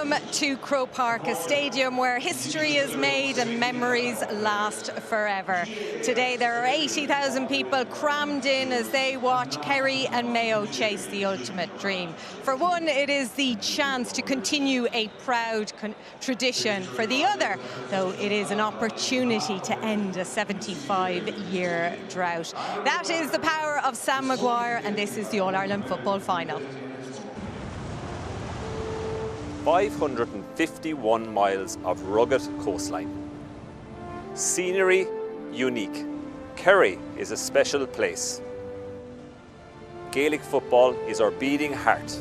Welcome to Croke Park, a stadium where history is made and memories last forever. Today there are 80,000 people crammed in as they watch Kerry and Mayo chase the ultimate dream. For one, it is the chance to continue a proud tradition. For the other, though, it is an opportunity to end a 75-year drought. That is the power of Sam Maguire, and this is the All-Ireland Football Final. 551 miles of rugged coastline. Scenery unique. Kerry is a special place. Gaelic football is our beating heart.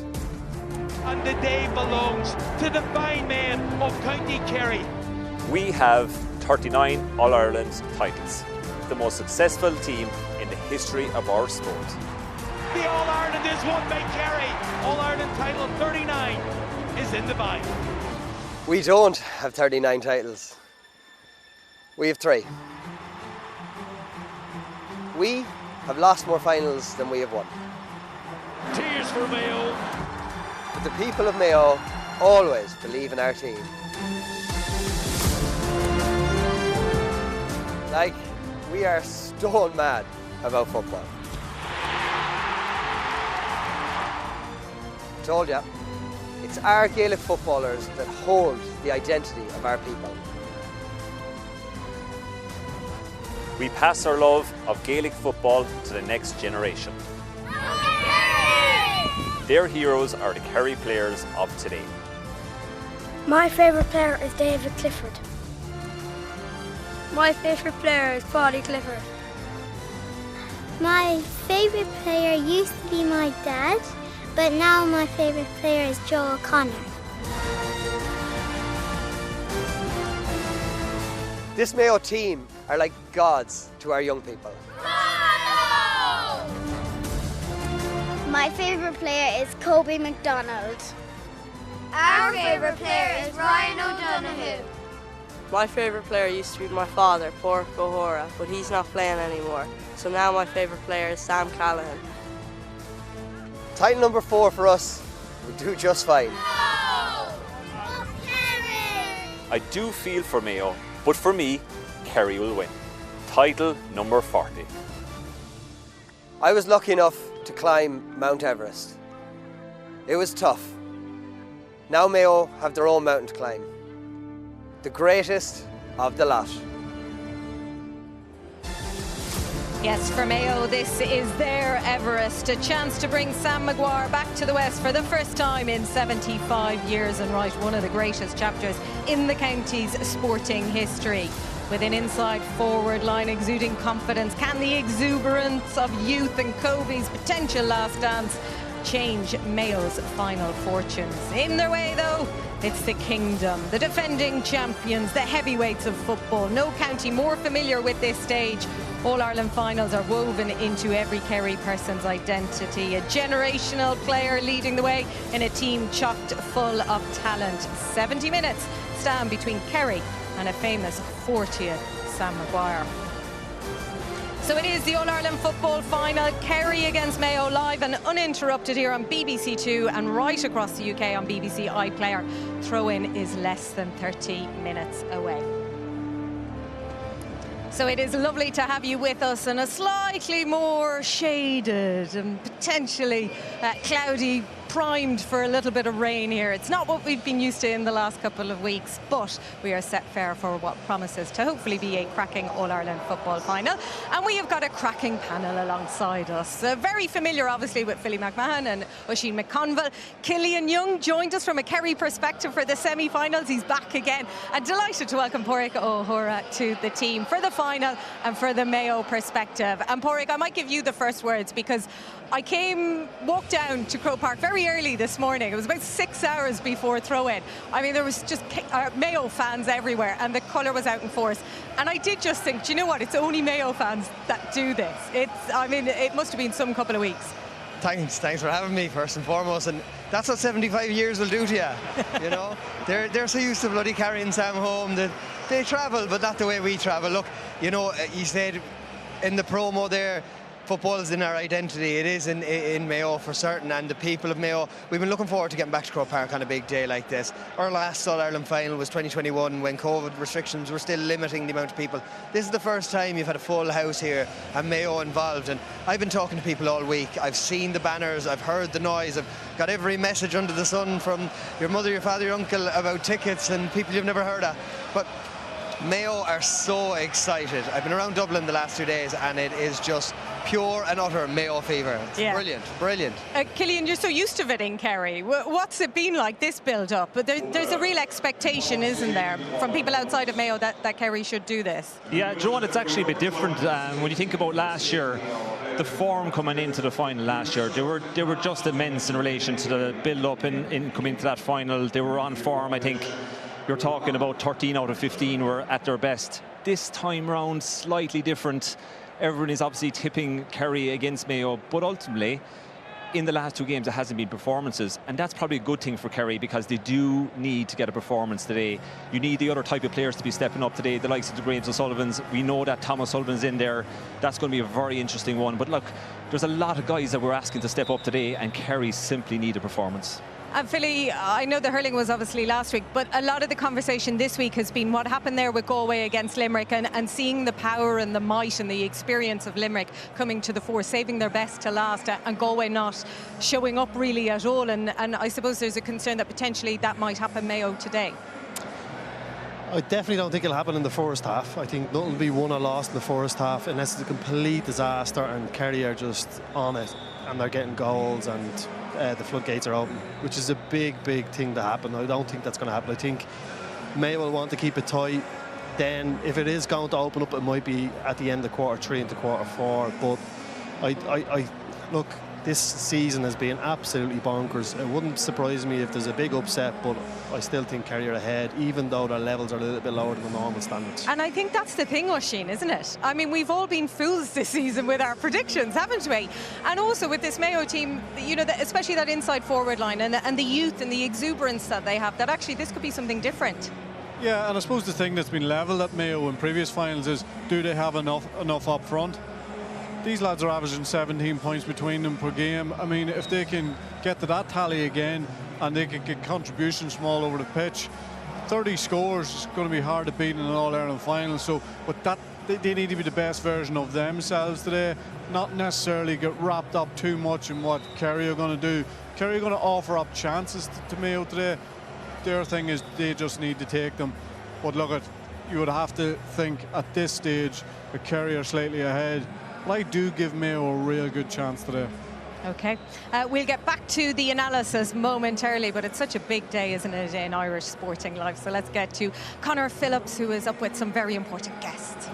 And the day belongs to the fine men of County Kerry. We have 39 All-Ireland titles, the most successful team in the history of our sport. The All-Ireland is won by Kerry. All-Ireland title 39 is in the bag. We don't have 39 titles. We have 3. We have lost more finals than we have won. Tears for Mayo. But the people of Mayo always believe in our team. Like, we are stone mad about football. Told ya. It's our Gaelic footballers that hold the identity of our people. We pass our love of Gaelic football to the next generation. Their heroes are the Kerry players of today. My favourite player is David Clifford. My favourite player is Paudie Clifford. My favourite player used to be my dad, but now my favourite player is Joe O'Connor. This Mayo team are like gods to our young people. My favourite player is Kobe McDonald. Our favourite player is Ryan O'Donoghue. My favourite player used to be my father, Pádraig O'Hara, but he's not playing anymore. So now my favourite player is Sam Callahan. Title number 4 for us would do just fine. I do feel for Mayo, but for me, Kerry will win. Title number 40. I was lucky enough to climb Mount Everest. It was tough. Now Mayo have their own mountain to climb. The greatest of the lot. Yes, for Mayo, this is their Everest, a chance to bring Sam Maguire back to the West for the first time in 75 years and write one of the greatest chapters in the county's sporting history. With an inside forward line exuding confidence, can the exuberance of youth and Kobe's potential last dance change Mayo's final fortunes? In their way, though, it's the Kingdom, the defending champions, the heavyweights of football. No county more familiar with this stage. All-Ireland finals are woven into every Kerry person's identity. A generational player leading the way in a team chocked full of talent. 70 minutes stand between Kerry and a famous 40th Sam Maguire. So it is the All-Ireland Football Final, Kerry against Mayo, live and uninterrupted here on BBC Two and right across the UK on BBC iPlayer. Throw-in is less than 30 minutes away. So it is lovely to have you with us in a slightly more shaded and potentially cloudy, primed for a little bit of rain here. It's not what we've been used to in the last couple of weeks, but we are set fair for what promises to hopefully be a cracking All-Ireland Football Final. And we have got a cracking panel alongside us. Very familiar, obviously, with Philly McMahon and Oisin McConville. Killian Young joined us from a Kerry perspective for the semi-finals. He's back again. And delighted to welcome Pádraig O'Hara to the team for the final and for the Mayo perspective. And Pádraig, I might give you the first words because I walked down to Croke Park very early this morning. It was about 6 hours before throw-in. I mean, there was just Mayo fans everywhere and the colour was out in force. And I did just think, do you know what? It's only Mayo fans that do this. It must have been some couple of weeks. Thanks for having me, first and foremost. And that's what 75 years will do to you. You know, they're so used to bloody carrying Sam home that they travel, but not the way we travel. Look, you know, you said in the promo there, football is in our identity. It is in Mayo for certain, and the people of Mayo, we've been looking forward to getting back to Croke Park on a big day like this. Our last All-Ireland final was 2021 when COVID restrictions were still limiting the amount of people. This is the first time you've had a full house here and Mayo involved, and I've been talking to people all week. I've seen the banners, I've heard the noise, I've got every message under the sun from your mother, your father, your uncle about tickets and people you've never heard of. But Mayo are so excited. I've been around Dublin the last 2 days and it is just pure and utter Mayo fever. It's brilliant, brilliant. Killian, you're so used to it in Kerry. What's it been like, this build-up? But there's a real expectation, isn't there, from people outside of Mayo that Kerry should do this? Yeah, do you know what? It's actually a bit different. When you think about last year, the form coming into the final last year, they were just immense in relation to the build-up in coming into that final. They were on form, I think. You're talking about 13 out of 15 were at their best. This time round, slightly different. Everyone is obviously tipping Kerry against Mayo, but ultimately, in the last 2 games, there hasn't been performances, and that's probably a good thing for Kerry because they do need to get a performance today. You need the other type of players to be stepping up today, the likes of the Graves O'Sullivans. We know that Thomas Sullivan's in there. That's going to be a very interesting one. But look, there's a lot of guys that we're asking to step up today, and Kerry simply need a performance. And Philly, I know the hurling was obviously last week, but a lot of the conversation this week has been what happened there with Galway against Limerick, and seeing the power and the might and the experience of Limerick coming to the fore, saving their best to last, and Galway not showing up really at all. And I suppose there's a concern that potentially that might happen Mayo today. I definitely don't think it'll happen in the first half. I think nothing will be won or lost in the first half unless it's a complete disaster and Kerry are just on it and they're getting goals and the floodgates are open, which is a big thing to happen. I don't think that's going to happen. I think Mayo will want to keep it tight. Then if it is going to open up, it might be at the end of quarter 3 into quarter 4. But I look, this season has been absolutely bonkers. It wouldn't surprise me if there's a big upset, but I still think Kerry are ahead, even though their levels are a little bit lower than the normal standards. And I think that's the thing, Oisín, isn't it? I mean, we've all been fools this season with our predictions, haven't we? And also with this Mayo team, you know, especially that inside forward line and the youth and the exuberance that they have, that actually this could be something different. Yeah, and I suppose the thing that's been levelled at Mayo in previous finals is, do they have enough up front? These lads are averaging 17 points between them per game. I mean, if they can get to that tally again and they can get contributions from all over the pitch, 30 scores is going to be hard to beat in an All-Ireland final. So, but that they need to be the best version of themselves today, not necessarily get wrapped up too much in what Kerry are going to do. Kerry are going to offer up chances to Mayo today. Their thing is they just need to take them. But look, you would have to think at this stage that Kerry are slightly ahead. I do give Mayo a real good chance today. OK. We'll get back to the analysis momentarily, but it's such a big day, isn't it, in Irish sporting life? So let's get to Conor Phillips, who is up with some very important guests.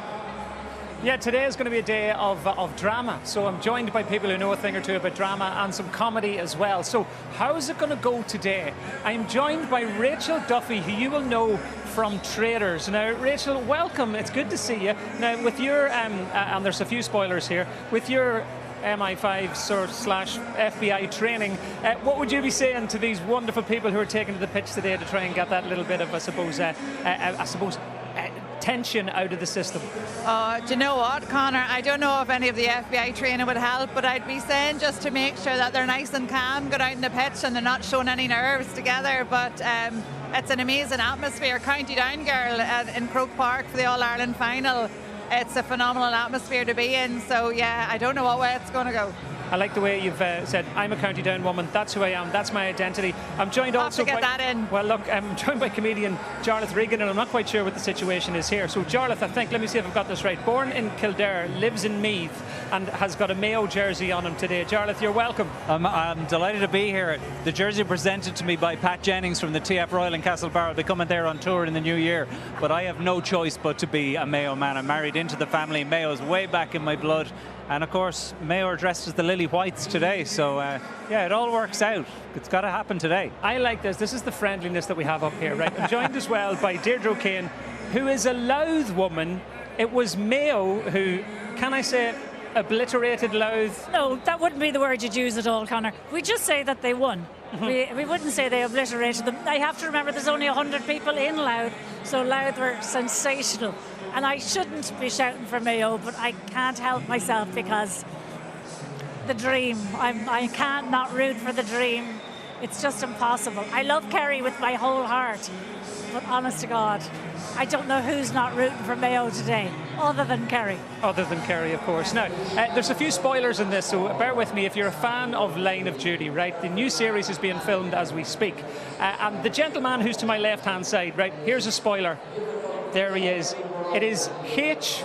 Yeah, today is going to be a day of drama. So I'm joined by people who know a thing or two about drama and some comedy as well. So how is it going to go today? I'm joined by Rachel Duffy, who you will know from Traders. Now, Rachel, welcome. It's good to see you. Now, with your, and there's a few spoilers here, with your MI5/FBI training, what would you be saying to these wonderful people who are taking to the pitch today to try and get that little bit of, I suppose, tension out of the system? Do you know what, Conor? I don't know if any of the FBI training would help, but I'd be saying just to make sure that they're nice and calm, go out in the pitch and they're not showing any nerves together. But it's an amazing atmosphere. County Down girl in Croke Park for the All-Ireland final. It's a phenomenal atmosphere to be in. So, yeah, I don't know what way it's going to go. I like the way you've said, I'm a County Down woman, that's who I am, that's my identity. I'm joined also by... that in. Well, look, I'm joined by comedian Jarlath Regan, and I'm not quite sure what the situation is here. So, Jarlath, I think, let me see if I've got this right. Born in Kildare, lives in Meath, and has got a Mayo jersey on him today. Jarlath, you're welcome. I'm delighted to be here. The jersey presented to me by Pat Jennings from the TF Royal in Castlebar. I'll be coming there on tour in the new year, but I have no choice but to be a Mayo man. I'm married into the family. Mayo's way back in my blood. And of course, Mayo are dressed as the Lily Whites today, so yeah, it all works out. It's got to happen today. I like this. This is the friendliness that we have up here, right? I'm joined as well by Deirdre O'Kane, who is a Louth woman. It was Mayo who, can I say, obliterated Louth? No, that wouldn't be the word you'd use at all, Conor. We just say that they won. We wouldn't say they obliterated them. I have to remember there's only 100 people in Louth, so Louth were sensational. And I shouldn't be shouting for Mayo, but I can't help myself because the dream. I can't not root for the dream. It's just impossible. I love Kerry with my whole heart, but honest to God, I don't know who's not rooting for Mayo today, other than Kerry. Other than Kerry, of course. Now, there's a few spoilers in this, so bear with me if you're a fan of Line of Duty, right? The new series is being filmed as we speak. And the gentleman who's to my left-hand side, right, here's a spoiler. There he is. It is H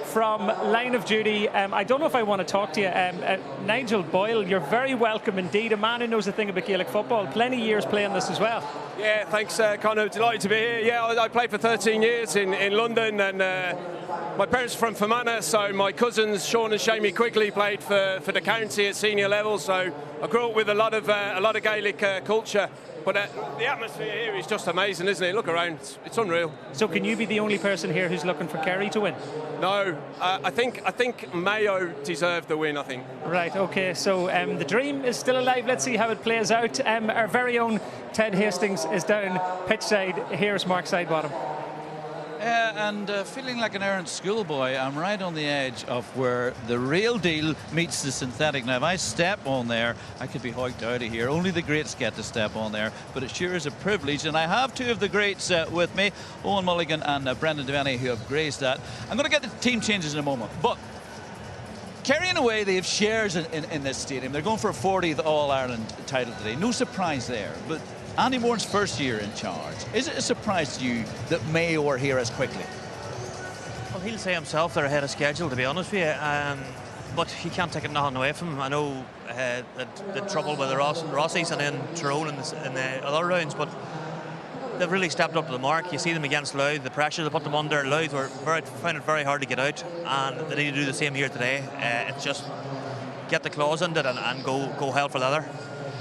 from Line of Duty. I don't know if I want to talk to you. Nigel Boyle, you're very welcome indeed. A man who knows a thing about Gaelic football. Plenty of years playing this as well. Yeah, thanks, Conor. Delighted to be here. Yeah, I played for 13 years in London, and my parents are from Fermanagh, so my cousins Sean and Shamie Quigley played for the county at senior level. So I grew up with a lot of Gaelic culture. But the atmosphere here is just amazing, isn't it? Look around, it's unreal. So can you be the only person here who's looking for Kerry to win? No, I think Mayo deserved the win, I think. Right, okay, so the dream is still alive. Let's see how it plays out. Our very own Ted Hastings is down pitch side. Here's Mark Sidebottom. And feeling like an errant schoolboy, I'm right on the edge of where the real deal meets the synthetic. Now, if I step on there, I could be hiked out of here. Only the greats get to step on there, but it sure is a privilege. And I have two of the greats with me, Owen Mulligan and Brendan Devaney, who have graced that. I'm going to get the team changes in a moment, but carrying away, they have shares in this stadium. They're going for a 40th All-Ireland title today. No surprise there, but Andy Moran's first year in charge. Is it a surprise to you that Mayo are here as quickly? Well, he'll say himself they're ahead of schedule, to be honest with you. But you can't take it nothing away from him. I know the trouble with the Rossies and then Tyrone in the other rounds, but they've really stepped up to the mark. You see them against Louth, the pressure they put them under. Louth found it very hard to get out, and they need to do the same here today. It's just get the claws into it and go hell for leather.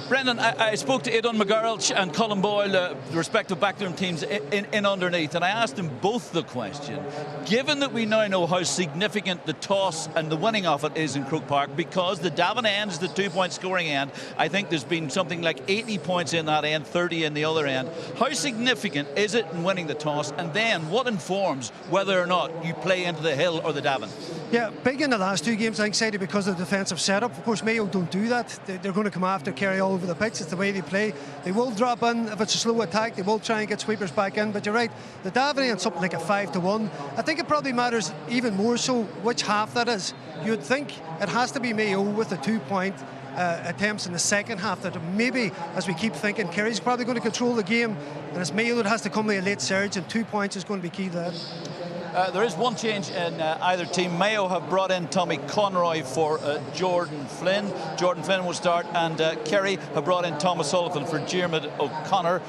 Brendan, I spoke to Aidan McGarrell and Colin Boyle, the respective backroom teams in underneath, and I asked them both the question. Given that we now know how significant the toss and the winning of it is in Croke Park, because the Davin end is the 2-point scoring end, I think there's been something like 80 points in that end, 30 in the other end. How significant is it in winning the toss, and then what informs whether or not you play into the Hill or the Davin? Yeah, big in the last two games, I think, Sadie, because of the defensive setup. Of course, Mayo don't do that. They're going to come after Kerry all over the pitch. It's the way they play. They will drop in if it's a slow attack. They will try and get sweepers back in. But you're right, the Davin and something like a 5-1. I think it probably matters even more so which half that is. You would think it has to be Mayo with the 2-point attempts in the second half that maybe, as we keep thinking, Kerry's probably going to control the game, and it's Mayo that has to come with a late surge, and 2 points is going to be key to that. There is one change in either team. Mayo have brought in Tommy Conroy for Jordan Flynn. Jordan Flynn will start, and Kerry have brought in Thomas Sullivan for Diarmuid O'Connor.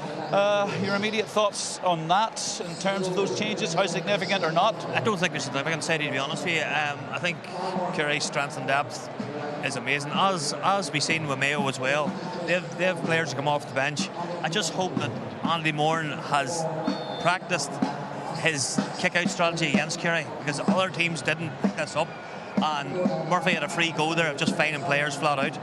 Your immediate thoughts on that in terms of those changes, how significant or not? I don't think they're significant, Sadie, to be honest with you. I think Kerry's strength and depth is amazing, as we've seen with Mayo as well. They have players who come off the bench. I just hope that Andy Moran has practiced his kick-out strategy against Kerry, because other teams didn't pick this up, and Murphy had a free go there of just finding players flat out.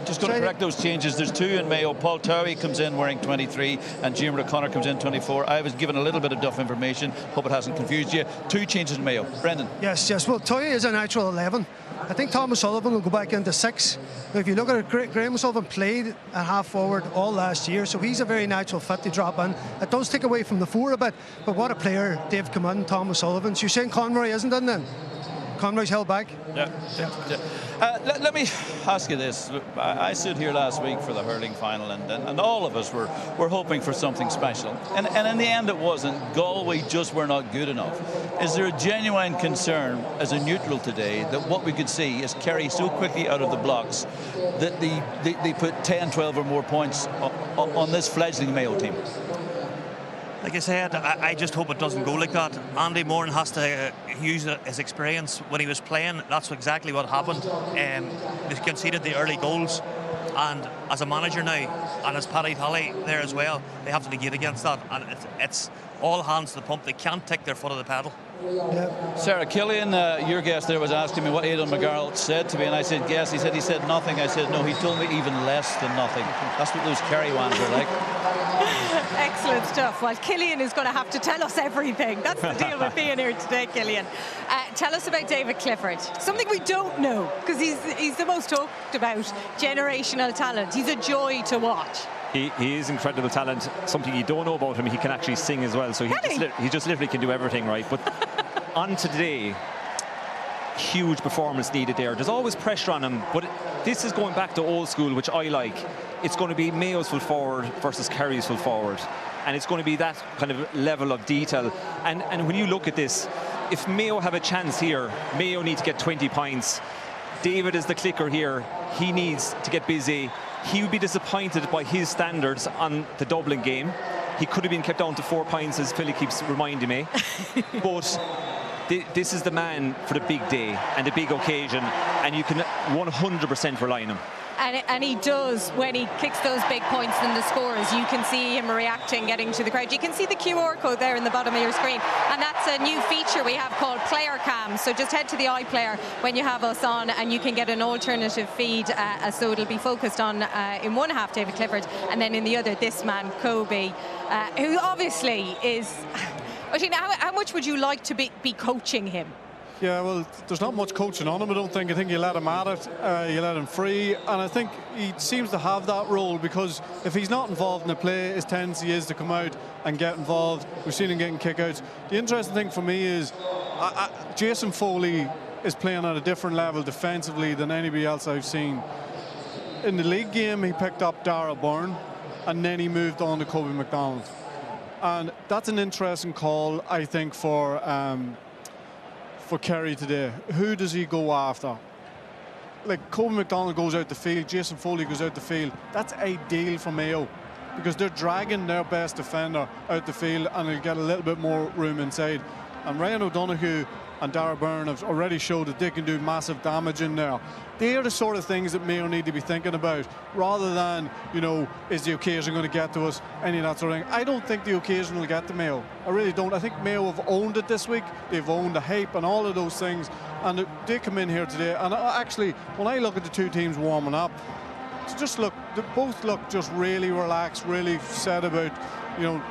Just going to correct those changes. There's two in Mayo. Paul Towie comes in wearing 23 and Diarmuid O'Connor comes in 24. I was given a little bit of duff information. Hope it hasn't confused you. Two changes in Mayo. Brendan. Yes. Well, Towie is a natural 11. I think Thomas Sullivan will go back into 6. But if you look at it, Graham Sullivan played at half forward all last year, so he's a very natural fit to drop in. It does take away from the 4 a bit, but what a player they've come in, Thomas Sullivan. So you're saying Conroy isn't in then? Conroy's held back? Yeah. Let me ask you this. I stood here last week for the hurling final, and all of us were hoping for something special. And in the end it wasn't. Galway just were not good enough. Is there a genuine concern as a neutral today that what we could see is Kerry so quickly out of the blocks that they put 10, 12 or more points on this fledgling Mayo team? Like I said, I just hope it doesn't go like that. Andy Moran has to use his experience when he was playing. That's exactly what happened. They conceded the early goals, and as a manager now, and as Paddy Talley there as well, they have to negate against that, and it's all hands to the pump. They can't take their foot off the pedal. Yeah. Sarah Killian, your guest there, was asking me what Aidan McGarrell said to me, and I said yes. He said nothing. I said no, he told me even less than nothing. That's what those Kerry ones are like. Excellent stuff. Well, Killian is going to have to tell us everything. That's the deal with being here today, Killian. Tell us about David Clifford. Something we don't know, because he's the most talked about generational talent. He's a joy to watch. He is incredible talent. Something you don't know about him, he can actually sing as well. So he just literally can do everything right. But on today, huge performance needed there. There's always pressure on him, but this is going back to old school, which I like. It's going to be Mayo's full forward versus Kerry's full forward. And it's going to be that kind of level of detail. And when you look at this, if Mayo have a chance here, Mayo need to get 20 points. David is the clicker here. He needs to get busy. He would be disappointed by his standards on the Dublin game. He could have been kept down to 4 points, as Philly keeps reminding me. But this is the man for the big day and the big occasion, and you can 100% rely on him. And he does, when he kicks those big points in the scores, you can see him reacting, getting to the crowd. You can see the QR code there in the bottom of your screen, and that's a new feature we have called Player Cam. So just head to the iPlayer when you have us on, and you can get an alternative feed, so it'll be focused on, in one half, David Clifford, and then in the other, this man, Kobe, who obviously is... How much would you like to be coaching him? Yeah, well, there's not much coaching on him, I don't think. I think you let him at it, you let him free, and I think he seems to have that role, because if he's not involved in the play, his tendency is to come out and get involved. We've seen him getting kickouts. The interesting thing for me is Jason Foley is playing at a different level defensively than anybody else I've seen. In the league game, he picked up Dara Byrne, and then he moved on to Kobe McDonald. And that's an interesting call, I think, for Kerry today. Who does he go after? Like, Kobe McDonald goes out the field, Jason Foley goes out the field. That's ideal for Mayo, because they're dragging their best defender out the field, and they'll get a little bit more room inside. And Ryan O'Donoghue and Dara Byrne have already showed that they can do massive damage in there. They are the sort of things that Mayo need to be thinking about, rather than, you know, is the occasion going to get to us, any of that sort of thing. I don't think the occasion will get to Mayo. I really don't. I think Mayo have owned it this week. They've owned the hype and all of those things, and they come in here today. And actually, when I look at the two teams warming up, they both look just really relaxed, really set about, you know,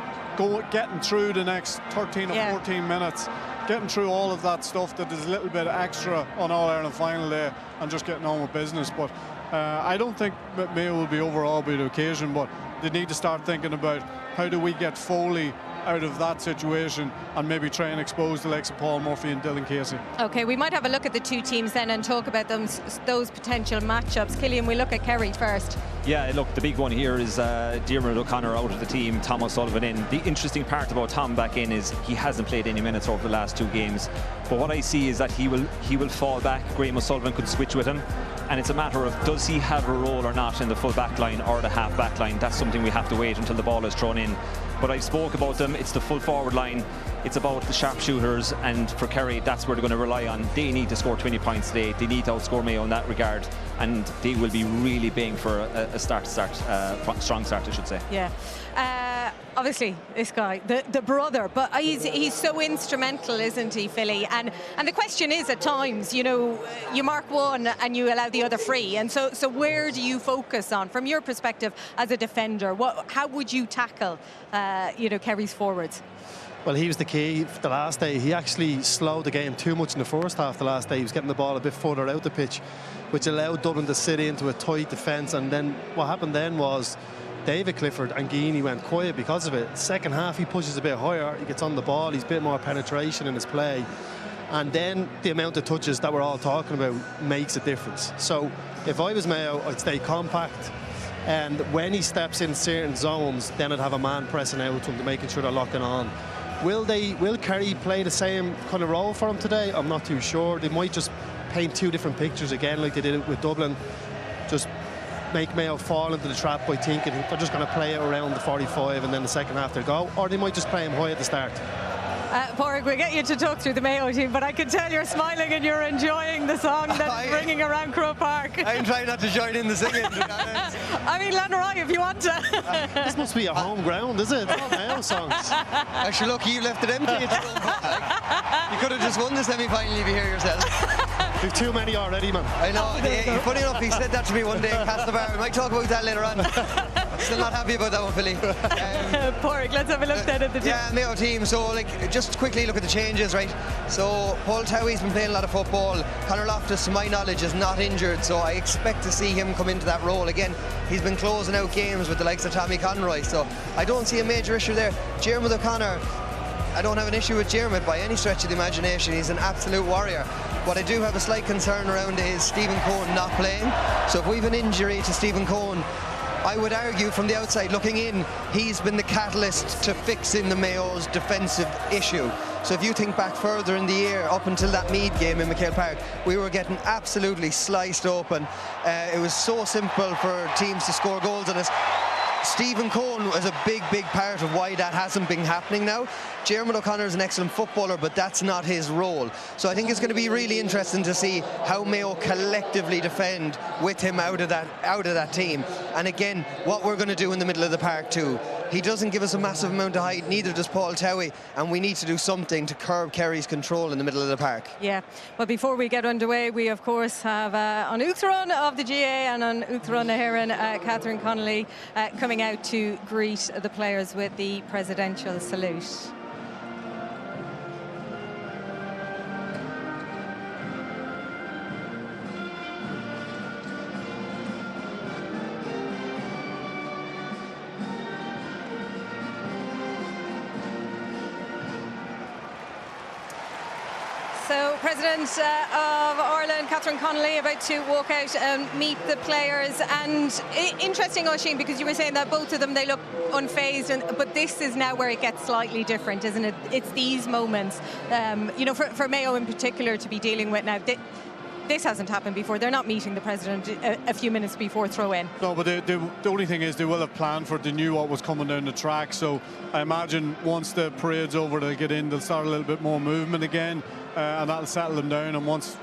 getting through the next 13 or 14 minutes. Getting through all of that stuff that is a little bit extra on All-Ireland final day, and just getting on with business. But I don't think that Mayo will be overawed by the occasion, but they need to start thinking about how do we get Foley out of that situation, and maybe try and expose the likes of Paul Murphy and Dylan Casey. OK, we might have a look at the two teams then and talk about those potential matchups. Killian, we look at Kerry first. Yeah, look, the big one here is Diarmuid O'Connor out of the team, Tom O'Sullivan in. The interesting part about Tom back in is he hasn't played any minutes over the last 2 games. But what I see is that he will fall back. Graham O'Sullivan could switch with him. And it's a matter of, does he have a role or not in the full back line or the half back line? That's something we have to wait until the ball is thrown in. But I spoke about them. It's the full forward line. It's about the sharpshooters, and for Kerry, that's where they're going to rely on. They need to score 20 points today. They need to outscore Mayo in that regard, and they will be really baying for a strong start, I should say. Yeah. Obviously, this guy, the brother, but he's so instrumental, isn't he, Philly? And the question is, at times, you know, you mark one and you allow the other free, and so where do you focus on, from your perspective as a defender? How would you tackle, Kerry's forwards? Well, he was the key the last day. He actually slowed the game too much in the first half the last day. He was getting the ball a bit further out the pitch, which allowed Dublin to sit into a tight defence. And then what happened then was David Clifford and Guinea went quiet because of it. Second half, he pushes a bit higher. He gets on the ball. He's a bit more penetration in his play. And then the amount of touches that we're all talking about makes a difference. So if I was Mayo, I'd stay compact. And when he steps in certain zones, then I'd have a man pressing out to him, making sure they're locking on. Will Kerry play the same kind of role for him today? I'm not too sure. They might just paint 2 different pictures again, like they did it with Dublin. Just make Mayo fall into the trap by thinking they're just going to play it around the 45 and then the second half they'll go. Or they might just play him high at the start. Pádraig, we'll get you to talk through the Mayo team, but I can tell you're smiling and you're enjoying the song that's ringing around Croke Park. I'm trying not to join in the singing. I mean, Lanroy, if you want to. This must be a home ground, is it? All Mayo songs. Actually, look, you left it empty. You could have just won the semi-final if you hear yourself. We've too many already, man. I know. Funny enough, he said that to me one day in Castlebar. We might talk about that later on. still not happy about that one, Philly. Pork, let's have a look then at the team. Yeah, Mayo team. So, like, just quickly look at the changes, right? So, Paul Towie's been playing a lot of football. Conor Loftus, to my knowledge, is not injured, so I expect to see him come into that role again. He's been closing out games with the likes of Tommy Conroy, so I don't see a major issue there. Diarmuid O'Connor, I don't have an issue with Diarmuid by any stretch of the imagination. He's an absolute warrior. What I do have a slight concern around is Stephen Cohen not playing. So if we have an injury to Stephen Cohen, I would argue from the outside looking in, he's been the catalyst to fixing the Mayo's defensive issue. So if you think back further in the year, up until that Meath game in McHale Park, we were getting absolutely sliced open. It was so simple for teams to score goals on us. Stephen Cohen was a big part of why that hasn't been happening now. Diarmuid O'Connor is an excellent footballer, but that's not his role. So I think it's going to be really interesting to see how Mayo collectively defend with him out of that team. And again, what we're going to do in the middle of the park too. He doesn't give us a massive amount of height, neither does Paul Towie, and we need to do something to curb Kerry's control in the middle of the park. Yeah, well, before we get underway, we of course have on Uachtaráin of the GA and on Uachtaráin na hÉireann, Catherine Connolly coming out to greet the players with the presidential salute. So, President of Ireland, Catherine Connolly, about to walk out and meet the players. And interesting, Oisín, because you were saying that both of them, they look unfazed, but this is now where it gets slightly different, isn't it? It's these moments, you know, for Mayo in particular to be dealing with now. This hasn't happened before. They're not meeting the president a few minutes before throw-in. No, but the only thing is they will have planned for it. They knew what was coming down the track. So I imagine once the parade's over, they'll get in, they'll start a little bit more movement again, and that'll settle them down. And once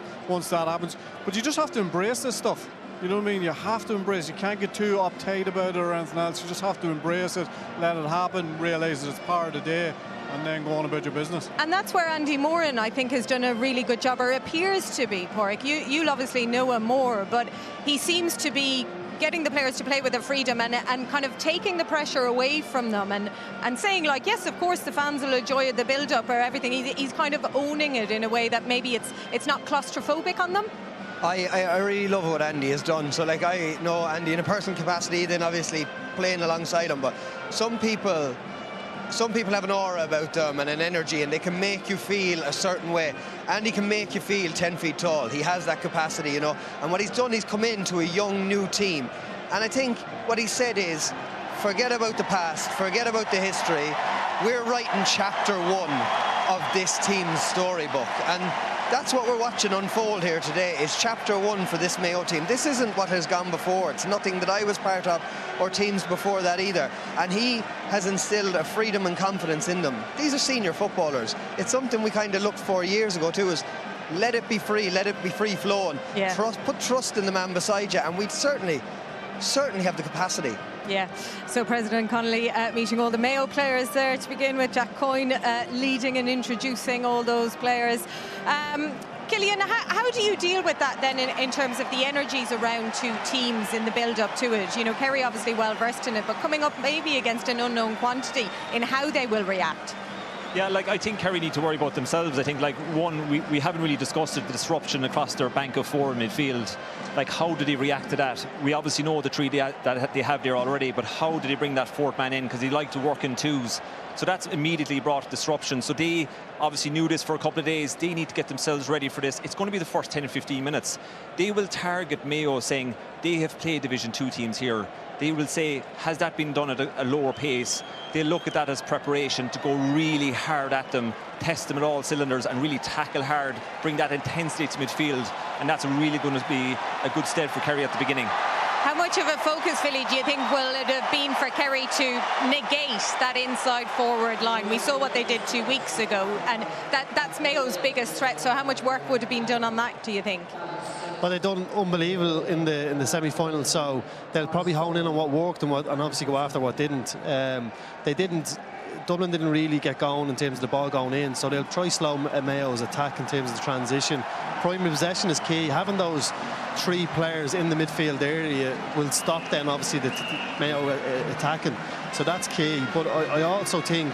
that happens, but you just have to embrace this stuff. You know what I mean? You have to embrace it. You can't get too uptight about it or anything else. You just have to embrace it, let it happen, realise that it's part of the day, and then go on about your business. And that's where Andy Moran, I think, has done a really good job, or appears to be, Porrick. You'll obviously know him more, but he seems to be getting the players to play with their freedom and kind of taking the pressure away from them and saying, like, yes, of course the fans will enjoy the build-up or everything. He's kind of owning it in a way that maybe it's not claustrophobic on them. I really love what Andy has done. So, like, I know Andy in a personal capacity, then obviously playing alongside him, but some people have an aura about them and an energy, and they can make you feel a certain way. Andy can make you feel 10 feet tall. He has that capacity, you know. And what he's done, he's come into a young, new team. And I think what he said is, forget about the past, forget about the history. We're writing chapter 1 of this team's storybook. And that's what we're watching unfold here today, is chapter 1 for this Mayo team. This isn't what has gone before. It's nothing that I was part of or teams before that either. And he has instilled a freedom and confidence in them. These are senior footballers. It's something we kind of looked for years ago too, is let it be free, let it be free flowing. Yeah. Put trust in the man beside you, and we'd certainly have the capacity. Yeah, so President Connolly meeting all the Mayo players there to begin with. Jack Coyne leading and introducing all those players. Killian, how do you deal with that then in terms of the energies around two teams in the build-up to it? You know, Kerry obviously well versed in it, but coming up maybe against an unknown quantity in how they will react. Yeah, like, I think Kerry need to worry about themselves. I think, like, one, we haven't really discussed it, the disruption across their bank of four in midfield. Like, how do they react to that? We obviously know the three that they have there already, but how do they bring that fourth man in? Because they like to work in twos. So that's immediately brought disruption. So they obviously knew this for a couple of days. They need to get themselves ready for this. It's going to be the first 10 or 15 minutes. They will target Mayo, saying they have played Division 2 teams here. They will say, has that been done at a lower pace? They'll look at that as preparation to go really hard at them, test them at all cylinders and really tackle hard, bring that intensity to midfield. And that's really going to be a good stead for Kerry at the beginning. How much of a focus, Philly, do you think will it have been for Kerry to negate that inside forward line? We saw what they did 2 weeks ago, and that's Mayo's biggest threat. So how much work would have been done on that, do you think? Well, they've done unbelievable in the semi-final, so they'll probably hone in on what worked and obviously go after what didn't. They didn't Dublin didn't really get going in terms of the ball going in, so they'll try slow Mayo's attack in terms of the transition. Primary possession is key. Having those 3 players in the midfield area will stop then obviously the Mayo attacking, so that's key. But I also think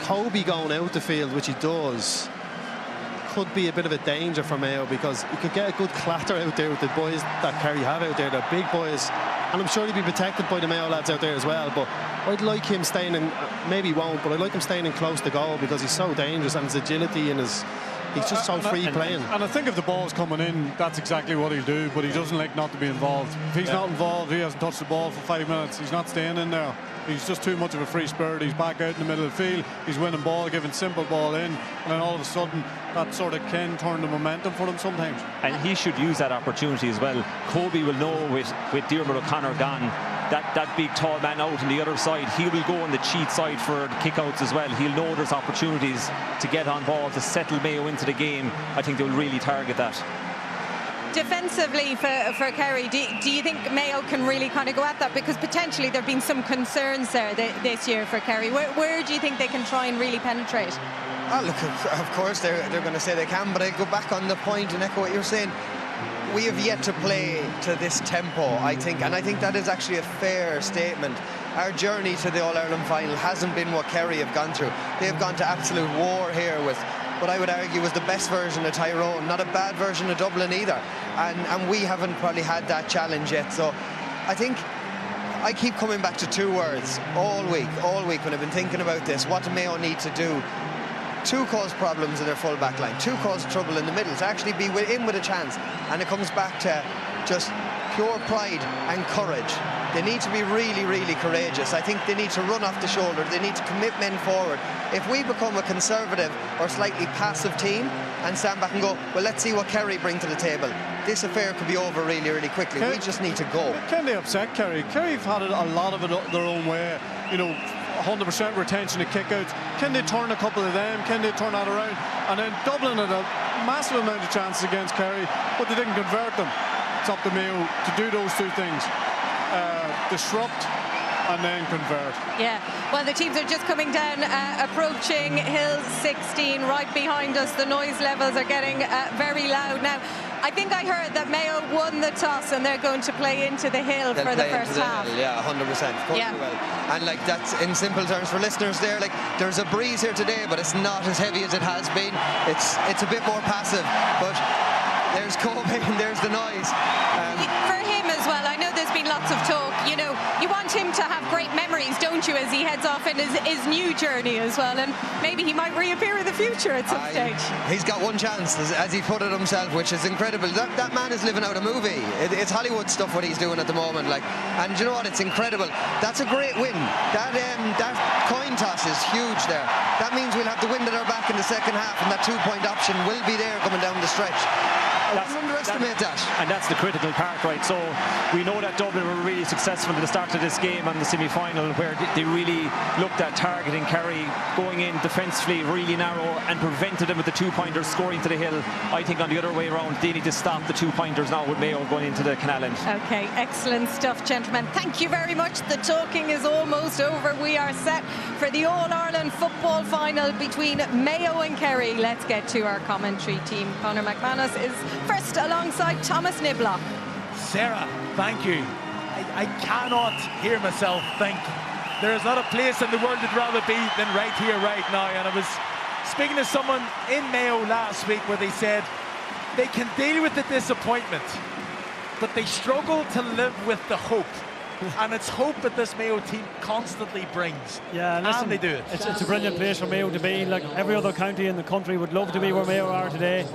Kobe going out the field, which he does, could be a bit of a danger for Mayo, because he could get a good clatter out there with the boys that Kerry have out there. They're big boys, and I'm sure he'll be protected by the Mayo lads out there as well. But I'd like him staying in, maybe he won't, but I'd like him staying in close to goal, because he's so dangerous, and his agility and he's just so free playing. And I think if the ball's coming in, that's exactly what he'll do, but he doesn't like not to be involved. If he's not involved, he hasn't touched the ball for 5 minutes, he's not staying in there. He's just too much of a free spirit. He's back out in the middle of the field, he's winning ball, giving simple ball in, and then all of a sudden that sort of can turn the momentum for him sometimes. And he should use that opportunity as well. Kobe will know with Diarmuid O'Connor gone, that big tall man out on the other side, he will go on the cheat side for the kickouts as well. He'll know there's opportunities to get on ball, to settle Mayo into the game. I think they'll really target that. Defensively for Kerry, do you think Mayo can really kind of go at that? Because potentially there have been some concerns there this year for Kerry. Where do you think they can try and really penetrate? Oh, look, of course they're going to say they can, but I go back on the point and echo what you're saying. We have yet to play to this tempo, I think, and I think that is actually a fair statement. Our journey to the All-Ireland final hasn't been what Kerry have gone through. They've gone to absolute war here with what I would argue was the best version of Tyrone, not a bad version of Dublin either, and we haven't probably had that challenge yet. So I think I keep coming back to 2 words all week when I've been thinking about this. What do Mayo need to do to cause problems in their full back line, to cause trouble in the middle, to actually be in with a chance? And it comes back to just pure pride and courage. They need to be really, really courageous. I think they need to run off the shoulder. They need to commit men forward. If we become a conservative or slightly passive team and stand back and go, well, let's see what Kerry bring to the table, this affair could be over really, really quickly. We just need to go. Can they upset Kerry? Kerry have had a lot of it their own way. You know, 100% retention of kickouts. Can they turn a couple of them? Can they turn that around? And then Dublin had a massive amount of chances against Kerry, but they didn't convert them. It's up to Mayo to do those 2 things. Disrupt and then convert. Yeah, well, the teams are just coming down, approaching Hill 16 right behind us. The noise levels are getting very loud now. I think I heard that Mayo won the toss and they're going to play into the hill for the first half. Yeah, 100%. Of course they will. And like, that's in simple terms for listeners there. Like, there's a breeze here today, but it's not as heavy as it has been. It's a bit more passive, but there's Kobe and there's the noise. For him as well, I know there's been lots of talk. You know, you want him to have great memories, don't you, as he heads off in his new journey as well, and maybe he might reappear in the future at some stage. He's got one chance, as he put it himself, which is incredible. That man is living out a movie. It's Hollywood stuff what he's doing at the moment, like, and you know what, it's incredible. That's a great win. That coin toss is huge there. That means we'll have the wind at our back in the second half, and that 2-point option will be there coming down the stretch. I wouldn't underestimate that. And that's the critical part, right? So we know that Dublin were really successful at the start of this game and the semi-final, where they really looked at targeting Kerry, going in defensively really narrow, and prevented them with the 2-pointers scoring to the hill. I think on the other way around, they need to stop the 2-pointers now with Mayo going into the canal end. Okay, excellent stuff, gentlemen. Thank you very much. The talking is almost over. We are set for the All-Ireland football final between Mayo and Kerry. Let's get to our commentary team. Conor McManus is first alongside Thomas Niblock. Sarah, thank you. I cannot hear myself think. There is not a place in the world I'd rather be than right here, right now. And I was speaking to someone in Mayo last week where they said they can deal with the disappointment, but they struggle to live with the hope. And it's hope that this Mayo team constantly brings. Yeah, listen, and they do it. It's a brilliant place for Mayo to be. Like every other county in the country would love to be where Mayo are today.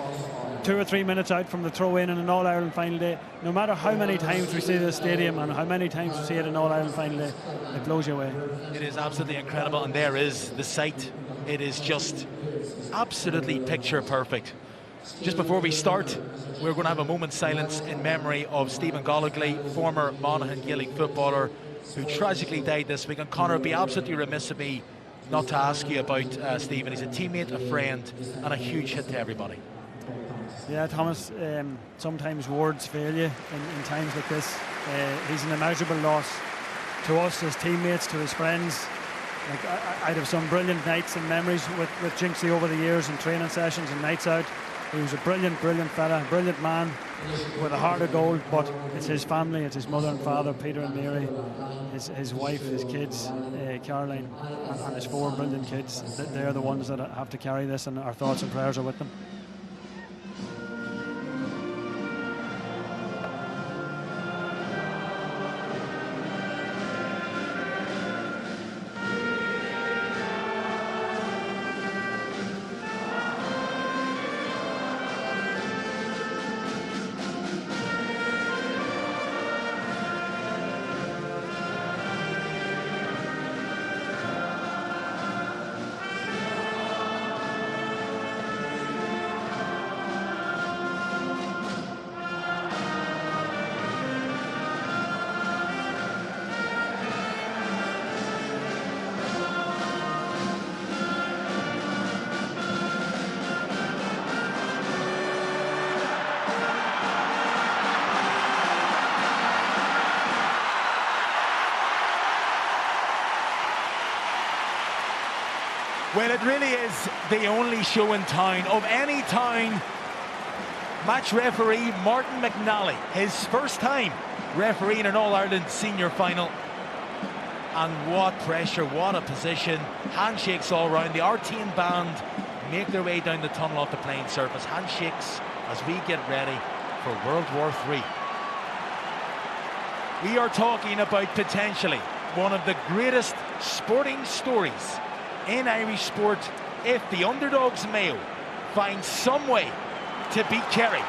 2 or 3 minutes out from the throw-in in an All-Ireland final day. No matter how many times we see this stadium and how many times we see it in All-Ireland final day, it blows you away. It is absolutely incredible, and there is the site. It is just absolutely picture perfect. Just before we start, we're going to have a moment's silence in memory of Stephen Goligly, former Monaghan Gaelic footballer who tragically died this week. And Conor, would be absolutely remiss of me not to ask you about Stephen. He's a teammate, a friend, and a huge hit to everybody. Yeah, Thomas, sometimes words fail you in times like this. He's an immeasurable loss to us, his teammates, to his friends. Like, I'd have some brilliant nights and memories with Jinxie over the years in training sessions and nights out. He was a brilliant fella, brilliant man with a heart of gold, but it's his family, it's his mother and father, Peter and Mary, his wife, his kids, Caroline, and his 4 brilliant kids. They're the ones that have to carry this, and our thoughts and prayers are with them. Well, it really is the only show in town of any town. Match referee Martin McNally, his first time refereeing an All-Ireland senior final. And what pressure, what a position. Handshakes all round. The RTN band make their way down the tunnel off the playing surface. Handshakes as we get ready for World War III. We are talking about potentially one of the greatest sporting stories in Irish sport if the underdogs Mayo find some way to beat Kerry.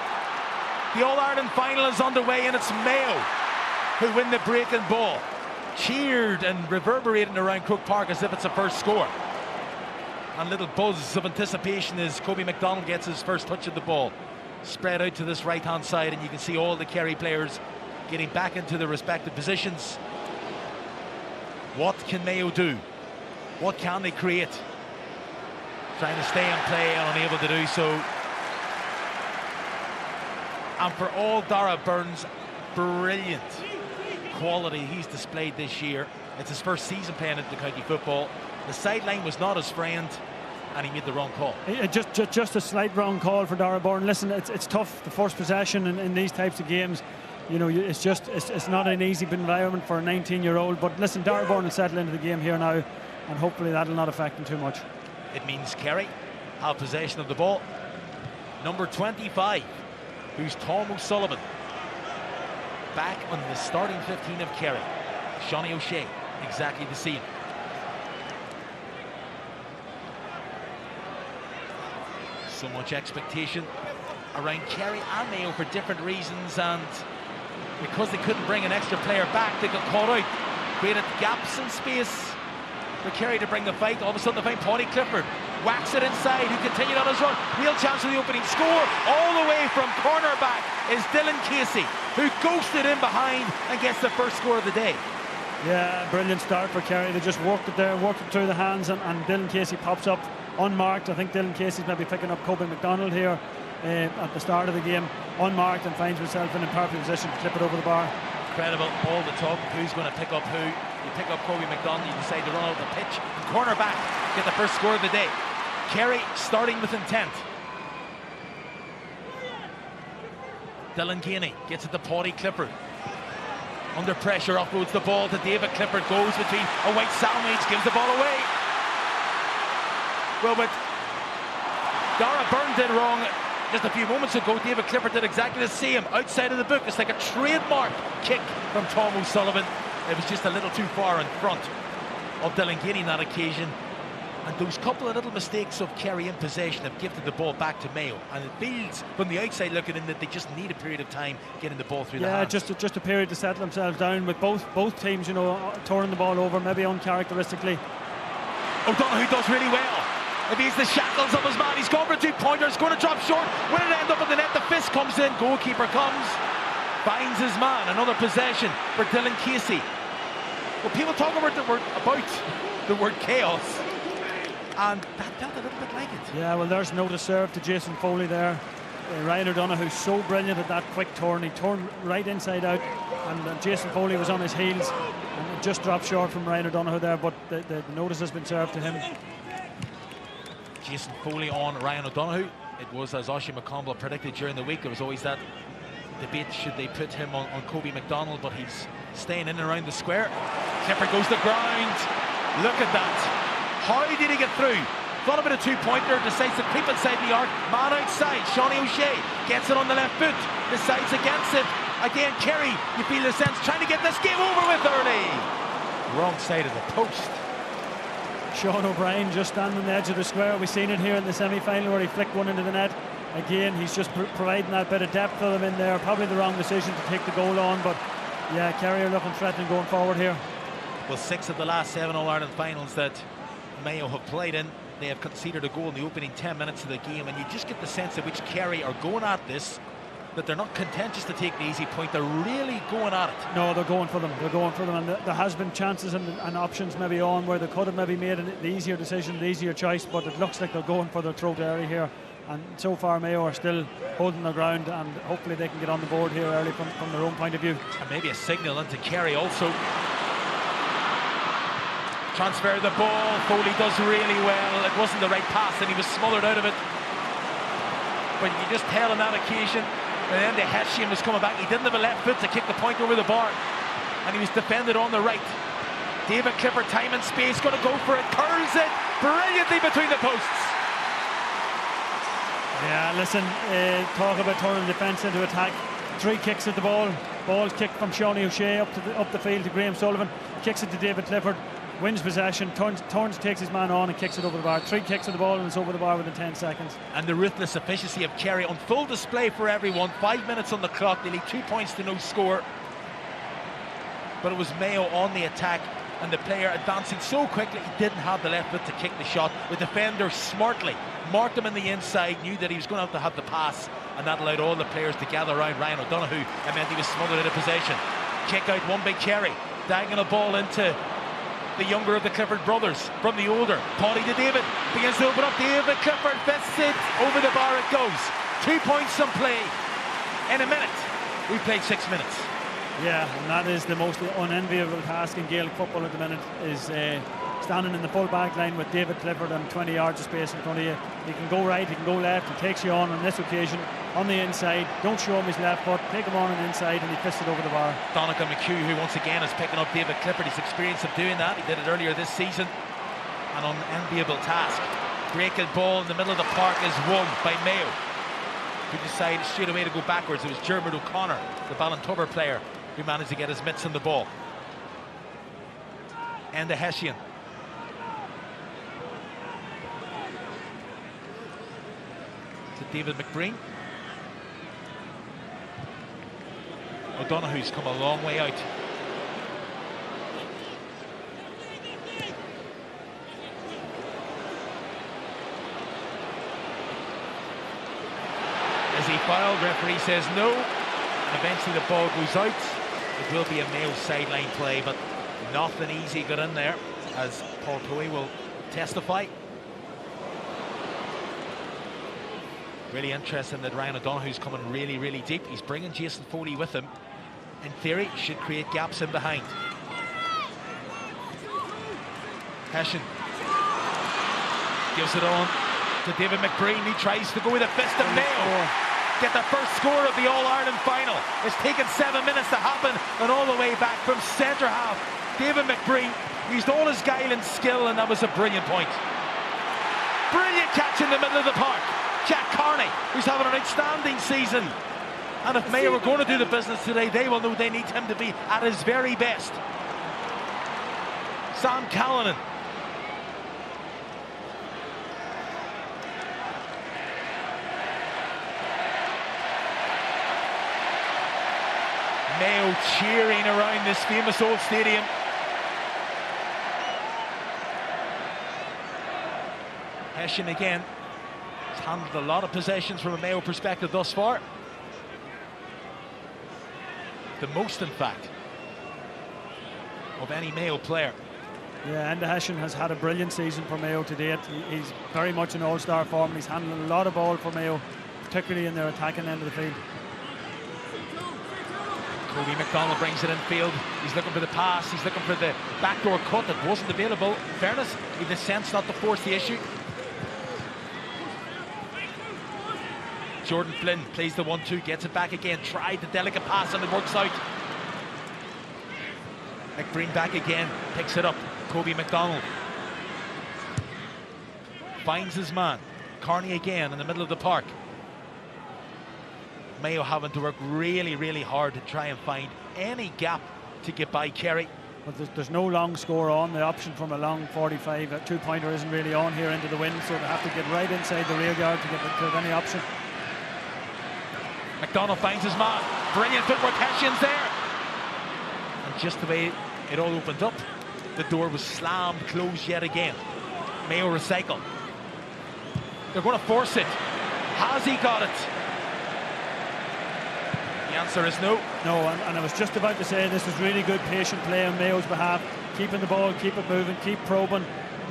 The All-Ireland final is underway, and it's Mayo who win the breaking ball. Cheered and reverberating around Croke Park as if it's a first score. And little buzz of anticipation as Kobe McDonald gets his first touch of the ball. Spread out to this right-hand side, and you can see all the Kerry players getting back into their respective positions. What can Mayo do? What can they create? Trying to stay and play and unable to do so. And for all Dara Byrne's brilliant quality he's displayed this year, it's his first season playing into county football. The sideline was not his friend, and he made the wrong call. Just a slight wrong call for Dara Byrne. Listen, it's tough, the first possession in these types of games. You know, it's not an easy environment for a 19-year-old. But listen, Dara Byrne will settle into the game here now, and hopefully that'll not affect him too much. It means Kerry have possession of the ball. Number 25, who's Tom O'Sullivan, back on the starting 15 of Kerry. Shawnee O'Shea, exactly the same. So much expectation around Kerry and Mayo for different reasons, and because they couldn't bring an extra player back, they got caught out. Created gaps in space for Kerry to bring the fight. All of a sudden they find Paudie Clifford, whacks it inside, who continued on his run. Real chance for the opening score. All the way from cornerback is Dylan Casey, who ghosted in behind and gets the first score of the day. Yeah, brilliant start for Kerry. They just worked it there, worked it through the hands, and Dylan Casey pops up unmarked. I think Dylan Casey's maybe picking up Kobe McDonald here at the start of the game, unmarked, and finds himself in a perfect position to clip it over the bar. Incredible, all the talk of who's going to pick up who. You pick up Kobe McDonald, you decide to run out the pitch, and cornerback get the first score of the day. Kerry starting with intent. Dylan Caney gets it to Paudie Clifford. Under pressure, offloads the ball to David Clifford, goes between a white sandwich, gives the ball away. Well, but Dara Byrne did wrong just a few moments ago. David Clifford did exactly the same. Outside of the book, it's like a trademark kick from Tom O'Sullivan. It was just a little too far in front of Dylan Caney on that occasion. And those couple of little mistakes of Kerry in possession have gifted the ball back to Mayo. And it feels from the outside looking in that they just need a period of time getting the ball through the hands. Yeah, just a period to settle themselves down with both teams, you know, turning the ball over, maybe uncharacteristically. O'Donoghue does really well. If he's the shackles of his man, he's gone for 2 pointers, going to drop short. Will it end up in the net? The fist comes in, goalkeeper comes, finds his man. Another possession for Dylan Casey. Well, people talk about the word chaos, and that felt a little bit like it. Yeah, well, there's no to serve to Jason Foley there. Ryan O'Donoghue so brilliant at that quick turn. He turned right inside out, and Jason Foley was on his heels and just dropped short from Ryan O'Donoghue there, but the notice has been served to him. Jason Foley on Ryan O'Donoghue. It was, as Oisin McConville predicted during the week, there was always that debate, should they put him on Kobe McDonald, but he's staying in and around the square. Clifford goes to ground. Look at that. How did he get through? Thought a bit of two-pointer, decides to creep inside the arc. Man outside, Shawnee O'Shea gets it on the left foot, decides against it. Again, Kerry, you feel the sense, trying to get this game over with early. Wrong side of the post. Sean O'Brien just standing on the edge of the square. We've seen it here in the semi-final where he flicked one into the net. Again, he's just providing that bit of depth for them in there. Probably the wrong decision to take the goal on, but yeah, Kerry are looking threatening going forward here. Well, 6 of the last 7 All-Ireland finals that Mayo have played in, they have conceded a goal in the opening 10 minutes of the game, and you just get the sense at which Kerry are going at this, that they're not contentious to take the easy point, they're really going at it. No, they're going for them, and there has been chances and options maybe on where they could have maybe made the easier decision, the easier choice, but it looks like they're going for their throat area here, and so far Mayo are still holding their ground, and hopefully they can get on the board here early from their own point of view. And maybe a signal into Kerry also. Transfer the ball, Foley does really well. It wasn't the right pass and he was smothered out of it, but you just tell on that occasion. And then the Hessian was coming back. He didn't have a left foot to kick the point over the bar, and he was defended on the right. David Clifford, time and space, going to go for it, curls it brilliantly between the posts. Yeah, listen, talk about turning defence into attack. 3 kicks at the ball. Ball kicked from Shawnee O'Shea up the field to Graham Sullivan. Kicks it to David Clifford. Wins possession, turns, takes his man on and kicks it over the bar. 3 kicks at the ball and it's over the bar within 10 seconds. And the ruthless efficiency of Kerry on full display for everyone. 5 minutes on the clock, nearly 2 points to no score. But it was Mayo on the attack, and the player advancing so quickly he didn't have the left foot to kick the shot. The defender smartly marked him in the inside, knew that he was going to have the pass, and that allowed all the players to gather around Ryan O'Donoghue and meant he was smothered out of possession. Kick out one big Kerry, diagonal ball into the younger of the Clifford brothers from the older. Paddy to David, begins to open up. David Clifford fists it, over the bar it goes. 2 points on play in a minute. We played 6 minutes. Yeah, and that is the most unenviable task in Gaelic football at the minute, is standing in the full back line with David Clifford and 20 yards of space in front of you. He can go right, he can go left, he takes you on this occasion on the inside. Don't show him his left foot, take him on the inside, and he fists it over the bar. Donegal McHugh, who once again is picking up David Clifford, his experience of doing that. He did it earlier this season. An unenviable task. Breaking ball in the middle of the park is won by Mayo, who decided straight away to go backwards. It was Dermot O'Connor, the Ballintubber player, who managed to get his mitts on the ball. And the Hessian. To David McBreen. O'Donoghue's come a long way out. As he fouled, referee says no. And eventually the ball goes out. It will be a Mayo sideline play, but nothing easy got in there, as Paul Toey will testify. Really interesting that Ryan O'Donoghue's coming really, really deep. He's bringing Jason Foley with him. In theory, should create gaps in behind. Hessian gives it on to David McBreen. He tries to go with a fist of Mayo. Get the first score of the All-Ireland final. It's taken 7 minutes to happen, and all the way back from centre half. David McBreen used all his guile and skill, and that was a brilliant point. Brilliant catch in the middle of the park. Jack Carney, who's having an outstanding season. And if Mayo are going to do the business today, they will know they need him to be at his very best. Sam Callanan. Mayo cheering around this famous old stadium. Hessian again. He's handled a lot of possessions from a Mayo perspective thus far. The most, in fact, of any Mayo player. Yeah, and the Hessian has had a brilliant season for Mayo to date. He's very much in all-star form. He's handled a lot of ball for Mayo, particularly in their attacking end of the field. Kobe McDonald brings it in field. He's looking for the pass. He's looking for the backdoor cut that wasn't available. In fairness, he had the sense not to force the issue. Jordan Flynn plays the 1-2, gets it back again. Tried the delicate pass and it works out. McBreen back again, picks it up. Kobe McDonald finds his man. Carney again in the middle of the park. Mayo having to work really hard to try and find any gap to get by Kerry. But there's no long score on. The option from a long 45, a two-pointer isn't really on here into the wind, so they have to get right inside the rear guard to get any option. McDonald finds his man. Brilliant footwork, Hessian's there. And just the way it all opened up, the door was slammed closed yet again. Mayo recycle. They're going to force it. Has he got it? The answer is no. No, and I was just about to say this was really good patient play on Mayo's behalf. Keeping the ball, keep it moving, keep probing.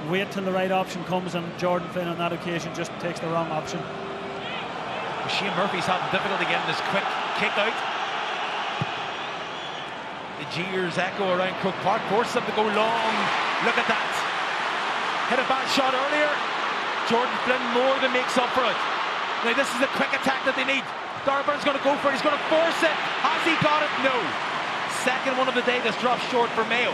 Wait till the right option comes, and Jordan Flynn on that occasion just takes the wrong option. Shane Murphy's having difficulty getting this quick kick out. The jeers echo around Croke Park, force them to go long. Look at that. Hit a bad shot earlier. Jordan Flynn more than makes up for it. Now this is the quick attack that they need. Darburne's going to go for it. He's going to force it. Has he got it? No. Second one of the day that's dropped short for Mayo.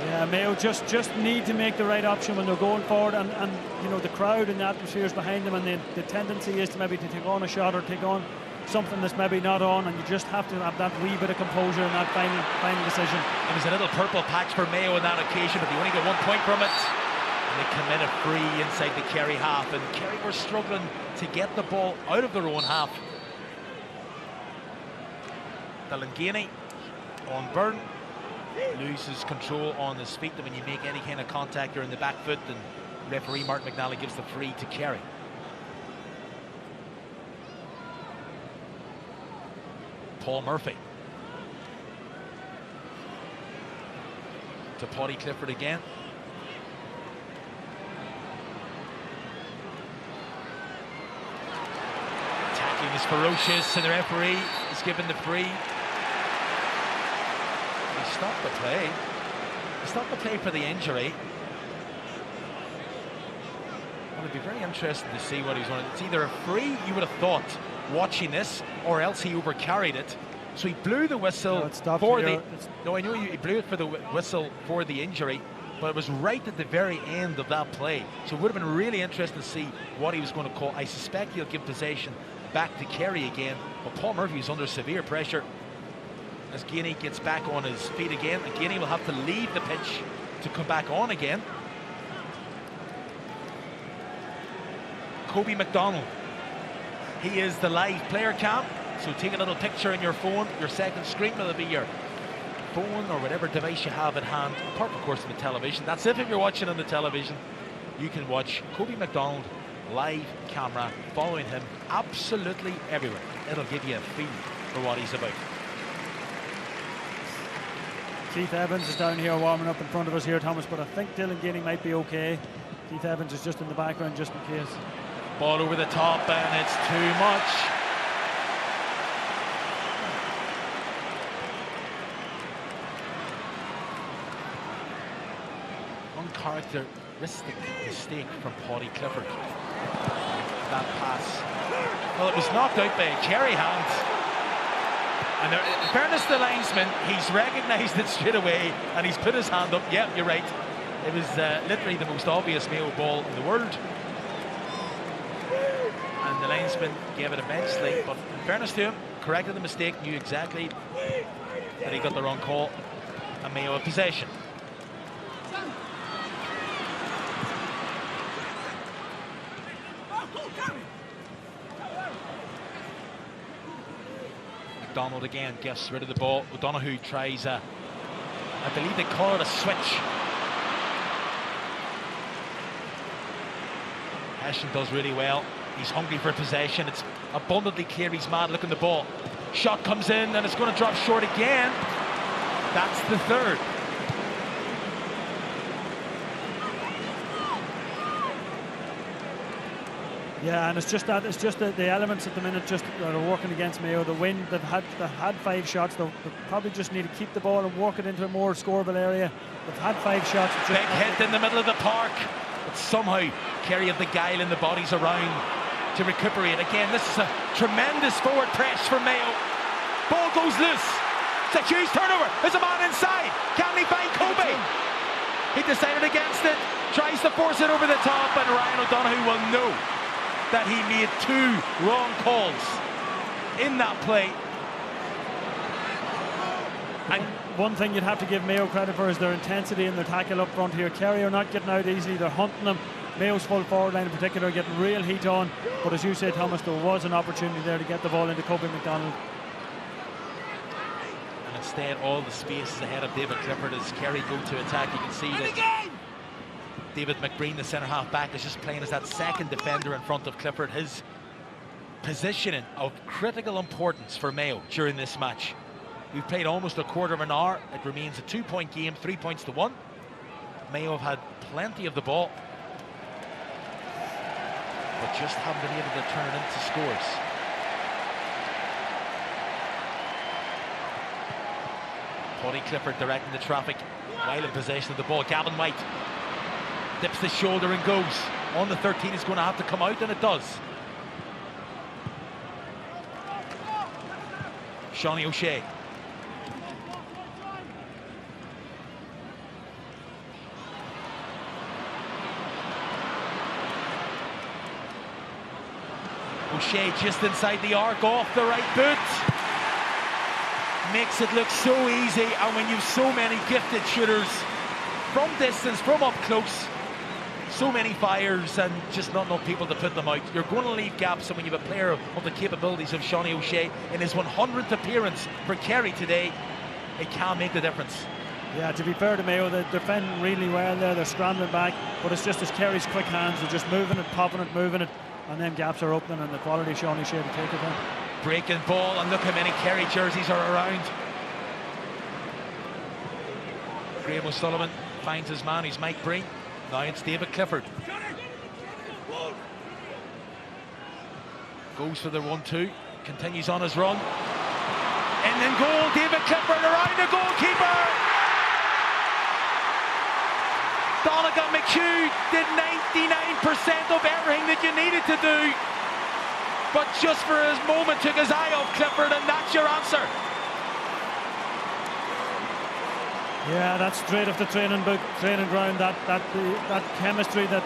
Yeah, Mayo just need to make the right option when they're going forward, and you know, the crowd and the atmosphere is behind them, and the tendency is to maybe to take on a shot or take on something that's maybe not on, and you just have to have that wee bit of composure in that final decision. It was a little purple patch for Mayo on that occasion, but they only got 1 point from it. And they commit a free inside the Kerry half, and Kerry were struggling to get the ball out of their own half. Delangani on Byrne loses control on his feet, and when you make any kind of contact, you're in the back foot, and referee Mark McNally gives the free to Kerry. Paul Murphy to Paddy Clifford again. Tackling is ferocious, and the referee is given the free. He stopped the play. He stopped the play for the injury. Well, it'd be very interesting to see what he's on. It's either a free, you would have thought, watching this, or else he overcarried it. So he blew the whistle for the... No, I know he blew it for the whistle for the injury, but it was right at the very end of that play. So it would have been really interesting to see what he was going to call. I suspect he'll give possession back to Kerry again, but Paul Murphy is under severe pressure as Guinea gets back on his feet again, and Guinea will have to leave the pitch to come back on again. Kobe McDonald, he is the live player cam, so take a little picture in your phone, your second screen, will be your phone or whatever device you have at hand, apart of course from the television. That's it. If you're watching on the television, you can watch Kobe McDonald live camera, following him absolutely everywhere. It'll give you a feel for what he's about. Keith Evans is down here warming up in front of us here, Thomas, but I think Dylan Guinea might be okay. Keith Evans is just in the background just in case. Ball over the top, and it's too much. Uncharacteristic mistake from Paddy Clifford. That pass. Well, it was knocked out by a Kerry hand. And there, in fairness to the linesman, he's recognised it straight away, and he's put his hand up. Yeah, you're right. It was literally the most obvious Mayo ball in the world. And the linesman gave it immensely, but in fairness to him, corrected the mistake, knew exactly that he got the wrong call, and Mayo had possession. McDonald again gets rid of the ball. O'Donoghue tries I believe they call it a switch. Hessian does really well. He's hungry for possession. It's abundantly clear he's mad looking the ball. Shot comes in, and it's going to drop short again. That's the third. Yeah, and it's just the elements at the minute just that are working against Mayo. The wind, they've had 5 shots. They probably just need to keep the ball and work it into a more scoreable area. They've had 5 shots. Big hit in the middle of the park, but somehow Kerry have the guile and the bodies around to recuperate. Again, this is a tremendous forward press for Mayo. Ball goes loose. It's a huge turnover. There's a man inside. Can he find Kobe? He decided against it. Tries to force it over the top, and Ryan O'Donoghue will know that he made 2 wrong calls in that play. And one thing you'd have to give Mayo credit for is their intensity and their tackle up front here. Kerry are not getting out easily. They're hunting them. Mayo's full forward line in particular getting real heat on. But as you say, Thomas, there was an opportunity there to get the ball into Kobe McDonald. And instead, all the space is ahead of David Clifford as Kerry go to attack. You can see that David McBreen, the centre half back, is just playing as that second defender in front of Clifford. His positioning of critical importance for Mayo during this match. We've played almost a quarter of an hour. It remains a 2-point game, 3 points to 1. Mayo have had plenty of the ball, but just haven't been able to turn it into scores. Paddy Clifford directing the traffic while in possession of the ball. Gavin White dips the shoulder and goes. On the 13 is going to have to come out, and it does. Shawnee O'Shea. O'Shea just inside the arc, off the right boot. Makes it look so easy, and when you've so many gifted shooters from distance, from up close, so many fires and just not enough people to put them out, you're going to leave gaps. And when you have a player of the capabilities of Shawnee O'Shea in his 100th appearance for Kerry today, it can make the difference. Yeah, to be fair to Mayo, they're defending really well there. They're scrambling back, but it's just as Kerry's quick hands, they're just moving it, popping it, moving it, and then gaps are opening, and the quality of Shawnee O'Shea to take it in. Breaking ball, and look how many Kerry jerseys are around. Graham O'Sullivan finds his man, he's Mike Breen. Now it's David Clifford. Goes for the 1-2, continues on his run. And then goal, David Clifford around the goalkeeper. Donegan McHugh did 99% of everything that you needed to do, but just for a moment took his eye off Clifford, and that's your answer. Yeah, that's straight off the training ground. That chemistry that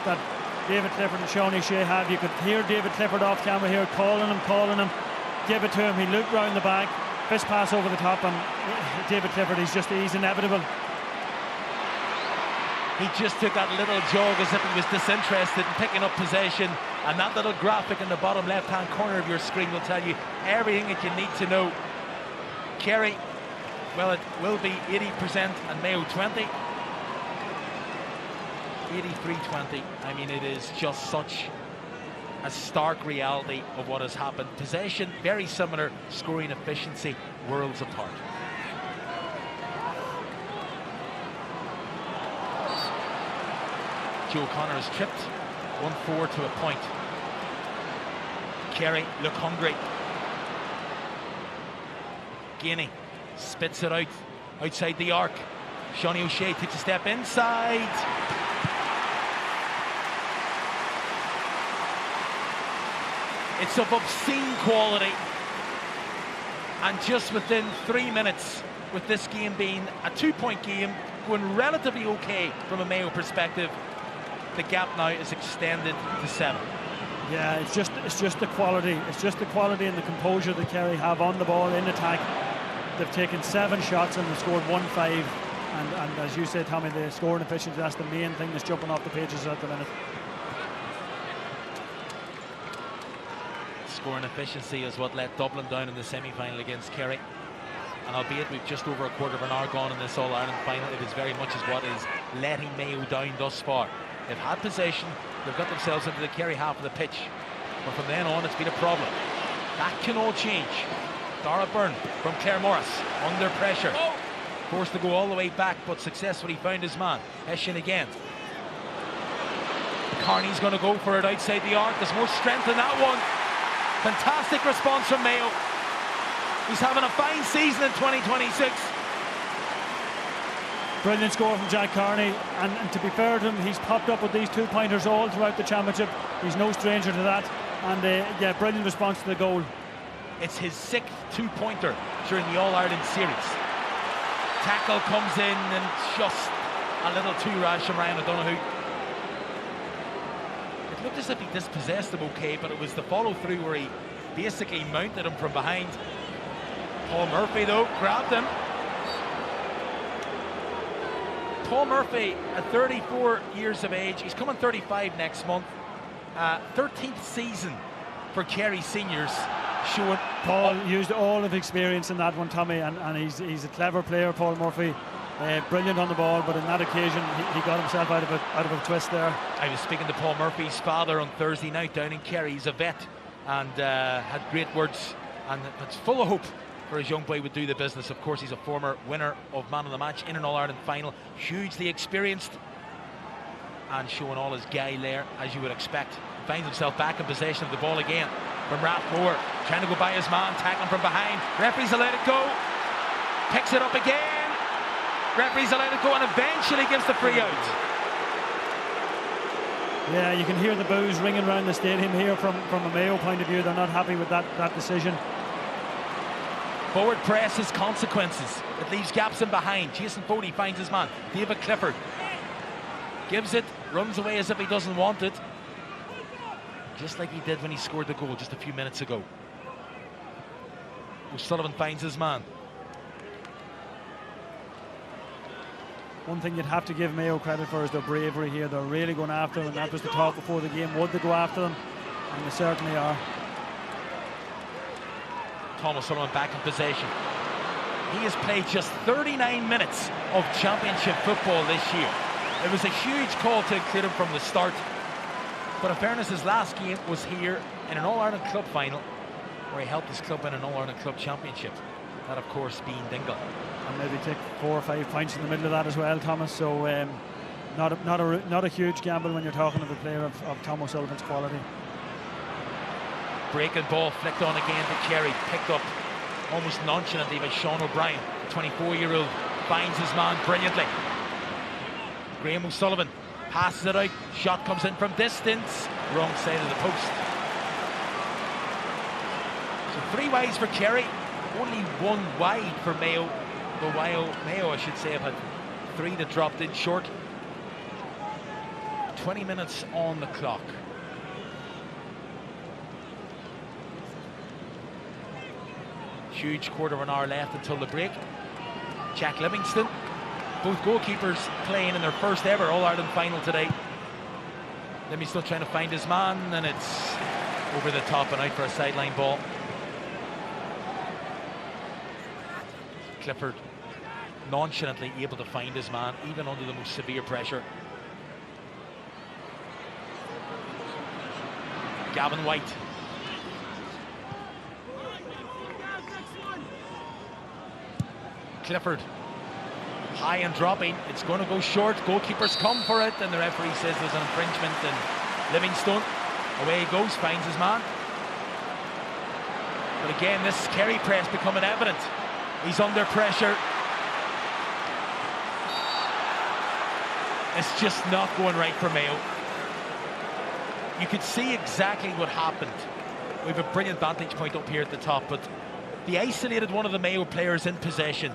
David Clifford and Shawnee O'Shea have. You could hear David Clifford off camera here calling him, give it to him. He looped round the back, fist pass over the top, and David Clifford, he's inevitable. He just took that little jog as if he was disinterested in picking up possession, and that little graphic in the bottom left-hand corner of your screen will tell you everything that you need to know. Kerry, well, it will be 80% and Mayo 20. 83-20. I mean, it is just such a stark reality of what has happened. Possession, very similar. Scoring efficiency, worlds apart. Joe O'Connor is tripped. 1-4 to a point. Kerry look hungry. Gainey spits it out outside the arc. Shawnee O'Shea takes a step inside. It's of obscene quality, and just within 3 minutes, with this game being a 2-point game, going relatively okay from a Mayo perspective, the gap now is extended to 7. Yeah, it's just the quality. It's just the quality and the composure that Kerry have on the ball in attack. They've taken 7 shots and they've scored 1-5. And as you said, Tommy, the scoring efficiency, that's the main thing that's jumping off the pages at the minute. Scoring efficiency is what let Dublin down in the semi-final against Kerry. And albeit we've just over a quarter of an hour gone in this All-Ireland final, it is very much as what is letting Mayo down thus far. They've had possession, they've got themselves into the Kerry half of the pitch, but from then on it's been a problem. That can all change. Dara Byrne from Clare Morris under pressure, forced to go all the way back, but successfully found his man. Hessian again. Carney's going to go for it outside the arc. There's more strength in that one. Fantastic response from Mayo. He's having a fine season in 2026. Brilliant score from Jack Carney, and to be fair to him, he's popped up with these 2-pointers all throughout the championship. He's no stranger to that, and yeah, brilliant response to the goal. It's his 6th 2-pointer during the All-Ireland series. Tackle comes in and just a little too rash from Ryan O'Donoghue. It looked as if he dispossessed him okay, but it was the follow-through where he basically mounted him from behind. Paul Murphy, though, grabbed him. Paul Murphy, at 34 years of age, he's coming 35 next month. 13th season for Kerry seniors. Showing Paul used all of his experience in that one, Tommy, and he's a clever player, Paul Murphy. Brilliant on the ball, but in that occasion he got himself out of a twist there. I was speaking to Paul Murphy's father on Thursday night down in Kerry. He's a vet and had great words, and it's full of hope for his young boy would do the business. Of course, he's a former winner of Man of the Match in an All-Ireland final, hugely experienced and showing all his guile there, as you would expect. Finds himself back in possession of the ball again from Rathmore, trying to go by his man, tackling from behind. Referee's allowed it go, picks it up again. Referee's allowed it go and eventually gives the free out. Yeah, you can hear the boos ringing around the stadium here from a Mayo point of view. They're not happy with that decision. Forward press has consequences. It leaves gaps in behind. Jason Foley finds his man, David Clifford. Gives it, runs away as if he doesn't want it. Just like he did when he scored the goal just a few minutes ago. O'Sullivan finds his man. One thing you'd have to give Mayo credit for is their bravery here. They're really going after them, and that was the talk before the game. Would they go after them? And they certainly are. Tom O'Sullivan back in possession. He has played just 39 minutes of championship football this year. It was a huge call to include him from the start. But in fairness, his last game was here in an All-Ireland club final, where he helped his club win an All-Ireland club championship. That, of course, being Dingle. And maybe take 4 or 5 points in the middle of that as well, Thomas. So not a huge gamble when you're talking of a player of Tom O'Sullivan's quality. Breaking ball flicked on again to Kerry, picked up almost nonchalantly by Sean O'Brien. The 24-year-old finds his man brilliantly. Graham O'Sullivan passes it out, shot comes in from distance, wrong side of the post. So 3 wides for Kerry, only 1 wide for Mayo. Though Mayo, I should say, have had 3 that dropped in short. 20 minutes on the clock. Huge quarter of an hour left until the break. Jack Livingston, both goalkeepers playing in their first ever All-Ireland final today. Livingston trying to find his man, and it's over the top and out for a sideline ball. Clifford nonchalantly able to find his man, even under the most severe pressure. Gavin White. Clifford, high and dropping. It's going to go short. Goalkeepers come for it, and the referee says there's an infringement. And Livingstone, away he goes, finds his man. But again, this Kerry press becoming evident. He's under pressure. It's just not going right for Mayo. You could see exactly what happened. We have a brilliant vantage point up here at the top, but they isolated one of the Mayo players in possession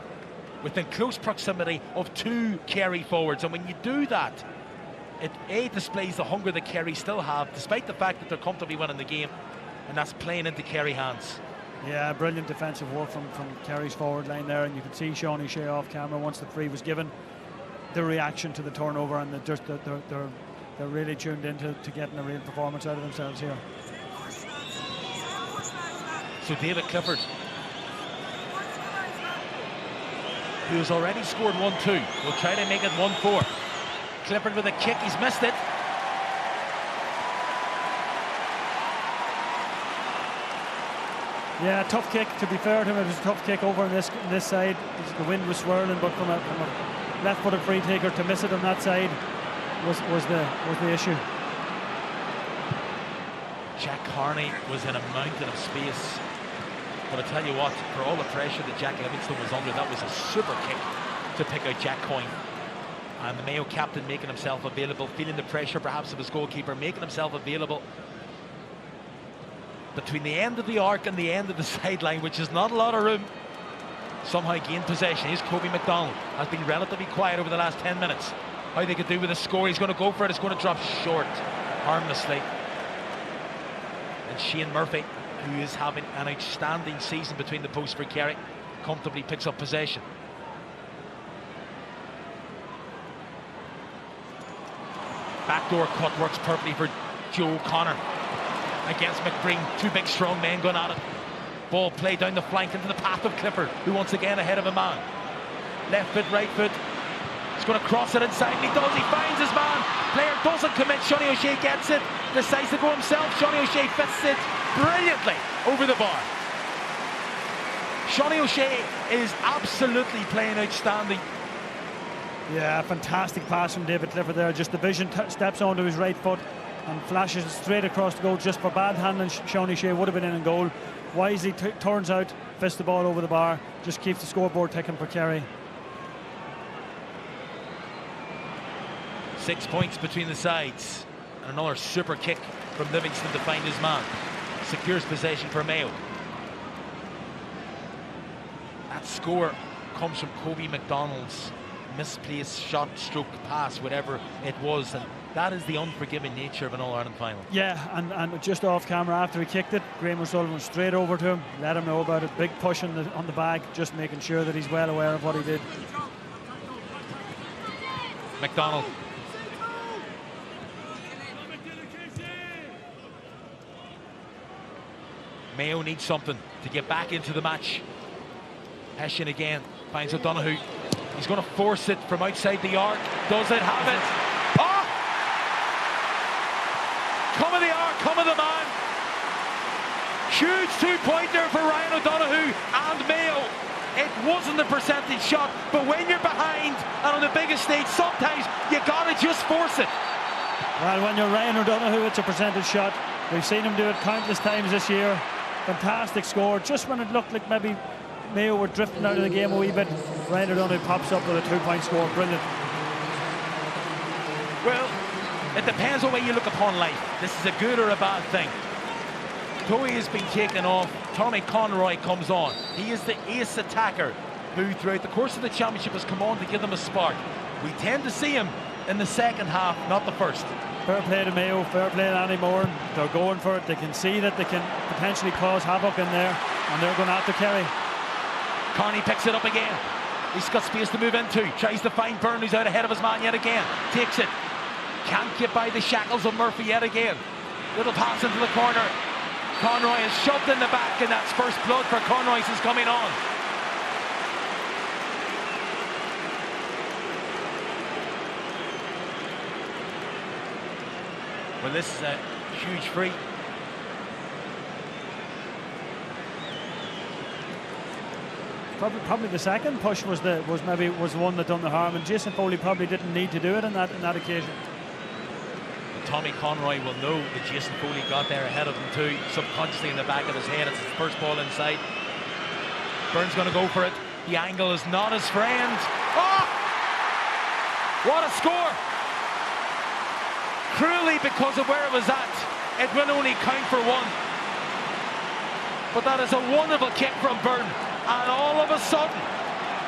within close proximity of 2 Kerry forwards, and when you do that, it displays the hunger that Kerry still have, despite the fact that they're comfortably winning the game, and that's playing into Kerry hands. Yeah, brilliant defensive work from Kerry's forward line there, and you could see Sean O'Shea off camera once the free was given, the reaction to the turnover, and they're really tuned into getting a real performance out of themselves here. So David Clifford, who's already scored 1-2, will try to make it 1-4. Clifford with a kick, he's missed it. Yeah, tough kick. To be fair to him, it was a tough kick over on this side. The wind was swirling, but from a left-footed free taker to miss it on that side was the issue. Jack Carney was in a mountain of space. But I tell you what, for all the pressure that Jack Livingston was under, that was a super kick to pick out Jack Coyne. And the Mayo captain making himself available, feeling the pressure perhaps of his goalkeeper, making himself available between the end of the arc and the end of the sideline, which is not a lot of room. Somehow gained possession. Here's Kobe McDonald, has been relatively quiet over the last 10 minutes. How they could do with a score, he's going to go for it, it's going to drop short, harmlessly. And Shane Murphy, who is having an outstanding season between the posts for Kerry, comfortably picks up possession. Backdoor cut works perfectly for Joe O'Connor against McBreen. Two big strong men going at it. Ball played down the flank into the path of Clifford, who once again ahead of a man. Left foot, right foot. He's going to cross it inside, and he does. He finds his man. Player doesn't commit. Seanie O'Shea gets it. Decides to go himself. Seanie O'Shea fits it brilliantly over the bar. Seanie O'Shea is absolutely playing outstanding. Yeah, fantastic pass from David Clifford there. Just the vision, steps onto his right foot and flashes straight across the goal. Just for bad handling, Seanie O'Shea would have been in goal. Wisely turns out, fists the ball over the bar, just keeps the scoreboard ticking for Kerry. 6 points between the sides. And another super kick from Livingston to find his man. Secures possession for Mayo. That score comes from Kobe McDonald's misplaced shot, stroke, pass, whatever it was, and that is the unforgiving nature of an All-Ireland final. Yeah, and just off camera after he kicked it, Graham O'Sullivan straight over to him, let him know about it, big push on the bag, just making sure that he's well aware of what he did. McDonald. Mayo needs something to get back into the match. Hessian again, finds O'Donoghue. He's going to force it from outside the arc. Does it have it? Oh! Come of the arc, come of the man. Huge two-pointer for Ryan O'Donoghue and Mayo. It wasn't a percentage shot, but when you're behind and on the biggest stage, sometimes you got to just force it. Well, when you're Ryan O'Donoghue, it's a percentage shot. We've seen him do it countless times this year. Fantastic score. Just when it looked like maybe Mayo were drifting out of the game a wee bit, Ryan O'Donoghue pops up with a 2-point score. Brilliant. Well, it depends on the way you look upon life. This is a good or a bad thing. Toey has been taken off. Tommy Conroy comes on. He is the ace attacker who throughout the course of the championship has come on to give them a spark. We tend to see him in the second half, not the first. Fair play to Mayo, fair play to Andy Moore. They're going for it. They can see that they can potentially cause havoc in there, and they're going after Kerry. Carney picks it up again. He's got space to move into. Tries to find Byrne, who's out ahead of his man yet again. Takes it. Can't get by the shackles of Murphy yet again. Little pass into the corner. Conroy is shoved in the back, and that's first blood for Conroy is coming on. Well, this is a huge free. Probably the second push was the one that done the harm, and Jason Foley probably didn't need to do it in that occasion. Tommy Conroy will know that Jason Foley got there ahead of him too, subconsciously in the back of his head. It's his first ball inside. Byrne's going to go for it. The angle is not his friend. Oh! What a score! Cruelly, because of where it was at, it will only count for one. But that is a wonderful kick from Byrne, and all of a sudden,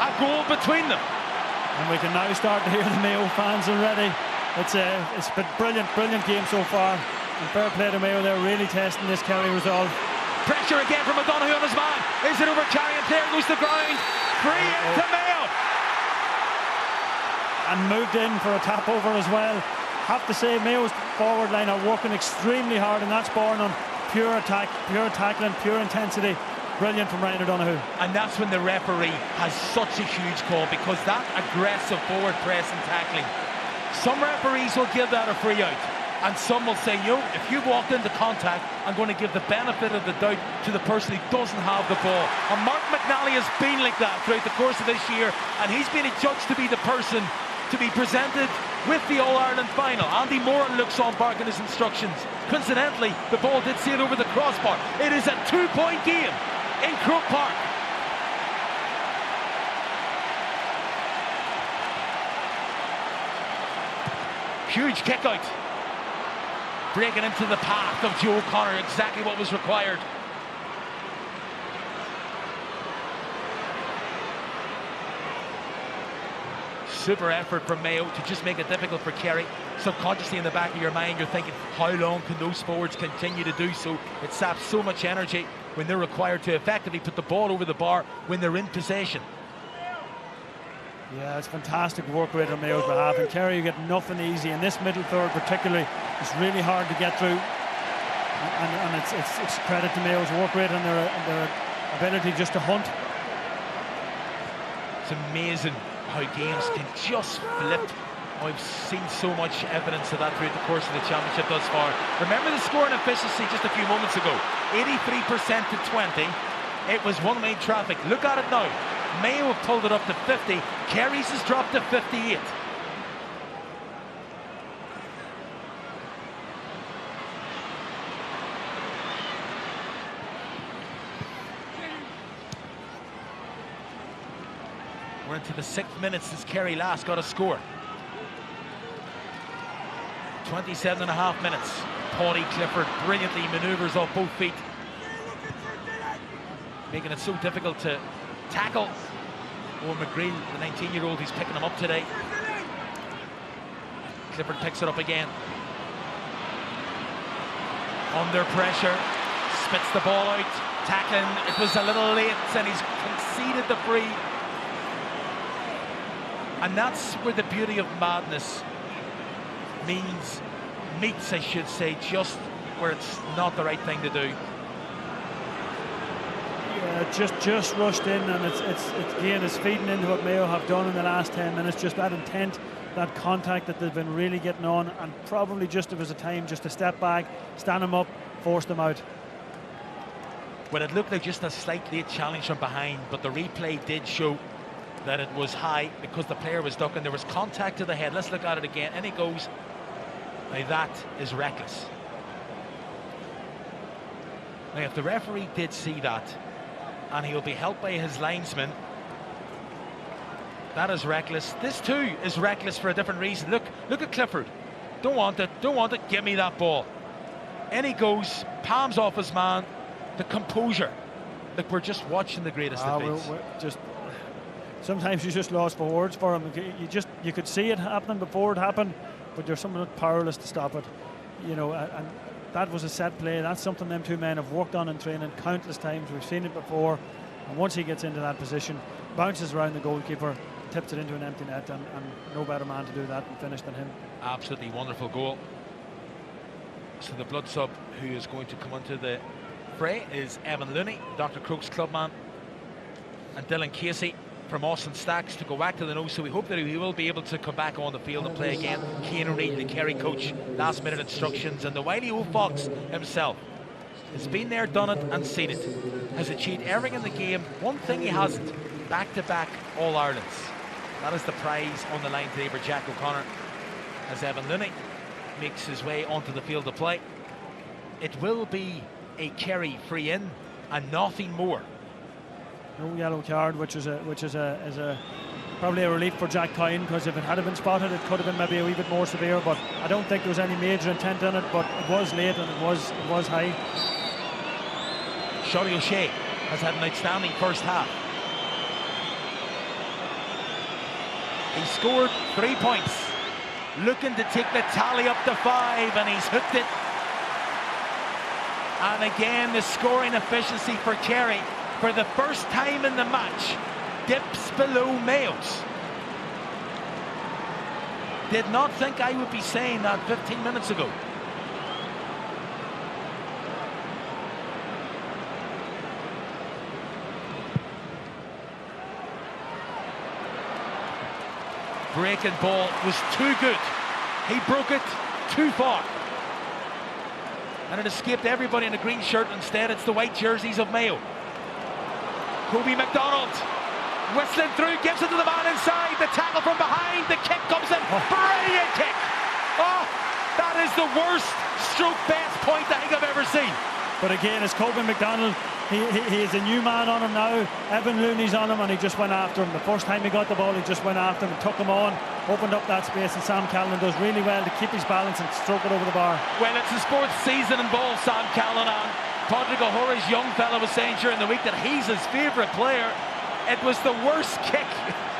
a goal between them. And we can now start to hear the Mayo fans already. It's been brilliant game so far. And fair play to Mayo, they're really testing this Kerry resolve. Pressure again from O'Donoghue on his man. Is it over Kerry, and there goes the ground. Free into Mayo. And moved in for a tap over as well. Have to say, Mayo's forward line are working extremely hard, and that's born on pure attack, pure tackling, pure intensity. Brilliant from Ryan O'Donoghue. And that's when the referee has such a huge call, because that aggressive forward press and tackling, some referees will give that a free out, and some will say, yo, if you walked into contact, I'm going to give the benefit of the doubt to the person who doesn't have the ball. And Mark McNally has been like that throughout the course of this year, and he's been adjudged to be the person to be presented with the All-Ireland final. Andy Moore looks on barking his instructions. Coincidentally, the ball did sail over the crossbar. It is a 2-point game in Croke Park. Huge kick out. Breaking into the path of Joe O'Connor, exactly what was required. Super effort from Mayo to just make it difficult for Kerry. Subconsciously in the back of your mind, you're thinking, how long can those forwards continue to do so? It saps so much energy when they're required to effectively put the ball over the bar when they're in possession. Yeah, it's fantastic work rate on Mayo's behalf, and Kerry, you get nothing easy. In this middle third particularly, it's really hard to get through. And it's credit to Mayo's work rate and their ability just to hunt. It's amazing how games can just flip. I've seen so much evidence of that throughout the course of the championship thus far. Remember the scoring efficiency just a few moments ago, 83% to 20. It was one-way traffic. Look at it now. Mayo have pulled it up to 50. Kerry's has dropped to 58. We're into the 6th minute since Kerry last got a score. 27.5 minutes. Paudie Clifford brilliantly manoeuvres off both feet, making it so difficult to tackle. Or McGreel, the 19-year-old, he's picking him up today. Clifford picks it up again. Under pressure, spits the ball out, tackling. It was a little late, and he's conceded the free. And that's where the beauty of madness meets, I should say, just where it's not the right thing to do. Yeah, just rushed in, and it's again, it's feeding into what Mayo have done in the last 10 minutes. Just that intent, that contact that they've been really getting on, and probably just if it was a time just to step back, stand them up, force them out. Well, it looked like just a slight late challenge from behind, but the replay did show that it was high because the player was ducking. There was contact to the head. Let's look at it again, and he goes. Now that is reckless. Now if the referee did see that, and he'll be helped by his linesman, that is reckless. This too is reckless for a different reason. Look at Clifford. Don't want it, give me that ball. And he goes, palms off his man, the composure. Look, we're just watching the greatest of these. Sometimes you just lost for words for him. You could see it happening before it happened, but you're somewhat powerless to stop it. You know, and that was a set play. That's something them two men have worked on in training countless times. We've seen it before. And once he gets into that position, bounces around the goalkeeper, tips it into an empty net, and no better man to do that and finish than him. Absolutely wonderful goal. So the blood sub who is going to come onto the fray is Evan Looney, Dr. Croke's clubman, and Dylan Casey from Austin Stacks to go back to the nose. So we hope that he will be able to come back on the field and play again. Cian Reid, the Kerry coach, last minute instructions, and the wily old fox himself has been there, done it and seen it, has achieved everything in the game. One thing he hasn't, back-to-back All-Irelands. That is the prize on the line today for Jack O'Connor as Evan Looney makes his way onto the field of play. It will be a Kerry free in and nothing more. No yellow card, which is probably a relief for Jack Coyne, because if it had been spotted, it could have been maybe a wee bit more severe. But I don't think there was any major intent in it. But it was late and it was high. Shawty O'Shea has had an outstanding first half. He scored 3 points, looking to take the tally up to 5, and he's hooked it. And again, the scoring efficiency for Kerry, for the first time in the match, dips below Mayo's. Did not think I would be saying that 15 minutes ago. Breaking ball was too good. He broke it too far. And it escaped everybody in the green shirt. Instead, it's the white jerseys of Mayo. Kobe McDonald whistling through, gives it to the man inside. The tackle from behind. The kick comes in. Brilliant kick. Oh, that That is the worst stroke best point I think I've ever seen. But again, it's Kobe McDonald. He is a new man on him now. Evan Looney's on him, and he just went after him. The first time he got the ball, he just went after him and took him on, opened up that space, and Sam Callan does really well to keep his balance and stroke it over the bar. Well, it's a sports season in ball, Sam Callan, and Padraig O'Hora's young fella was saying during the week that he's his favourite player. It was the worst kick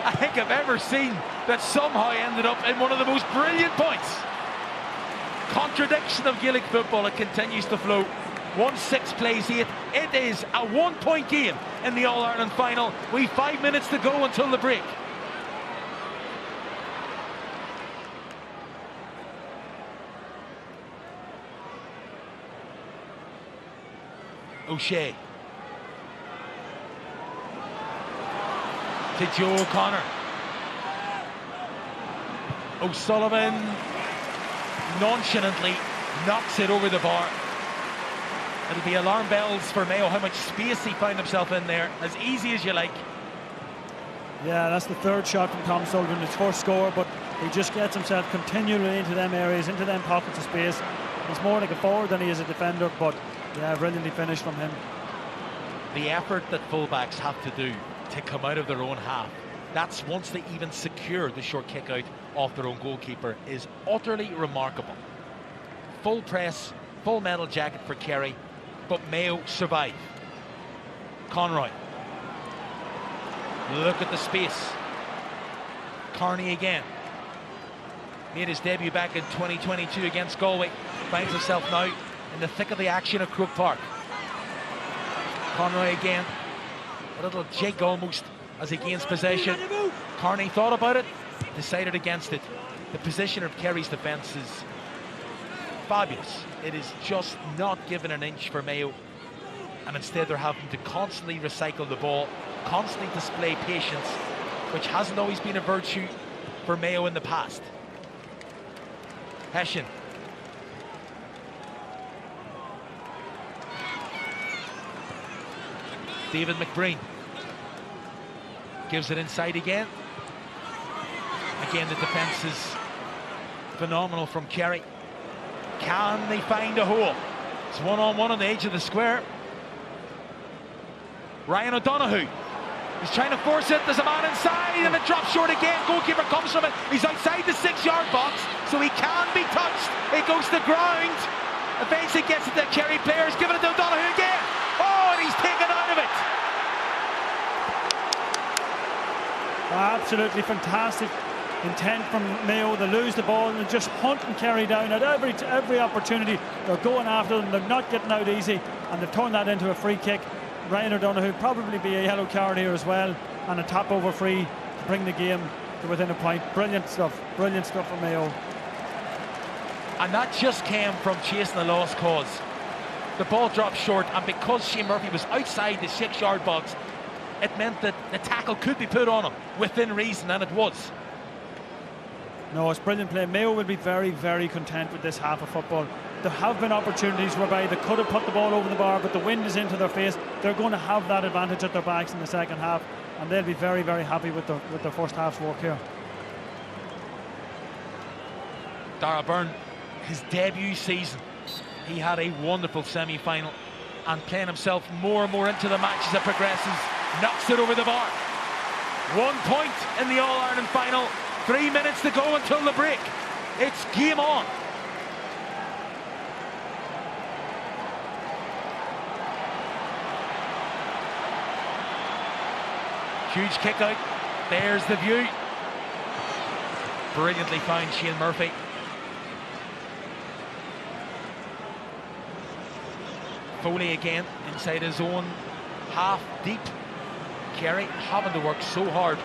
I think I've ever seen that somehow ended up in one of the most brilliant points. Contradiction of Gaelic football, it continues to flow. 1-6 plays 8. It is a 1-point game in the All-Ireland final. We've 5 minutes to go until the break. O'Shea to Joe O'Connor. O'Sullivan nonchalantly knocks it over the bar. It'll be alarm bells for Mayo, how much space he found himself in there. As easy as you like. Yeah, that's the third shot from Tom Sullivan, his first score, but he just gets himself continually into them areas, into them pockets of space. He's more like a forward than he is a defender, but yeah, brilliantly finished from him. The effort that fullbacks have to do to come out of their own half, that's once they even secure the short kick out off their own goalkeeper, is utterly remarkable. Full press, full metal jacket for Kerry, but Mayo survive. Conroy. Look at the space. Carney again. Made his debut back in 2022 against Galway. Finds himself now in the thick of the action at Croke Park. Conroy again. A little jig almost as he gains possession. Carney thought about it, decided against it. The position of Kerry's defence is fabulous. It is just not given an inch for Mayo, and instead they're having to constantly recycle the ball, constantly display patience, which hasn't always been a virtue for Mayo in the past. Hessian. David McBreen gives it inside again. Again, the defence is phenomenal from Kerry. Can they find a hole? It's one-on-one on the edge of the square. Ryan O'Donoghue. He's trying to force it. There's a man inside, and it drops short again. Goalkeeper comes from it. He's outside the 6-yard box, so he can be touched. It goes to the ground. Eventually gets it to Kerry players. Giving it to O'Donoghue again. Oh, and he's taken out of it. Absolutely fantastic intent from Mayo. They lose the ball and just hunting Kerry down at every opportunity. They're going after them. They're not getting out easy, and they've turned that into a free kick. Ryan O'Donoghue probably be a yellow card here as well, and a top over free to bring the game to within a point. Brilliant stuff from Mayo. And that just came from chasing a lost cause. The ball dropped short, and because Shane Murphy was outside the 6-yard box, it meant that the tackle could be put on him within reason, and it was. No, it's brilliant play. Mayo will be very, very content with this half of football. There have been opportunities whereby they could have put the ball over the bar, but the wind is into their face. They're going to have that advantage at their backs in the second half, and they'll be very, very happy with their first half's work here. Dara Byrne, his debut season, he had a wonderful semi-final, and playing himself more and more into the match as it progresses, knocks it over the bar. 1 point in the All-Ireland final. 3 minutes to go until the break. It's game on. Huge kick out. There's the view. Brilliantly found Shane Murphy. Foley again inside his own half deep. Kerry having to work so hard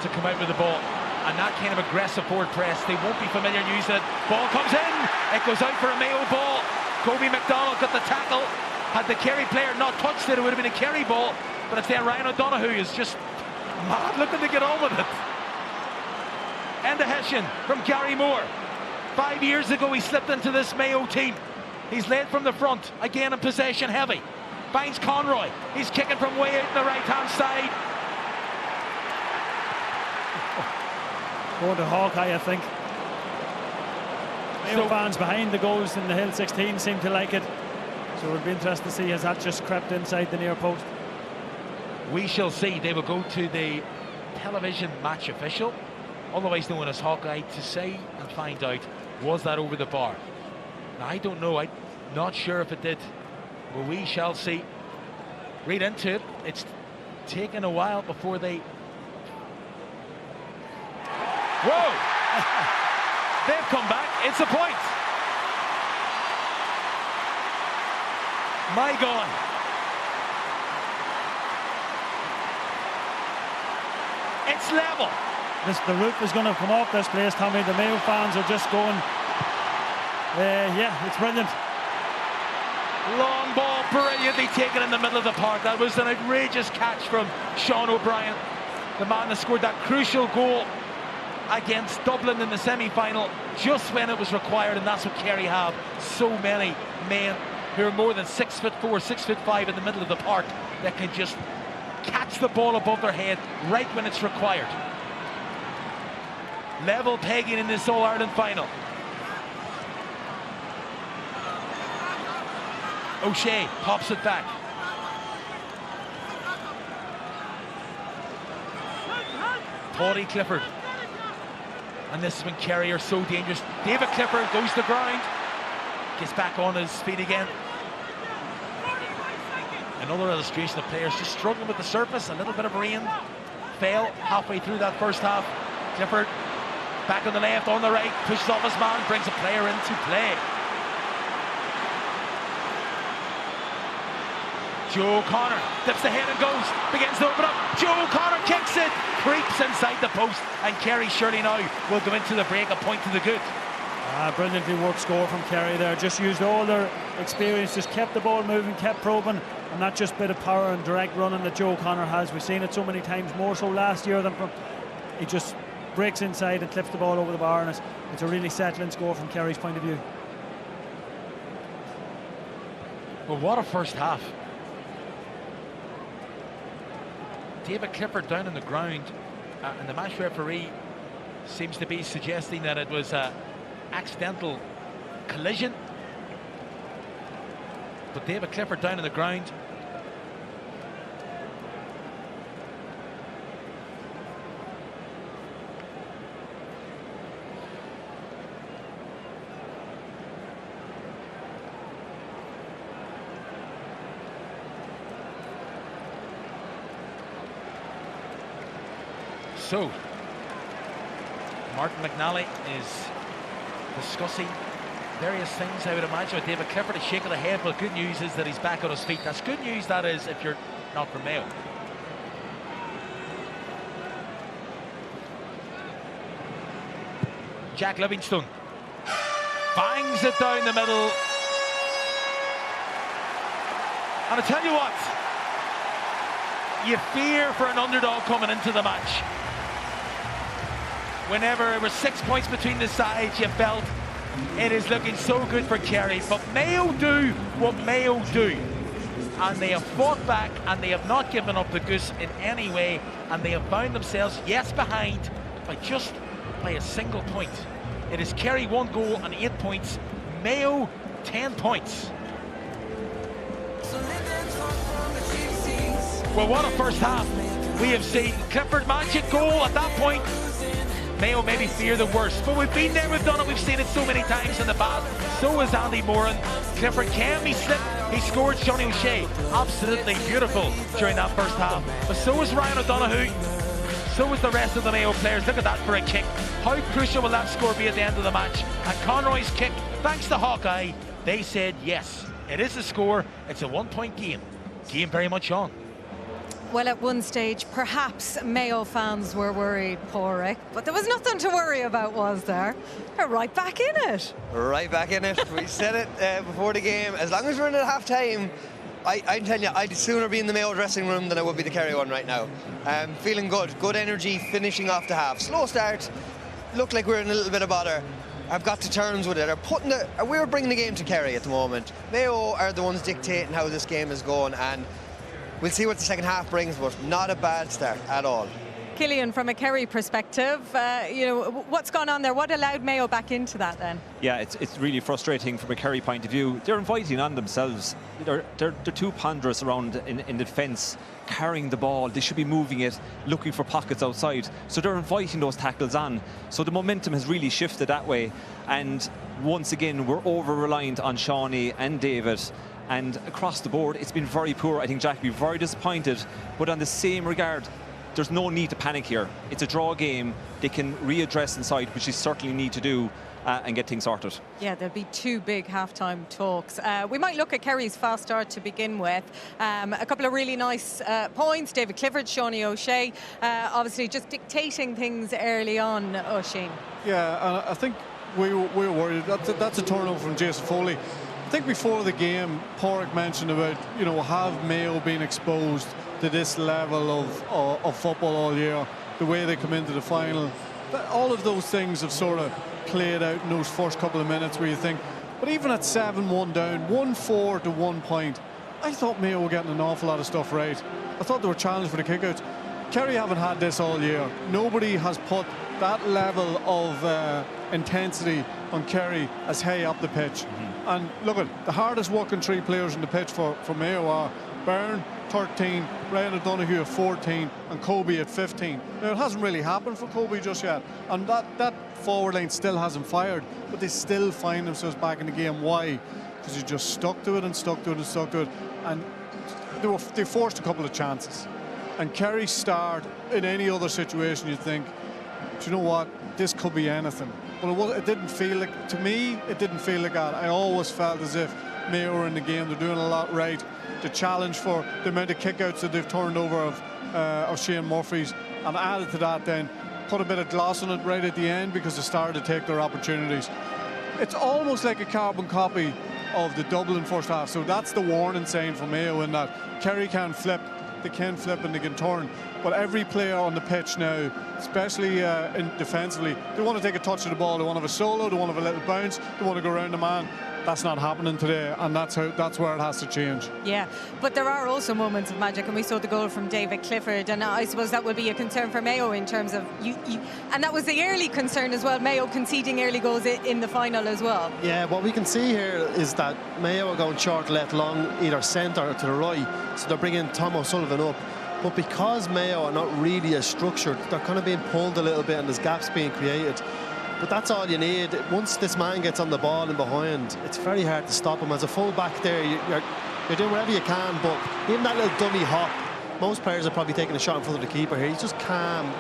to come out with the ball, and that kind of aggressive forward press, they won't be familiar using it. Ball comes in, it goes out for a Mayo ball. Kobe McDonald got the tackle. Had the Kerry player not touched it, it would have been a Kerry ball, but it's then Ryan O'Donoghue is just mad looking to get on with it. And the Hessian from Gary Moore. 5 years ago he slipped into this Mayo team. He's led from the front, again in possession heavy. Finds Conroy, he's kicking from way out the right-hand side. Going to Hawkeye, I think. Mayo fans behind the goals in the Hill 16 seem to like it. So it'll be interesting to see, has that just crept inside the near post? We shall see. They will go to the television match official, otherwise known as Hawkeye, to say and find out, was that over the bar? Now, I don't know. I'm not sure if it did. But we shall see. Read into it. It's taken a while before they... Whoa! They've come back. It's a point. My God. It's level. The roof is going to come off this place, Tommy. The Mayo fans are just going... yeah, it's brilliant. Long ball, brilliantly taken in the middle of the park. That was an outrageous catch from Sean O'Brien, the man that scored that crucial goal against Dublin in the semi-final, just when it was required, and that's what Kerry have. So many men who are more than 6'4", 6'5" in the middle of the park that can just catch the ball above their head right when it's required. Level pegging in this All-Ireland final. O'Shea pops it back. Paudie Clifford. And this is when Kerry are so dangerous. David Clifford goes to the ground. Gets back on his feet again. Another illustration of players just struggling with the surface. A little bit of rain fell halfway through that first half. Clifford back on the left, on the right, pushes off his man, brings a player into play. Joe O'Connor dips the head and goes, begins to open up. Joe O'Connor kicks it, creeps inside the post, and Kerry surely now will go into the break, a point to the good. Brilliantly worked score from Kerry there. Just used all their experience, just kept the ball moving, kept probing, and that just bit of power and direct running that Joe O'Connor has. We've seen it so many times, more so last year than from. He just breaks inside and clips the ball over the bar, and it's a really settling score from Kerry's point of view. Well, what a first half. David Clifford down on the ground, and the match referee seems to be suggesting that it was an accidental collision. But David Clifford down on the ground. So, Martin McNally is discussing various things, I would imagine, with David Clifford. A shake of the head, but good news is that he's back on his feet. That's good news, that is, if you're not from Mayo. Jack Livingstone bangs it down the middle. And I tell you what, you fear for an underdog coming into the match. Whenever it was 6 points between the sides, you felt it is looking so good for Kerry. But Mayo do what Mayo do. And they have fought back, and they have not given up the goose in any way. And they have found themselves, yes, behind, by a single point. It is Kerry 1 goal and 8 points. Mayo 10 points. Well, what a first half we have seen. Clifford magic goal at that point. Mayo maybe fear the worst, but we've been there, we've done it, we've seen it so many times in the past. So is Andy Moran. Clifford can be slipped. He scored. Johnny O'Shea, absolutely beautiful during that first half. But so is Ryan O'Donoghue. So is the rest of the Mayo players. Look at that for a kick. How crucial will that score be at the end of the match? And Conroy's kick, thanks to Hawkeye, they said yes, it is a score. It's a 1 point game. Game very much on. Well, at one stage, perhaps Mayo fans were worried, poor Rick, but there was nothing to worry about, was there? They're right back in it. Right back in it. We said it before the game. As long as we're in at half-time, I'm telling you, I'd sooner be in the Mayo dressing room than I would be the Kerry one right now. Feeling good. Good energy, finishing off the half. Slow start. Looked like we're in a little bit of bother. I've got to terms with it. We're bringing the game to Kerry at the moment. Mayo are the ones dictating how this game is going, and we'll see what the second half brings, but not a bad start at all. Killian, from a Kerry perspective, what's gone on there? What allowed Mayo back into that then? Yeah, it's really frustrating from a Kerry point of view. They're inviting on themselves. They're too ponderous around in defence, carrying the ball. They should be moving it, looking for pockets outside. So they're inviting those tackles on. So the momentum has really shifted that way. And once again, we're over-reliant on Shawnee and David. And across the board, it's been very poor. I think Jack will be very disappointed. But on the same regard, there's no need to panic here. It's a draw game. They can readdress inside, which they certainly need to do, and get things sorted. Yeah, there'll be 2 big half-time talks. We might look at Kerry's fast start to begin with. A couple of really nice points. David Clifford, Shawnee O'Shea, obviously just dictating things early on, O'Shea. Yeah, and I think we were worried. That's a turnover from Jason Foley. I think before the game, Porrick mentioned about, have Mayo been exposed to this level of football all year, the way they come into the final. All of those things have sort of played out in those first couple of minutes where you think, but even at 7-1 down, 1-4 to 1 point, I thought Mayo were getting an awful lot of stuff right. I thought they were challenged for the kickouts. Kerry haven't had this all year. Nobody has put that level of intensity on Kerry as high up the pitch. And look at the hardest working 3 players in the pitch for Mayo are Byrne, 13, Ryan O'Donoghue at 14, and Kobe at 15. Now, it hasn't really happened for Kobe just yet, and that forward line still hasn't fired, but they still find themselves back in the game. Why? Because they just stuck to it and stuck to it and stuck to it, and they forced a couple of chances. And Kerry's start, in any other situation, you'd think, do you know what, this could be anything. But it didn't feel like, to me, it didn't feel like that. I always felt as if Mayo were in the game, they're doing a lot right. The challenge for the amount of kickouts that they've turned over of Shane Murphy's, and added to that then, put a bit of gloss on it right at the end because they started to take their opportunities. It's almost like a carbon copy of the Dublin first half, so that's the warning sign for Mayo in that Kerry can flip, they can flip and they can turn, but every player on the pitch now, especially defensively, they want to take a touch of the ball, they want to have a solo, they want to have a little bounce, they want to go around the man. That's not happening today, and that's where it has to change. Yeah, but there are also moments of magic, and we saw the goal from David Clifford, and I suppose that would be a concern for Mayo in terms of and that was the early concern as well, Mayo conceding early goals in the final as well. Yeah, what we can see here is that Mayo are going short left long, either centre or to the right, so they're bringing Tom O'Sullivan up. But because Mayo are not really as structured, they're kind of being pulled a little bit and there's gaps being created. But that's all you need. Once this man gets on the ball and behind, it's very hard to stop him. As a full-back there, you're doing whatever you can, but even that little dummy hop, most players are probably taking a shot in front of the keeper here. He's just calm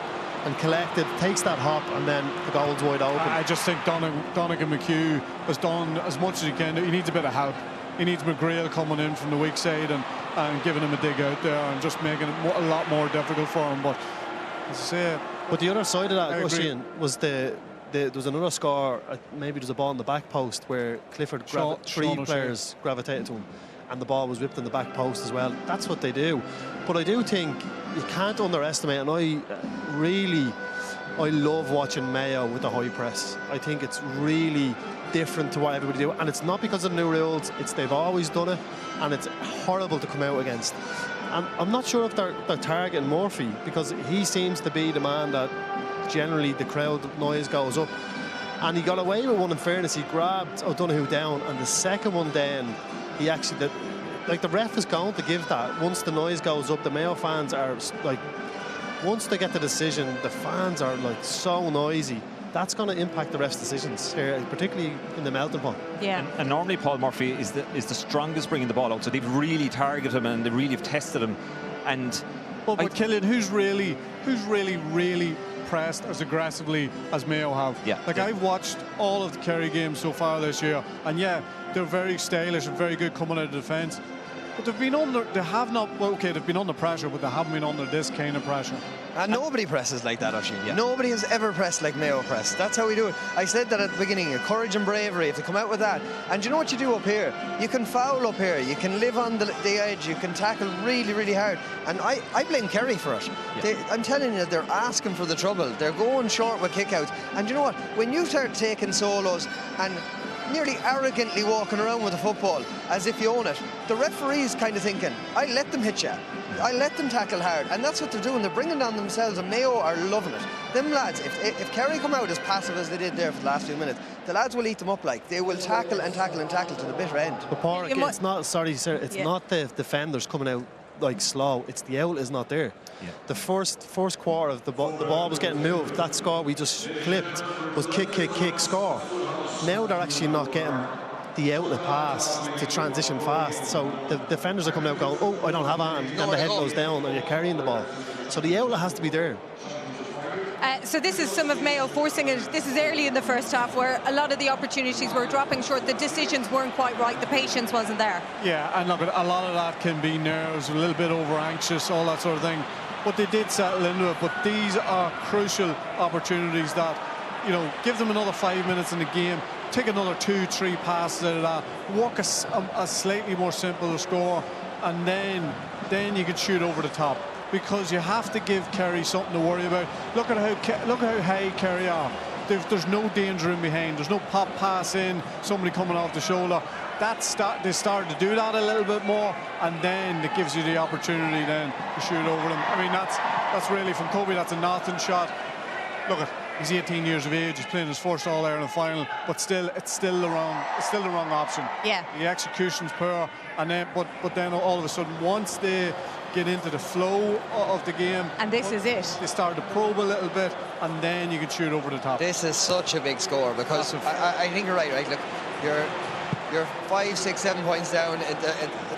and collected, takes that hop, and then the goal's wide open. I just think Donegan McHugh has done as much as he can. He needs a bit of help. He needs McGrail coming in from the weak side and giving him a dig out there and just making it a lot more difficult for him. But as I say, but the other side of that, Oisin, was there was another score, maybe there's a ball in the back post where Clifford, 3 players gravitated to him and the ball was whipped in the back post as well. That's what they do. But I do think you can't underestimate, and I love watching Mayo with the high press. I think it's really different to what everybody do, and it's not because of the new rules, they've always done it, and it's horrible to come out against. And I'm not sure if they're targeting Murphy, because he seems to be the man that generally the crowd noise goes up, and he got away with one. In fairness, he grabbed O'Donoghue down, and the second one then he actually the ref is going to give that. Once the noise goes up, the Mayo fans are like, once they get the decision, the fans are like so noisy. That's going to impact the ref's decisions here, particularly in the melting pot. Yeah. And normally Paul Murphy is the strongest bringing the ball out, so they've really targeted him and they really have tested him. And but Killian, who's really pressed as aggressively as Mayo have? Yeah. I've watched all of the Kerry games so far this year, and yeah, they're very stylish and very good coming out of defence. But they've been under pressure, but they haven't been under this kind of pressure. And nobody presses like that, Oisin. Yeah. Nobody has ever pressed like Mayo press. That's how we do it. I said that at the beginning, courage and bravery, if they come out with that. And you know what you do up here? You can foul up here, you can live on the edge, you can tackle really, really hard. And I blame Kerry for it. Yeah. I'm telling you, they're asking for the trouble. They're going short with kickouts. And you know what? When you start taking solos and nearly arrogantly walking around with the football as if you own it. The referee's kind of thinking, I let them hit you. I let them tackle hard. And that's what they're doing. They're bringing down themselves, and Mayo are loving it. Them lads, if Kerry come out as passive as they did there for the last few minutes, the lads will eat them up like. They will tackle and tackle and tackle to the bitter end. But Pádraig, it's not, sorry sir, it's not the defenders coming out like slow, it's the outlet is not there. The first quarter of the ball was getting moved. That score we just clipped was kick, score. Now they're actually not getting the outlet pass to transition fast. So the defenders are coming out going, oh, I don't have it, and then the head goes down and you're carrying the ball. So the outlet has to be there. So this is some of Mayo forcing it. This is early in the first half where a lot of the opportunities were dropping short. The decisions weren't quite right. The patience wasn't there. Yeah, and look, a lot of that can be nerves, a little bit over anxious, all that sort of thing. But they did settle into it. But these are crucial opportunities that, you know, give them another 5 minutes in the game, take another 2-3 passes out of that, work a slightly more simple score, and then you can shoot over the top. Because you have to give Kerry something to worry about. Look at how high Kerry are. There's no danger in behind. There's no pop pass in, somebody coming off the shoulder. They started to do that a little bit more, and then it gives you the opportunity then to shoot over them. I mean, that's really from Kobe. That's a nothing shot. Look at. He's 18 years of age. He's playing his first All-Ireland final, but still, it's still the wrong option. Yeah. The execution's poor, and then but then all of a sudden, once they get into the flow of the game, and this is it. They start to probe a little bit, and then you can shoot over the top. This is such a big score because I think you're right. Look, you're 5, 6, 7 points down at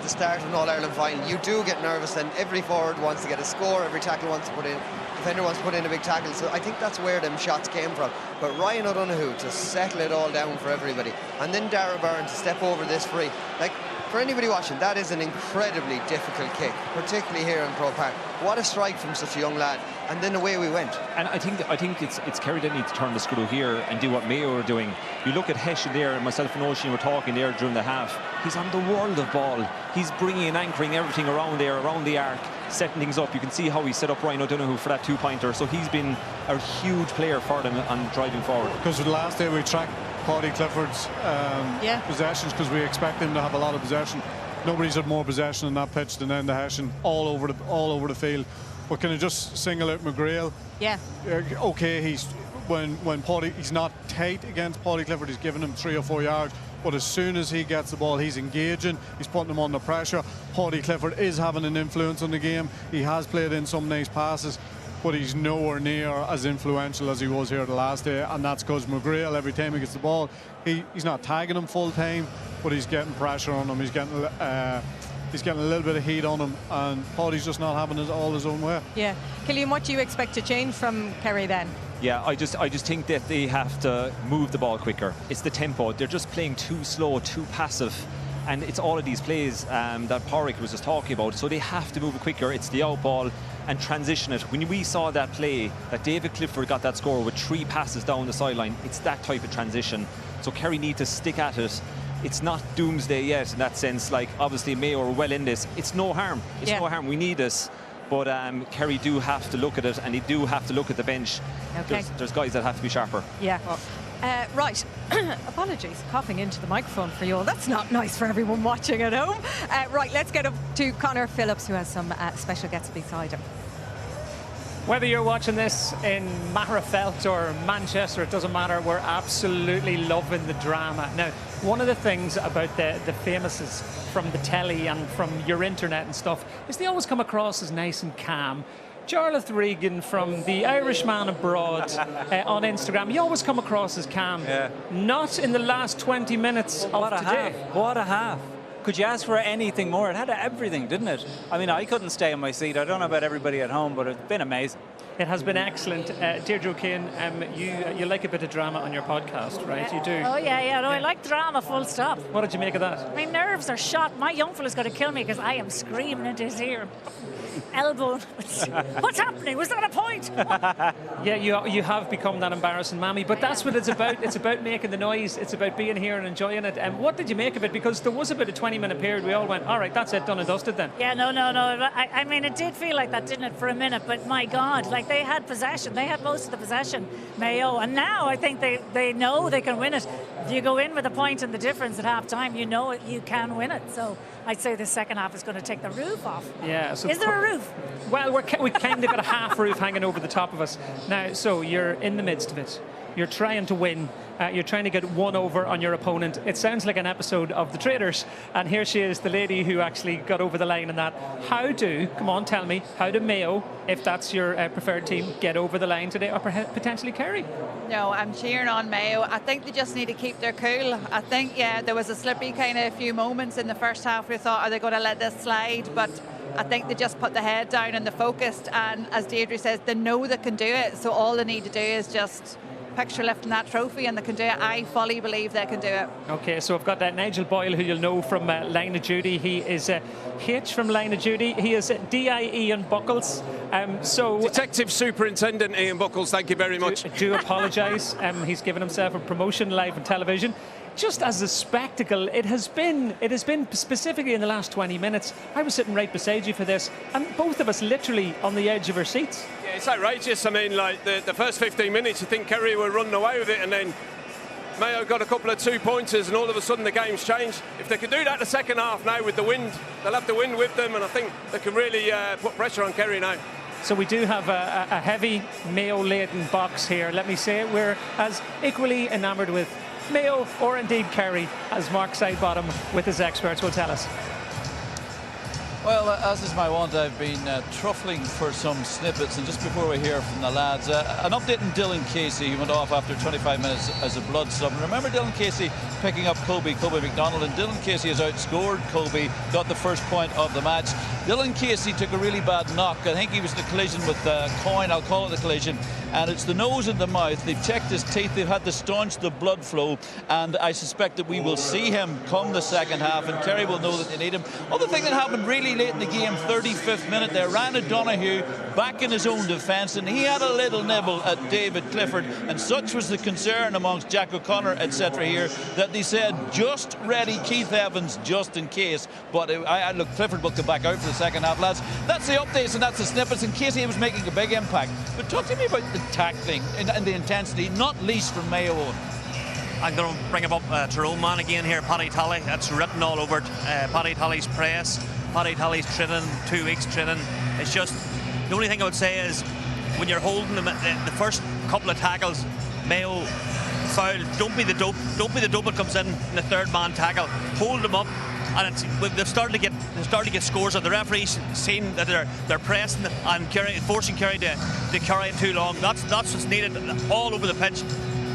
the start of an All-Ireland final. You do get nervous, and every forward wants to get a score. Every tackle wants to put in. Defender wants to put in a big tackle, so I think that's where them shots came from. But Ryan O'Donoghue to settle it all down for everybody, and then Darragh Byrne to step over this free. Like, for anybody watching, that is an incredibly difficult kick, particularly here in Croke Park. What a strike from such a young lad, and then away we went. And I think it's Kerry that needs to turn the screw here and do what Mayo are doing. You look at Hesh there, and myself and Oisin were talking there during the half. He's on the world of ball. He's bringing and anchoring everything around there, around the arc, setting things up. You can see how he set up Ryan O'Donoghue for that 2-pointer. So he's been a huge player for them on driving forward. Because the last day we tracked Paddy Clifford's possessions, because we expect him to have a lot of possession. Nobody's had more possession in that pitch than Enda Hession, all over the field. But can I just single out McGrail? Yeah. Okay, when Paddy, he's not tight against Paddy Clifford. He's giving him 3 or 4 yards. But as soon as he gets the ball, he's engaging. He's putting him under pressure. Paddy Clifford is having an influence on the game. He has played in some nice passes, but he's nowhere near as influential as he was here the last day, and that's because McGrail, every time he gets the ball, he's not tagging him full time, but he's getting pressure on him. He's getting a little bit of heat on him, and Paddy's just not having it all his own way. Yeah. Killian, what do you expect to change from Kerry then? Yeah, I just think that they have to move the ball quicker. It's the tempo. They're just playing too slow, too passive. And it's all of these plays that Pádraig was just talking about. So they have to move it quicker. It's the out ball and transition it. When we saw that play, that David Clifford got that score with 3 passes down the sideline, it's that type of transition. So Kerry need to stick at it. It's not doomsday yet in that sense. Like, obviously Mayo are well in this. It's no harm. It's no harm. We need this. But Kerry do have to look at it, and they do have to look at the bench. Okay. There's guys that have to be sharper. Yeah. Right. Apologies, coughing into the microphone for you all. That's not nice for everyone watching at home. Right, let's get up to Conor Phillips, who has some special guests beside him. Whether you're watching this in Magherafelt or Manchester, it doesn't matter. We're absolutely loving the drama. Now, one of the things about the famouses from the telly and from your internet and stuff is they always come across as nice and calm. Jarlath Regan from the Irishman Abroad on Instagram, he always come across as calm. Yeah. Not in the last 20 minutes of today. What a half. Could you ask for anything more? It had everything, didn't it? I mean, I couldn't stay in my seat. I don't know about everybody at home, but it's been amazing. It has been excellent. Deirdre O'Kane, you like a bit of drama on your podcast, right? You do. Oh, yeah. No, I like drama, full stop. What did you make of that? My nerves are shot. My young fella's going to kill me because I am screaming into his ear. Elbow. What's happening? Was that a point? Yeah, you have become that embarrassing mammy, but that's what it's about. It's about making the noise. It's about being here and enjoying it. And what did you make of it? Because there was about a 20-minute period. We all went, all right, that's it, done and dusted then. Yeah, no. I mean, it did feel like that, didn't it, for a minute? But my God, like, they had possession. They had most of the possession, Mayo. And now I think they know they can win it If you go in with a point in the difference at half-time, you know you can win it. So I'd say the second half is going to take the roof off. Yeah. So is there a roof? Well, we kind of got a half roof hanging over the top of us. Now, so you're in the midst of it. You're trying to win. You're trying to get one over on your opponent. It sounds like an episode of The Traders. And here she is, the lady who actually got over the line in that. Come on, tell me, how do Mayo, if that's your preferred team, get over the line today, or potentially Kerry? No, I'm cheering on Mayo. I think they just need to keep their cool. I think, yeah, there was a slippy kind of few moments in the first half. We thought, are they going to let this slide? But I think they just put the head down and they're focused. And as Deirdre says, they know they can do it. So all they need to do is just picture lifting that trophy, and they can do it. I fully believe they can do it. Okay, so I've got Nigel Boyle, who you'll know from Line of Duty. He is H from Line of Duty. He is DI Ian Buckles. Detective Superintendent Ian Buckles, thank you very much. Do apologise. He's given himself a promotion live on television. Just as a spectacle, it has been specifically in the last 20 minutes. I was sitting right beside you for this, and both of us literally on the edge of our seats. Yeah, it's outrageous. I mean, like the first 15 minutes, you think Kerry were running away with it, and then Mayo got a couple of 2-pointers, and all of a sudden the game's changed. If they can do that in the second half now with the wind, they'll have the wind with them, and I think they can really put pressure on Kerry now. So we do have a heavy Mayo-laden box here. Let me say it, we're as equally enamoured with Mayo or indeed Kerry as Mark Sidebottom with his experts will tell us. Well, as is my wont, I've been truffling for some snippets, and just before we hear from the lads, an update on Dylan Casey. He went off after 25 minutes as a blood sub. And remember Dylan Casey picking up Kobe McDonald, and Dylan Casey has outscored Kobe, got the first point of the match. Dylan Casey took a really bad knock. I think he was in a collision with Coyne, I'll call it the collision, and it's the nose and the mouth. They've checked his teeth, they've had to staunch the blood flow, and I suspect that we will see him come the second half, and Kerry will know that they need him. Other thing that happened really late in the game, 35th minute there, Ryan O'Donoghue back in his own defence, and he had a little nibble at David Clifford, and such was the concern amongst Jack O'Connor, etc. here, that they said just ready Keith Evans just in case. But look, Clifford will come back out for the second half, lads. That's the updates and that's the snippets, in case he was making a big impact. But talk to me about the tackling and the intensity, not least from Mayo. I'm going to bring up Tyrone man again here, Paddy Talley. That's written all over it. Paddy Talley's press, Paddy Talley's training, 2 weeks training. It's just, the only thing I would say is when you're holding them, the first couple of tackles, Mayo foul, don't be the dope that comes in the third man tackle. Hold them up, and they've started to get scores. And the referee's seen that they're pressing and forcing Kerry to carry it too long. That's what's needed all over the pitch,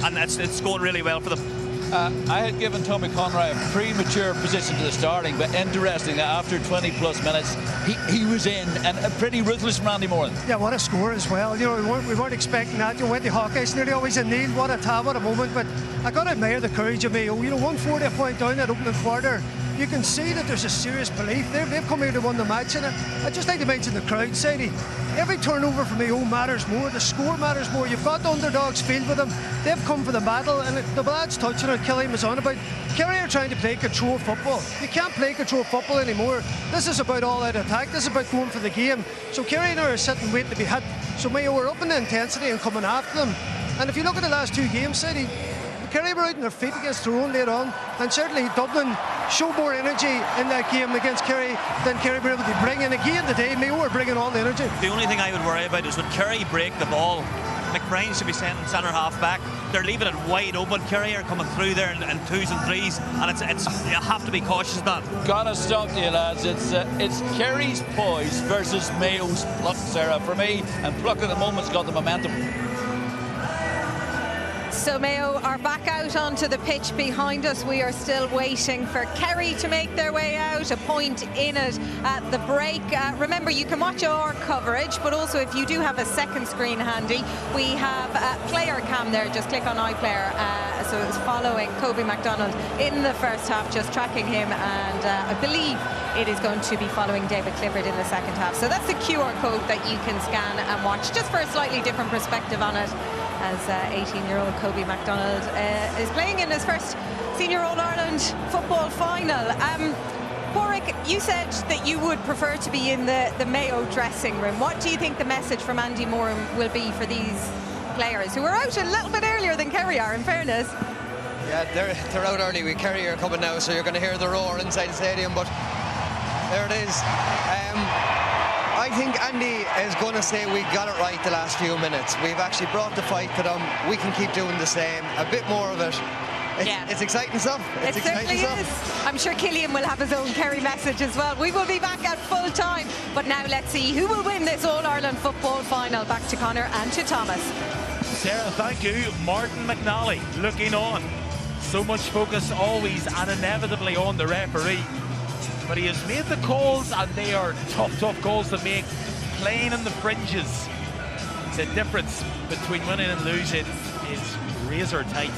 and it's going really well for them. I had given Tommy Conroy a premature position to the starting, but interesting that after 20 plus minutes he was in, and a pretty ruthless Randy Moran. Yeah, what a score as well. You know, we weren't expecting that. You went to Hawkeyes, nearly always in need. What a moment. But I got to admire the courage of Mayo. You know, 140 a point down that opening quarter. You can see that there's a serious belief. They've come here to win the match, and I'd just like to mention the crowd, Sadie. Every turnover for Mayo matters more. The score matters more. You've got the underdogs field with them. They've come for the battle, and the lad's touching it. Killian was on about. Kerry are trying to play control football. You can't play control football anymore. This is about all-out attack. This is about going for the game. So Kerry now are sitting waiting to be hit. So Mayo are up in the intensity and coming after them. And if you look at the last 2 games, Sadie, Kerry were out on their feet against Tyrone later on, and certainly Dublin showed more energy in that game against Kerry than Kerry were able to bring. And again today, Mayo were bringing all the energy. The only thing I would worry about is when Kerry break the ball, McBrien should be sending centre half back. They're leaving it wide open. Kerry are coming through there in 2s and 3s, and it's you have to be cautious of that. Gotta stop you, lads. It's Kerry's poise versus Mayo's pluck, Sarah, for me, and pluck at the moment's got the momentum. So Mayo are back out onto the pitch behind us. We are still waiting for Kerry to make their way out, a point in it at the break. Remember, you can watch our coverage, but also if you do have a second screen handy, we have player cam there. Just click on iPlayer. So it was following Kobe McDonald in the first half, just tracking him, and I believe it is going to be following David Clifford in the second half. So that's the QR code that you can scan and watch, just for a slightly different perspective on it, as 18-year-old Kobe McDonald is playing in his first Senior All-Ireland football final. Warwick, you said that you would prefer to be in the Mayo dressing room. What do you think the message from Andy Moran will be for these players, who are out a little bit earlier than Kerry are, in fairness? Yeah, they're out early. We Kerry are coming now, so you're going to hear the roar inside the stadium, but there it is. I think Andy is going to say we got it right the last few minutes. We've actually brought the fight to them. We can keep doing the same, a bit more of it. It's exciting stuff. It certainly is. I'm sure Killian will have his own Kerry message as well. We will be back at full time. But now let's see who will win this All-Ireland football final. Back to Conor and to Thomas. Sarah, thank you. Martin McNally looking on. So much focus always and inevitably on the referee. But he has made the calls, and they are tough calls to make. Playing in the fringes. The difference between winning and losing is razor tight.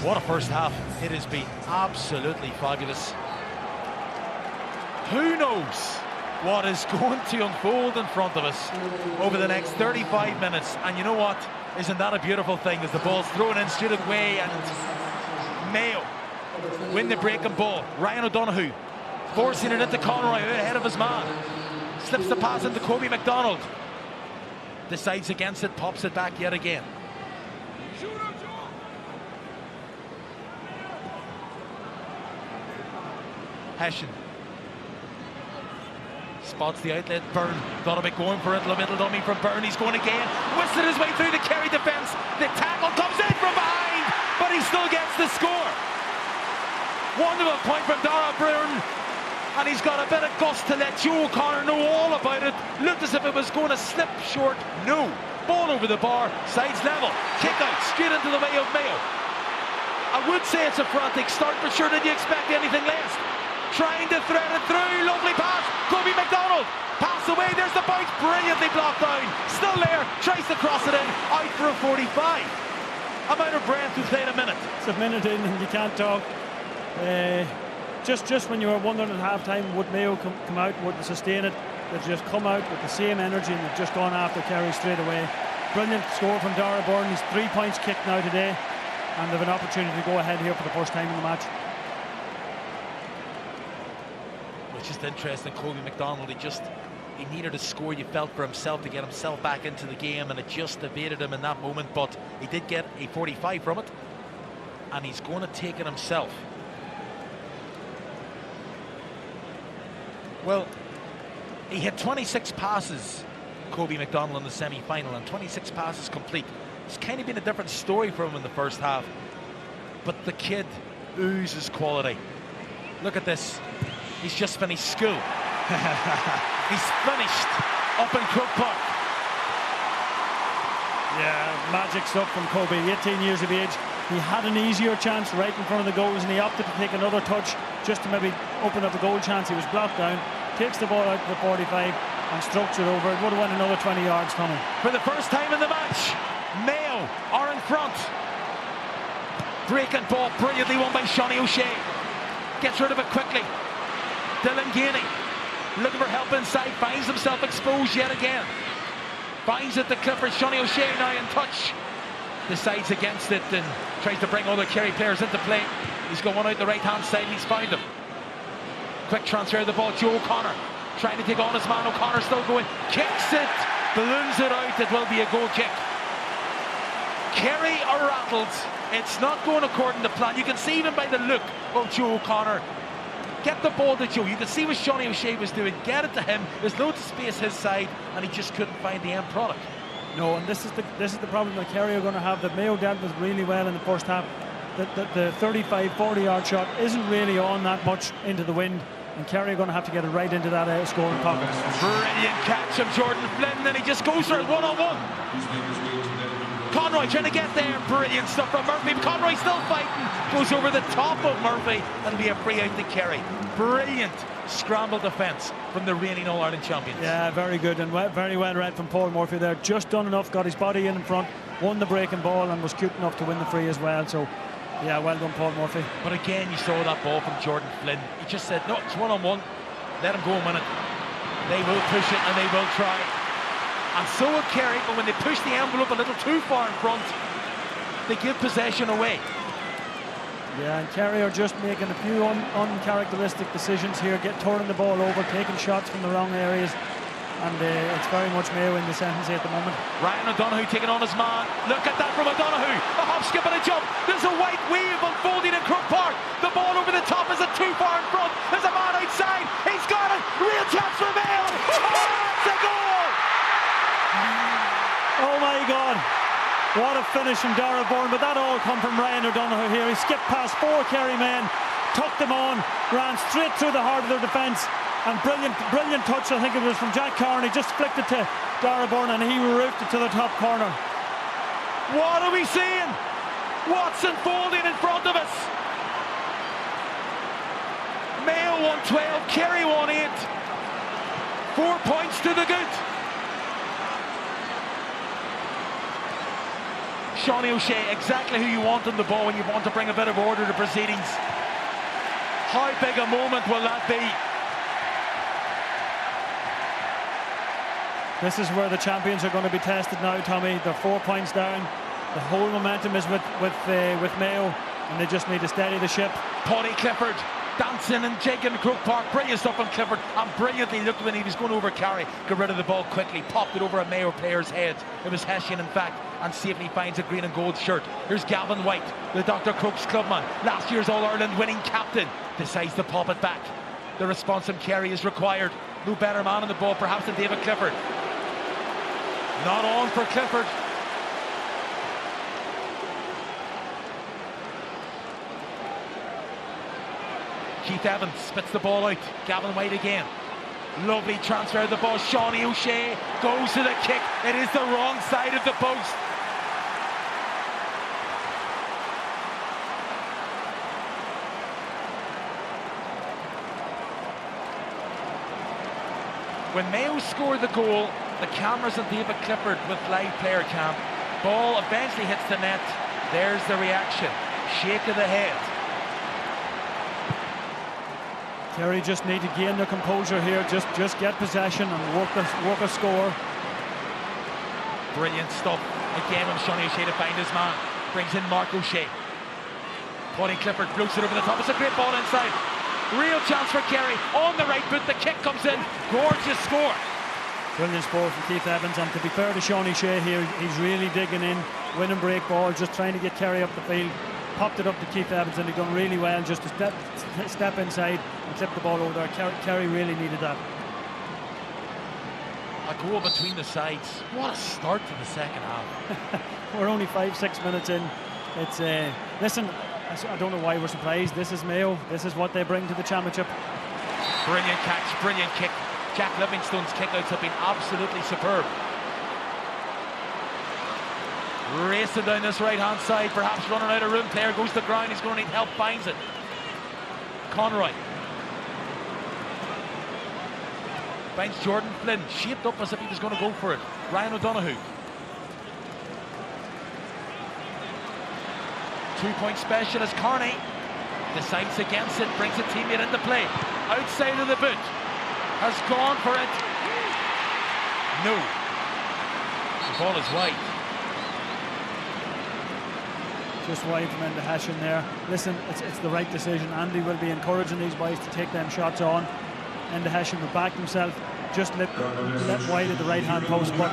What a first half. It has been absolutely fabulous. Who knows what is going to unfold in front of us over the next 35 minutes. And you know what? Isn't that a beautiful thing as the ball's thrown in straight away, and Mayo win the breaking ball. Ryan O'Donoghue forcing it into Conroy ahead of his man. Slips the pass into Kobe McDonald. Decides against it, pops it back yet again. Hessian spots the outlet. Byrne thought about going for it. Middle dummy from Byrne. He's going again. Whistling his way through the Kerry defence. The tackle comes in from behind, but he still gets the score. Wonderful point from Dara Byrne, and he's got a bit of gust to let Joe O'Connor know all about it. Looked as if it was going to slip short. No. Ball over the bar. Sides level. Kick out straight into the way of Mayo. I would say it's a frantic start, but sure, did you expect anything less? Trying to thread it through, lovely pass, Kobe McDonald, pass away, there's the bounce, brilliantly blocked down, still there, tries to cross it in, out for a 45. I'm out of breath, we've played a minute. It's a minute in and you can't talk. Just when you were wondering at half time, would Mayo come out, would sustain it, they've just come out with the same energy and they've just gone after Kerry straight away. Brilliant score from Dara Byrne, he's 3 points kicked now today, and they've an opportunity to go ahead here for the first time in the match. Just interesting, Kobe McDonald, he needed a score, you felt, for himself to get himself back into the game, and it just evaded him in that moment, but he did get a 45 from it, and he's going to take it himself. Well, he had 26 passes, Kobe McDonald, in the semi-final, and 26 passes complete. It's kind of been a different story for him in the first half, but the kid oozes quality. Look at this. He's just finished school. He's finished up in Croke Park. Yeah, magic stuff from Kobe, 18 years of age. He had an easier chance right in front of the goals, and he opted to take another touch just to maybe open up a goal chance. He was blocked down, takes the ball out to the 45 and strokes it over. It would have went another 20 yards coming. For the first time in the match, Mayo are in front. Breaking ball, brilliantly won by Shawnee O'Shea. Gets rid of it quickly. Dylan Gainey looking for help inside, finds himself exposed yet again. Finds it to Clifford. Shawnee O'Shea now in touch. Decides against it and tries to bring other Kerry players into play. He's got one out the right hand side and he's found him. Quick transfer of the ball. Joe O'Connor trying to take on his man. O'Connor still going. Kicks it. Balloons it out. It will be a goal kick. Kerry are rattled. It's not going according to plan. You can see even by the look of Joe O'Connor. Get the ball to Joe. You can see what Shawnee O'Shea was doing. Get it to him. There's loads of space his side, and he just couldn't find the end product. No, and this is the problem that Kerry are going to have, that Mayo dealt with really well in the first half. The 35, 40-yard shot isn't really on that much into the wind, and Kerry are going to have to get it right into that scoring pocket. Brilliant catch of Jordan Flynn, and he just goes for it one-on-one. Conroy trying to get there. Brilliant stuff from Murphy. Conroy still fighting. Goes over the top of Murphy and be a free out to Kerry. Brilliant scramble defence from the reigning All-Ireland champions. Yeah, very good and very well read from Paul Murphy there. Just done enough, got his body in front, won the breaking ball and was cute enough to win the free as well. So, yeah, well done, Paul Murphy. But again, you saw that ball from Jordan Flynn. He just said, no, it's one-on-one. Let him go a minute. They will push it and they will try. And so will Kerry, but when they push the envelope a little too far in front, they give possession away. Yeah, and Kerry are just making a few uncharacteristic decisions here, turning the ball over, taking shots from the wrong areas, and it's very much Mayo in the ascendancy at the moment. Ryan O'Donoghue taking on his man. Look at that from O'Donoghue. A hop, skip and a jump. There's a white wave unfolding in Croke Park. The ball over the top is it too far in front. There's a man outside. He's got it. Real chance for Mayo. Oh, it's a goal. Oh my God. What a finish from Dara Byrne, but that all come from Ryan O'Donoghue here. He skipped past 4 Kerry men, tucked them on, ran straight through the heart of their defence, and brilliant touch, I think it was from Jack Carney, just flicked it to Dara Byrne and he roofed it to the top corner. What are we seeing? What's unfolding in front of us? Mayo won 12, Kerry won 8. 4 points to the good. Seanie O'Shea, exactly who you want on the ball when you want to bring a bit of order to proceedings. How big a moment will that be? This is where the champions are going to be tested now, Tommy. They're 4 points down. The whole momentum is with Mayo, and they just need to steady the ship. Paddy Clifford dancing and jigging in Croke Park. Brilliant stuff from Clifford, and brilliantly looked when he was going over Kerry. Got rid of the ball quickly, popped it over a Mayo player's head. It was Hessian, in fact, and safely finds a green and gold shirt. Here's Gavin White, the Dr. Crooks clubman, last year's All-Ireland winning captain, decides to pop it back. The response from Kerry is required. No better man on the ball perhaps than David Clifford. Not on for Clifford. Keith Evans spits the ball out. Gavin White again. Lovely transfer of the ball. Seanie O'Shea goes to the kick. It is the wrong side of the post. When Mayo scored the goal, the cameras on David Clifford with live player cam. Ball eventually hits the net. There's the reaction. Shake of the head. Kerry just need to gain their composure here, just get possession and work a score. Brilliant stuff again from Seanie O'Shea to find his man. Brings in Mark O'Shea. Paddy Clifford floats it over the top. It's a great ball inside. Real chance for Kerry on the right foot. The kick comes in. Gorgeous score. Brilliant score from Keith Evans, and to be fair to Seanie O'Shea here, he's really digging in, win and break ball, just trying to get Kerry up the field. Popped it up to Keith Evans and he done really well just to step inside and clip the ball over there. Kerry really needed that. A goal between the sides. What a start to the second half. We're only 5-6 minutes in. It's listen, I don't know why we're surprised. This is Mayo. This is what they bring to the championship. Brilliant catch, brilliant kick. Jack Livingstone's kickouts have been absolutely superb. Racing down this right-hand side, perhaps running out of room. Player goes to the ground, he's going to need help, finds it. Conroy. Finds Jordan Flynn, shaped up as if he was going to go for it. Ryan O'Donoghue. 2-point specialist Carney decides against it, brings a teammate into play. Outside of the boot. Has gone for it. No. The ball is wide. Just wide from Endahashian there. Listen, it's the right decision. Andy will be encouraging these boys to take them shots on. Endahashian will back himself, just let wide at the right-hand post. But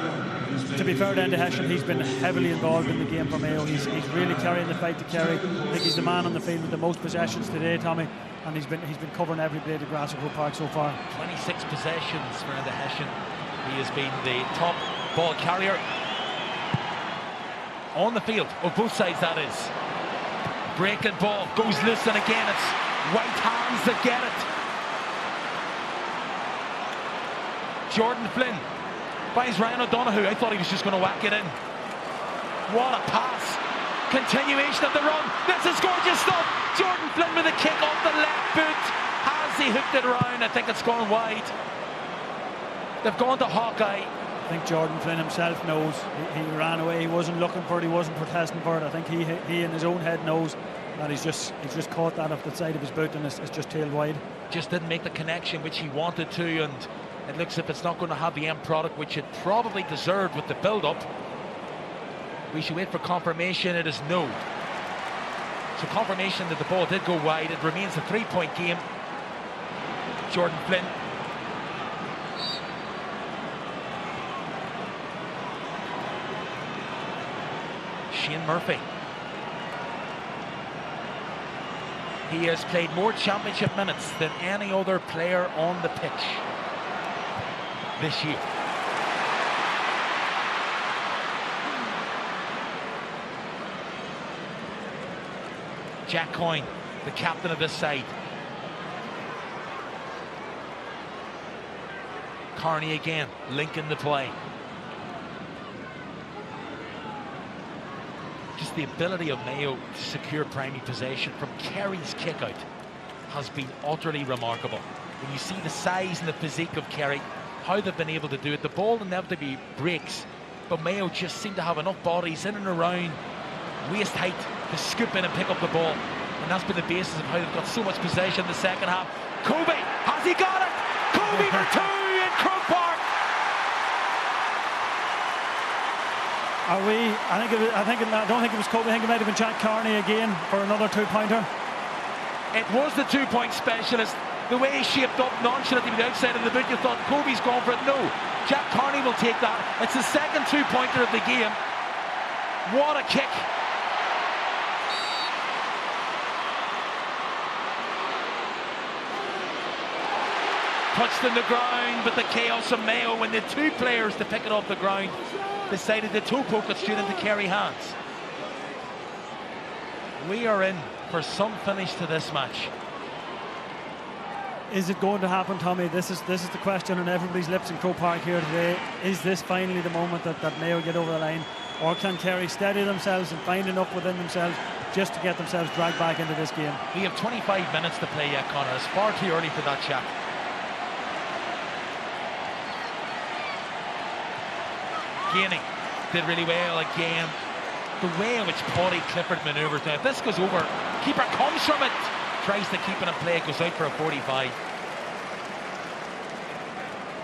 to be fair to Endahashian, he's been heavily involved in the game for Mayo. He's really carrying the fight to Kerry. I think he's the man on the field with the most possessions today, Tommy. And he's been covering every blade of grass at Croke Park so far. 26 possessions for Endahashian. He has been the top ball carrier on the field, of both sides that is. Breaking ball, goes loose, and again it's White hands that get it. Jordan Flynn finds Ryan O'Donoghue. I thought he was just going to whack it in. What a pass. Continuation of the run. This is gorgeous stuff. Jordan Flynn with a kick off the left boot. Has he hooked it around? I think it's gone wide. They've gone to Hawkeye. I think Jordan Flynn himself knows he ran away. He wasn't looking for it. He wasn't protesting for it. I think he in his own head knows that he's just caught that off the side of his boot and it's just tailed wide. Just didn't make the connection which he wanted to, and it looks as if it's not going to have the end product which it probably deserved with the build-up. We should wait for confirmation. It is no. So confirmation that the ball did go wide. It remains a 3-point game. Jordan Flynn. Shane Murphy. He has played more championship minutes than any other player on the pitch this year. Jack Coyne, the captain of this side. Carney again, linking the play. Just the ability of Mayo to secure primary possession from Kerry's kick-out has been utterly remarkable. When you see the size and the physique of Kerry, how they've been able to do it, the ball inevitably breaks, but Mayo just seem to have enough bodies in and around waist height to scoop in and pick up the ball. And that's been the basis of how they've got so much possession in the second half. Kobe, has he got it? Kobe for 2 in Croke Park. I don't think it was Kobe. I think it might have been Jack Carney again for another 2-pointer. It was the 2-point specialist. The way he shaped up nonchalantly to the outside of the boot, you thought Kobe's gone for it. No, Jack Carney will take that. It's the second 2-pointer of the game. What a kick. Touched in the ground, but the chaos of Mayo when the 2 players to pick it off the ground decided to toe poke it straight into Kerry hands. We are in for some finish to this match. Is it going to happen, Tommy? This is the question on everybody's lips in Croke Park here today. Is this finally the moment that Mayo get over the line? Or can Kerry steady themselves and find enough within themselves just to get themselves dragged back into this game? We have 25 minutes to play yet, Conor. It's far too early for that chat. Gainey did really well again. The way in which Paddy Clifford manoeuvres now. If this goes over, keeper comes from it, tries to keep it in play, goes out for a 45.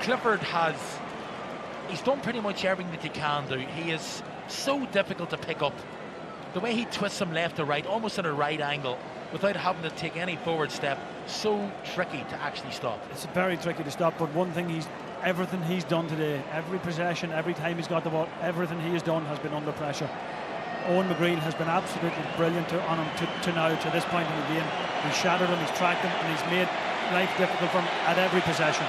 Clifford he's done pretty much everything that he can do. He is so difficult to pick up. The way he twists from left to right, almost at a right angle, without having to take any forward step, so tricky to actually stop. It's very tricky to stop, but one thing everything he's done today, every possession, every time he's got the ball, everything he has done has been under pressure. Owen McGreel has been absolutely brilliant on him to this point in the game. He's shattered him, he's tracked him, and he's made life difficult for him at every possession.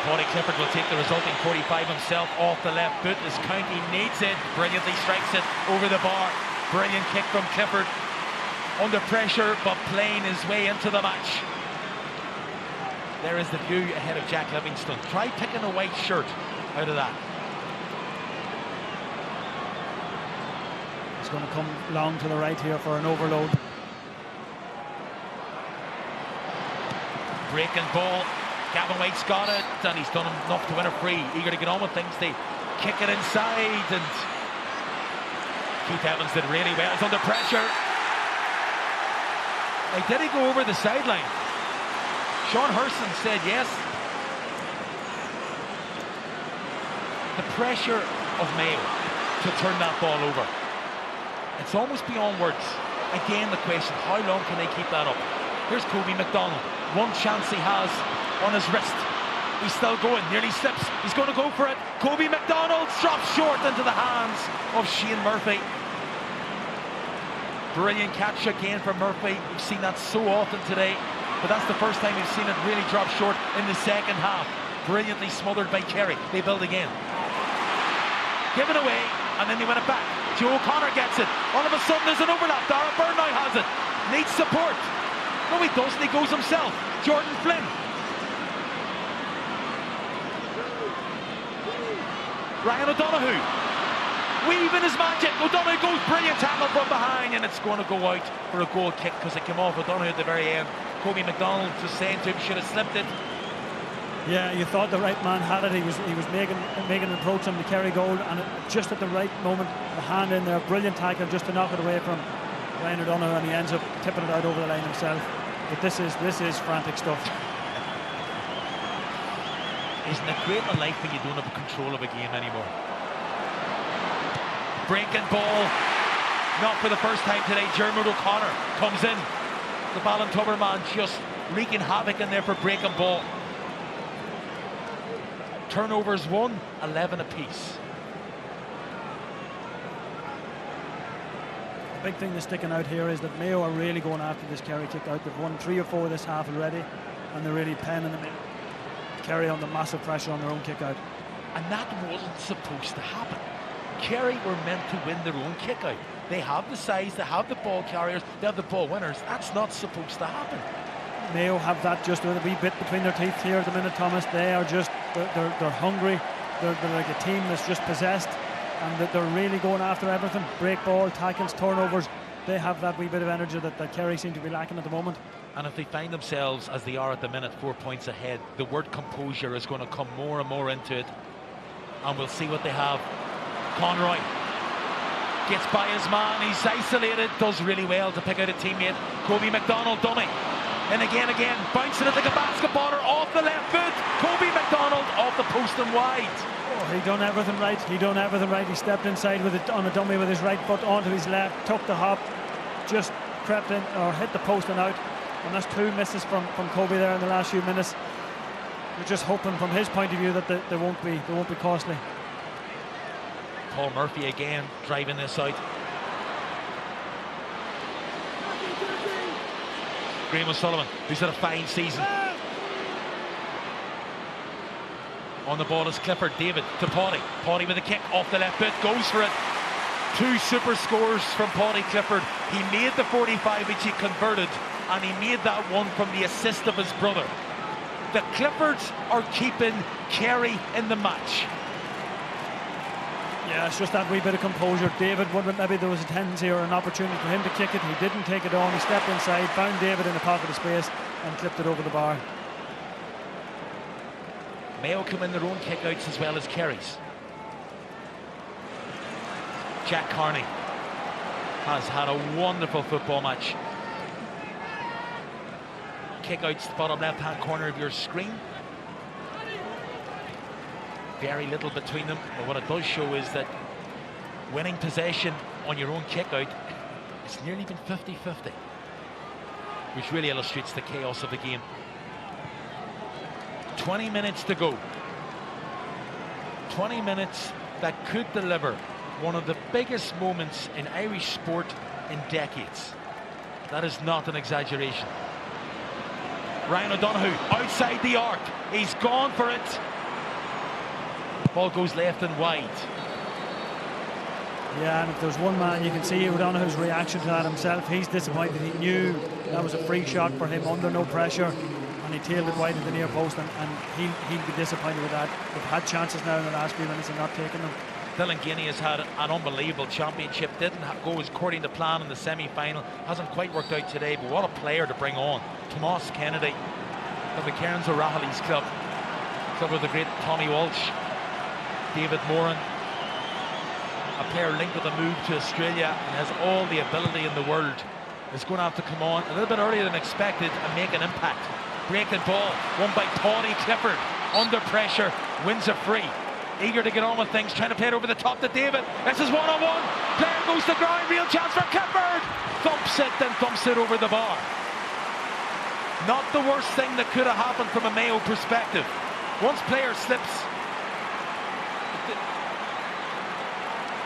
Paddy Clifford will take the resulting 45 himself off the left boot as County needs it. Brilliantly strikes it over the bar. Brilliant kick from Clifford. Under pressure, but playing his way into the match. There is the view ahead of Jack Livingston. Try picking a white shirt out of that. He's going to come long to the right here for an overload. Breaking ball. Gavin White's got it, and he's done enough to win a free. Eager to get on with things. They kick it inside, and Keith Evans did really well. He's under pressure. Like, did he go over the sideline? Sean Hurston said yes. The pressure of Mayo to turn that ball over. It's almost beyond words. Again, the question, how long can they keep that up? Here's Kobe McDonald. One chance he has on his wrist. He's still going, nearly slips. He's going to go for it. Kobe McDonald drops short into the hands of Shane Murphy. Brilliant catch again from Murphy. We've seen that so often today, but that's the first time we've seen it really drop short in the second half. Brilliantly smothered by Kerry. They build again. Give it away, and then they win it back. Joe O'Connor gets it. All of a sudden there's an overlap. Dara Burnley has it. Needs support. No, he doesn't. He goes himself. Jordan Flynn. Ryan O'Donoghue weaving his magic. O'Donoghue goes, brilliant tackle from behind, and it's going to go out for a goal kick because it came off O'Donoghue at the very end. Kobe McDonald just saying to him, should have slipped it. Yeah, you thought the right man had it. He was making an approach on the Kerry goal, and just at the right moment, the hand in there, brilliant tackle just to knock it away from Ryan O'Donoghue, and he ends up tipping it out over the line himself. But this is frantic stuff. Isn't it great in life when you don't have control of a game anymore? Breaking ball, not for the first time today. Jeremy O'Connor comes in. The Ballintubber man just wreaking havoc in there for breaking ball. Turnovers 1, 11 apiece. big thing that's sticking out here is that Mayo are really going after this Kerry kick out. They've won 3 or 4 this half already, and they're really penning them in. Kerry under massive pressure on their own kick out. And that wasn't supposed to happen. Kerry were meant to win their own kick out. They have the size, they have the ball carriers, they have the ball winners. That's not supposed to happen. Mayo have that just a wee bit between their teeth here at the minute, Thomas. They are just, they're hungry. They're like a team that's just possessed, and that they're really going after everything. Break ball, tackles, turnovers. They have that wee bit of energy that Kerry seem to be lacking at the moment. And if they find themselves, as they are at the minute, 4 points ahead, the word composure is going to come more and more into it. And we'll see what they have. Conroy gets by his man, he's isolated, does really well to pick out a teammate. Kobe McDonald dummy. And again, bouncing it like a basketballer off the left foot. Kobe McDonald off the post and wide. Oh, he done everything right. He stepped inside with it on a dummy with his right foot onto his left, took the hop, just crept in or hit the post and out. And that's 2 misses from Kobe there in the last few minutes. We're just hoping from his point of view that they won't be costly. Paul Murphy again driving this out. Graham O'Sullivan, who's had a fine season. On the ball is Clifford. David to Paddy. Paddy with a kick off the left foot, goes for it. 2 super scores from Paddy Clifford. He made the 45 which he converted, and he made that one from the assist of his brother. The Cliffords are keeping Kerry in the match. Yeah, it's just that wee bit of composure. David, maybe there was a tendency or an opportunity for him to kick it. He didn't take it on. He stepped inside, found David in the pocket of space and clipped it over the bar. Mayo come in their own kickouts as well as Kerry's. Jack Carney has had a wonderful football match. Kickouts, bottom left-hand corner of your screen. Very little between them, but what it does show is that winning possession on your own kickout, it's nearly been 50-50, which really illustrates the chaos of the game. 20 minutes to go. 20 minutes that could deliver one of the biggest moments in Irish sport in decades. That is not an exaggeration. Ryan O'Donoghue outside the arc. He's gone for it. Ball goes left and wide. Yeah, and if there's one man, you can see O'Donoghue's reaction to that himself. He's disappointed. He knew that was a free shot for him under no pressure, and he tailed it wide at the near post, and he'll be disappointed with that. They've had chances now in the last few minutes and not taking them. Dylan Guinea has had an unbelievable championship. Didn't go according to plan in the semi-final. Hasn't quite worked out today, but what a player to bring on. Tomas Kennedy of the Cairns O'Rahilly's club with the great Tommy Walsh. David Moran, a player linked with a move to Australia and has all the ability in the world, is going to have to come on a little bit earlier than expected and make an impact. Breaking ball, won by Paddy Clifford, under pressure, wins a free. Eager to get on with things, trying to play it over the top to David. This is one-on-one, player goes to ground, real chance for Clifford! Thumps it, then thumps it over the bar. Not the worst thing that could have happened from a Mayo perspective. Once player slips.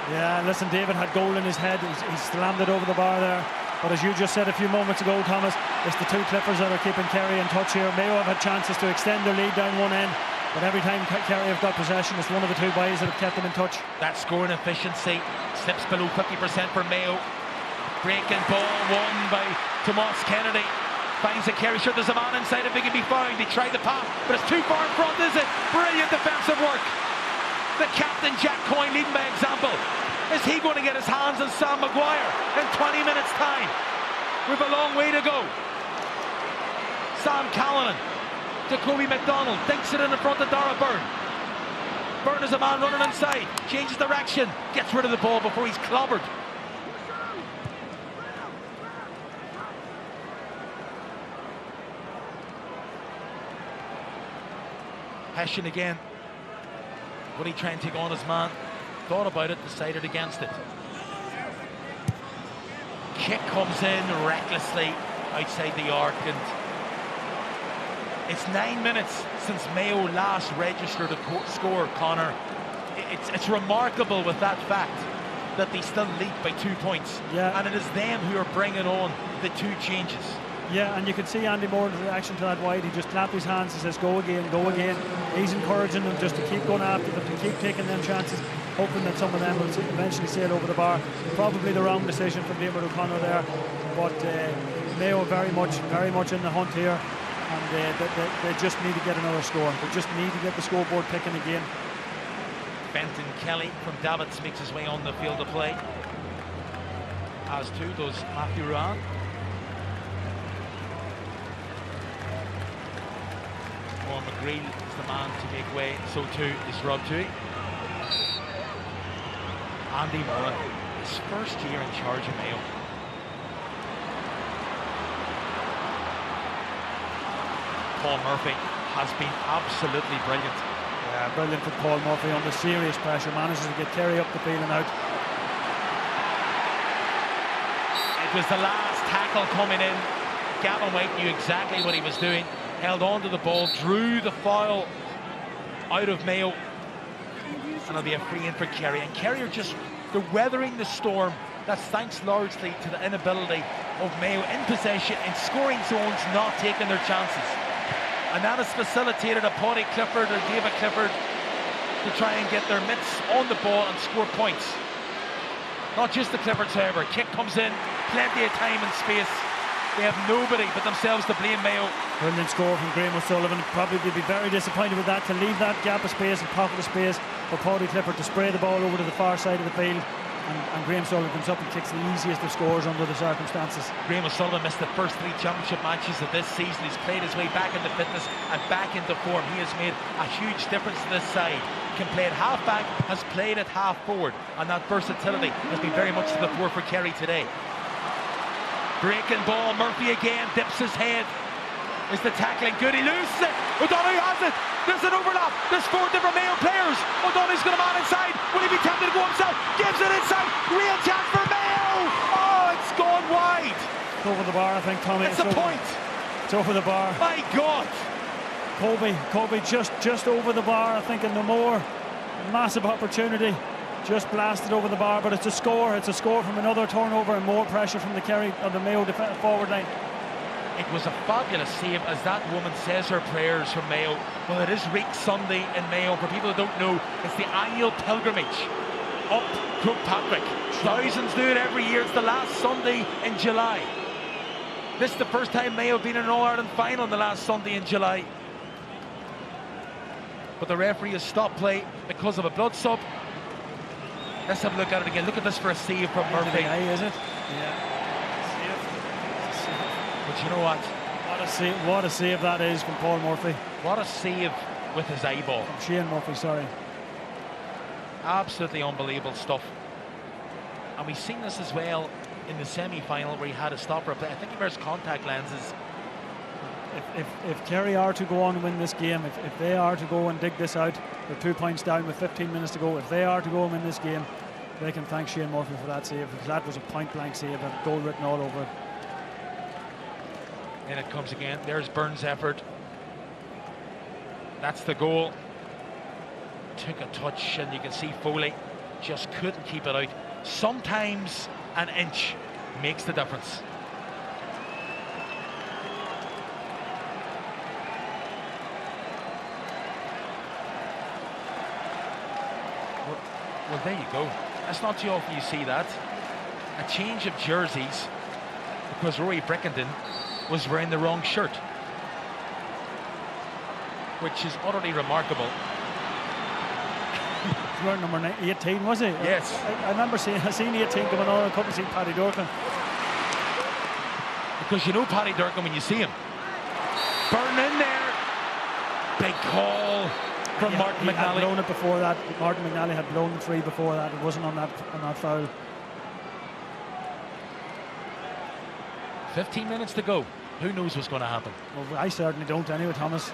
Yeah, listen, David had goal in his head. He slammed it over the bar there. But as you just said a few moments ago, Thomas, it's the 2 Clippers that are keeping Kerry in touch here. Mayo have had chances to extend their lead down one end, but every time Kerry have got possession, it's one of the 2 boys that have kept them in touch. That scoring efficiency slips below 50% for Mayo. Breaking ball won by Tomas Kennedy. Finds a Kerry shirt. There's a man inside if he can be found. He tried the pass, but it's too far in front, is it? Brilliant defensive work. The captain, Jack Coyne, leading by example. Is he going to get his hands on Sam Maguire in 20 minutes' time? We've a long way to go. Sam Callanan to Kobe McDonald. Dinks it in the front of Dara Byrne. Byrne is a man running inside. Changes direction. Gets rid of the ball before he's clobbered. Hessian again. Would he try and take on his man? Thought about it, decided against it. Kick comes in recklessly outside the arc, and it's 9 minutes since Mayo last registered a score, Connor. It's remarkable with that fact. that they still lead by 2 points. Yeah. And it is them who are bringing on the 2 changes. Yeah, and you can see Andy Moore's reaction to that wide. He just clapped his hands and says, go again, go again. He's encouraging them just to keep going after them, to keep taking them chances, hoping that some of them will eventually sail over the bar. Probably the wrong decision from David O'Connor there, but Mayo very much in the hunt here, and they just need to get another score. They just need to get the scoreboard picking again. Benton Kelly from Davits makes his way on the field of play, as too does Matthew Ruan. Paul McGreel is the man to make way, so too is Rob Tui. Andy Moore, his first year in charge of Mayo. Paul Murphy has been absolutely brilliant. Yeah, brilliant for Paul Murphy under serious pressure, manages to get Kerry up the field and out. It was the last tackle coming in. Gavin White knew exactly what he was doing. Held on to the ball, drew the foul out of Mayo, and it'll be a free in for Kerry. And Kerry are they're weathering the storm. That's thanks largely to the inability of Mayo in possession, in scoring zones, not taking their chances. And that has facilitated a Paddy Clifford or David Clifford to try and get their mitts on the ball and score points. Not just the Cliffords, however. Kick comes in, plenty of time and space. They have nobody but themselves to blame, Mayo. Brilliant score from Graham O'Sullivan. Probably be very disappointed with that, to leave that gap of space and pocket of space for Paddy Clifford to spray the ball over to the far side of the field. And Graham O'Sullivan comes up and kicks the easiest of scores under the circumstances. Graham O'Sullivan missed the first 3 championship matches of this season. He's played his way back into fitness and back into form. He has made a huge difference to this side. Can play at half back, has played at half forward, and that versatility has been very much to the fore for Kerry today. Breaking ball, Murphy again, dips his head. Is the tackling good? He loses it. O'Donoghue has it. There's an overlap. There's 4 different Mayo players. O'Donoghue's got a man inside. Will he be tempted to go himself? Gives it inside. Real chance for Mayo. Oh, it's gone wide. It's over the bar, I think, Tommy. It's a point. It's over the bar. My God. Kobe just over the bar, I think, in the more massive opportunity. Just blasted over the bar, but it's a score. It's a score from another turnover and more pressure from the Kerry or the Mayo forward line. It was a fabulous save as that woman says her prayers for Mayo. Well, it is Reek Sunday in Mayo. For people who don't know, it's the annual pilgrimage up Croagh Patrick. Thousands do it every year. It's the last Sunday in July. This is the first time Mayo have been in an All-Ireland final on the last Sunday in July. But the referee has stopped play because of a blood sub. Let's have a look at it again. Look at this for a save from Murphy. Is it? Yeah. But you know what? What a save that is from Paul Murphy. What a save with his eyeball. From Shane Murphy, sorry. Absolutely unbelievable stuff. And we've seen this as well in the semi-final where he had a stopper play. I think he wears contact lenses. If Kerry are to go on and win this game, if they are to go and dig this out, they're 2 points down with 15 minutes to go. If they are to go and win this game, they can thank Shane Murphy for that save, because that was a point-blank save, a goal written all over it. And it comes again. There's Burns' effort. That's the goal. Took a touch, and you can see Foley just couldn't keep it out. Sometimes an inch makes the difference. Well, there you go. That's not too often you see that. A change of jerseys because Rory Brickenden was wearing the wrong shirt, which is utterly remarkable. He was wearing number 18, was he? Yes. I remember seeing 18 coming on. I couldn't see Paddy Durkin. Because you know Paddy Durkin when you see him. Burn in there. Big call from Martin McNally. He had blown it before that. Martin McNally had blown the 3 before that. It wasn't on that foul. 15 minutes to go. Who knows what's going to happen? Well, I certainly don't anyway, Thomas.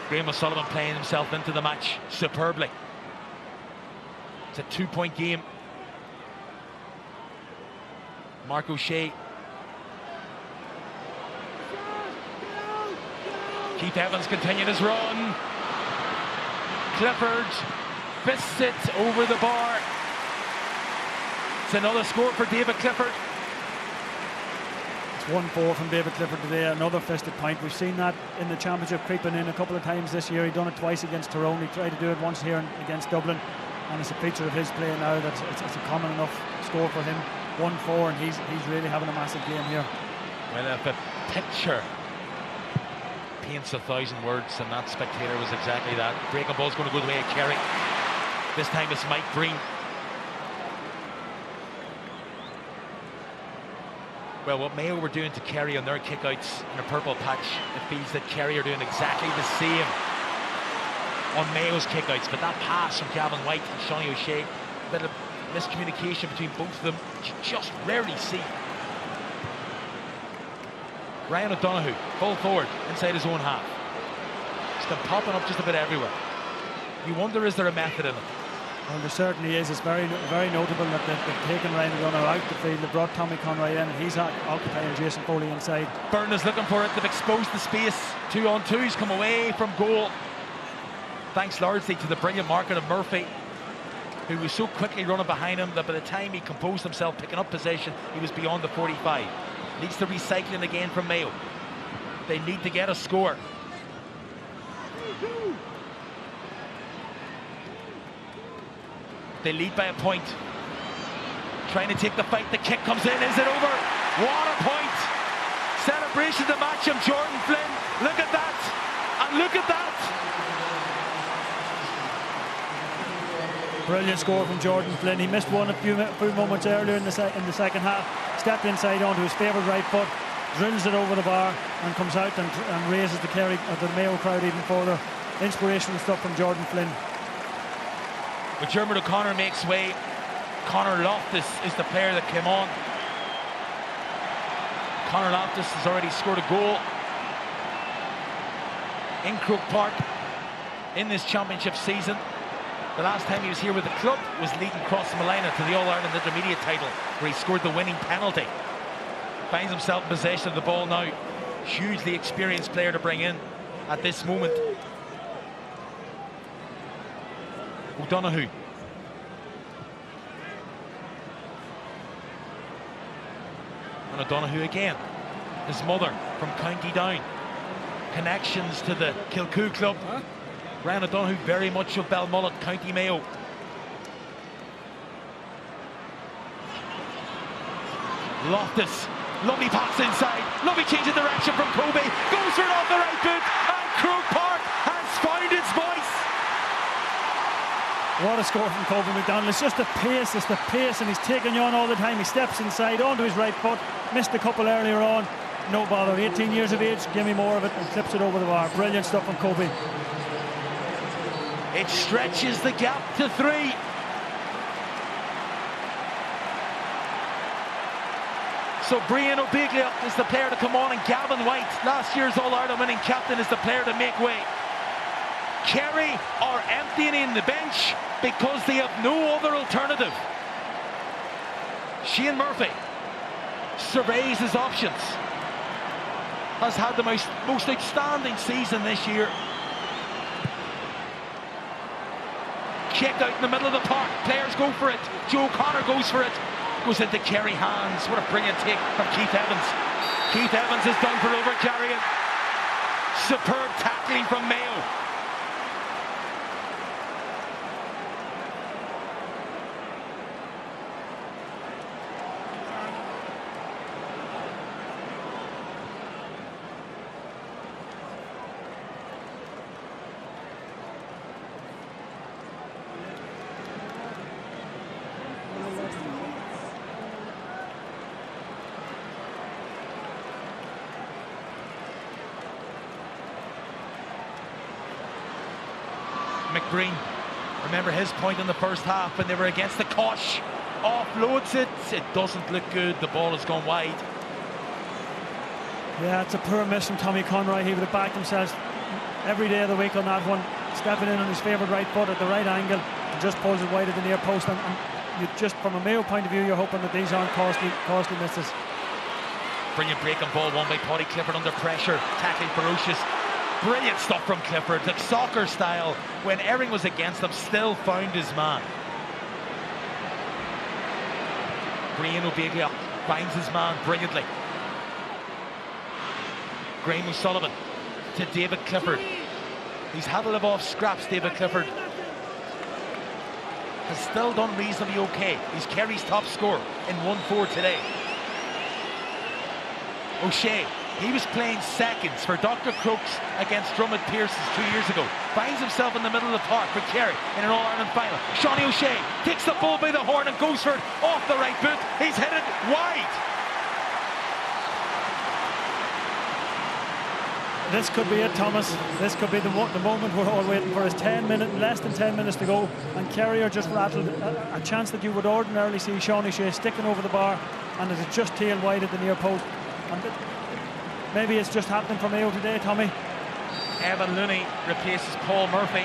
Graham O'Sullivan playing himself into the match superbly. It's a 2-point game. Mark O'Shea. Keith Evans continuing his run. Clifford fists it over the bar. It's another score for David Clifford. It's 1-4 from David Clifford today, another fisted point. We've seen that in the championship creeping in a couple of times this year. He done it twice against Tyrone. He tried to do it once here against Dublin, and it's a feature of his play now that it's a common enough score for him. 1-4, and he's really having a massive game here. Well, if a picture paints 1,000 words, and that spectator was exactly that. Breaking ball's going to go the way of Kerry. This time it's Mike Green. Well, what Mayo were doing to Kerry on their kickouts in a purple patch, it feels that Kerry are doing exactly the same on Mayo's kickouts. But that pass from Gavin White and Shawnee O'Shea, a bit of miscommunication between both of them, you just rarely see. Ryan O'Donoghue, full forward, inside his own half. It's been popping up just a bit everywhere. You wonder, is there a method in it? Well, there certainly is. It's very notable that they've taken Ryan O'Donoghue out the field. They've brought Tommy Conroy in, and he's occupying Jason Foley inside. Byrne is looking for it. They've exposed the space. 2-on-2. He's come away from goal. Thanks largely to the brilliant marking of Murphy, who was so quickly running behind him that by the time he composed himself, picking up possession, he was beyond the 45. Needs to recycling again from Mayo. They need to get a score. They lead by a point. Trying to take the fight. The kick comes in. Is it over? What a point! Celebration to match him, Jordan Flynn. Look at that! And look at that! Brilliant score from Jordan Flynn. He missed one a few moments earlier in the second half. Stepped inside onto his favourite right foot, drills it over the bar, and comes out and raises the Mayo crowd even further. Inspirational stuff from Jordan Flynn. But Dermot O'Connor makes way. Conor Loftus is the player that came on. Conor Loftus has already scored a goal in Croke Park in this championship season. The last time he was here with the club was leading Cross Malina to the All-Ireland Intermediate title, where he scored the winning penalty. Finds himself in possession of the ball now. Hugely experienced player to bring in at this moment. O'Donoghue. And O'Donoghue again. His mother from County Down. Connections to the Kilcoo club. Ryan O'Donoghue very much of Belmullet, County Mayo. Loftus, lovely pass inside, lovely change of direction from Kobe, goes for it off the right boot, and Croke Park has found its voice. What a score from Kobe McDonald. It's just the pace, and he's taking you on all the time. He steps inside onto his right foot, missed a couple earlier on, no bother. 18 years of age, give me more of it, and clips it over the bar. Brilliant stuff from Kobe. It stretches the gap to 3. So Brian O'Biglia is the player to come on, and Gavin White, last year's All-Ireland winning captain, is the player to make way. Kerry are emptying the bench because they have no other alternative. Shane Murphy surveys his options. Has had the most outstanding season this year. Kick out in the middle of the park. Players go for it. Joe Connor goes for it. Goes into Kerry hands. What a brilliant take from Keith Evans. Keith Evans is done for over carrying. Superb tackling from Mayo. McBreen, remember his point in the first half when they were against the Kosh, offloads it, it doesn't look good, the ball has gone wide. Yeah, it's a poor miss from Tommy Conroy. He would have backed himself every day of the week on that one, stepping in on his favourite right foot at the right angle and just pulls it wide at the near post, and you just, from a Mayo point of view, you're hoping that these aren't costly misses. Brilliant breaking ball won by Paddy Clifford under pressure, tackling ferocious. Brilliant stuff from Clifford, like soccer style. When Herring was against him, still found his man. Brian O'Begley finds his man brilliantly. Graham O'Sullivan to David Clifford. He's had to live off scraps, David Clifford. Has still done reasonably okay. He's Kerry's top scorer in 1-4 today. O'Shea, he was playing seconds for Dr. Crooks against Drummond Pearsons 2 years ago. Finds himself in the middle of the park for Kerry in an All-Ireland final. Shawnee O'Shea takes the bull by the horn and goes for it off the right boot. He's headed wide. This could be it, Thomas. This could be the moment we're all waiting for. Is less than 10 minutes to go, and Kerry are just rattled. A chance that you would ordinarily see Shawnee O'Shea sticking over the bar, and it is just tail wide at the near post. And maybe it's just happening for Mayo today, Tommy. Evan Looney replaces Paul Murphy.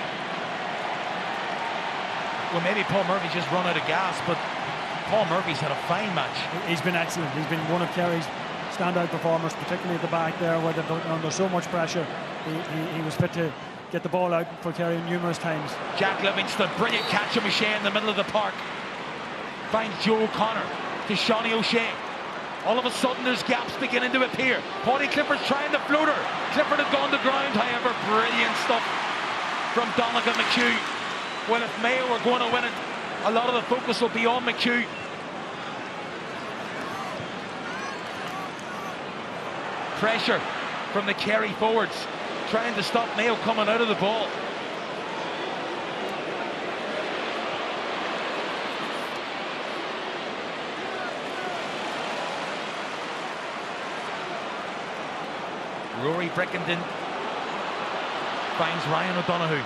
Well, maybe Paul Murphy's just run out of gas, but Paul Murphy's had a fine match. He's been excellent. He's been one of Kerry's standout performers, particularly at the back there where they've been under so much pressure. He was fit to get the ball out for Kerry numerous times. Jack Livingston, brilliant catch of O'Shea in the middle of the park. Finds Joe O'Connor to Shawnee O'Shea. All of a sudden there's gaps beginning to appear. Paudie Clifford's trying the floater. Clifford had gone to ground, however. Brilliant stuff from Donegan McHugh. Well, if Mayo are going to win it, a lot of the focus will be on McHugh. Pressure from the Kerry forwards, trying to stop Mayo coming out of the ball. Rory Brickenden finds Ryan O'Donoghue.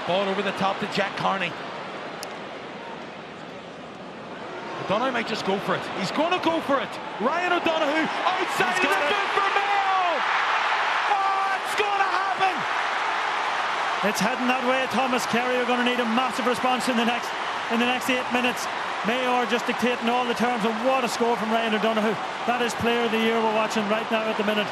Ball over the top to Jack Carney. O'Donoghue might just go for it. He's going to go for it. Ryan O'Donoghue outside of the boot for Mayo. Oh, it's going to happen. It's heading that way, Thomas. Kerry are going to need a massive response in the next 8 minutes. Mayo are just dictating all the terms, and what a score from Ryan O'Donoghue. That is player of the year we're watching right now at the minute.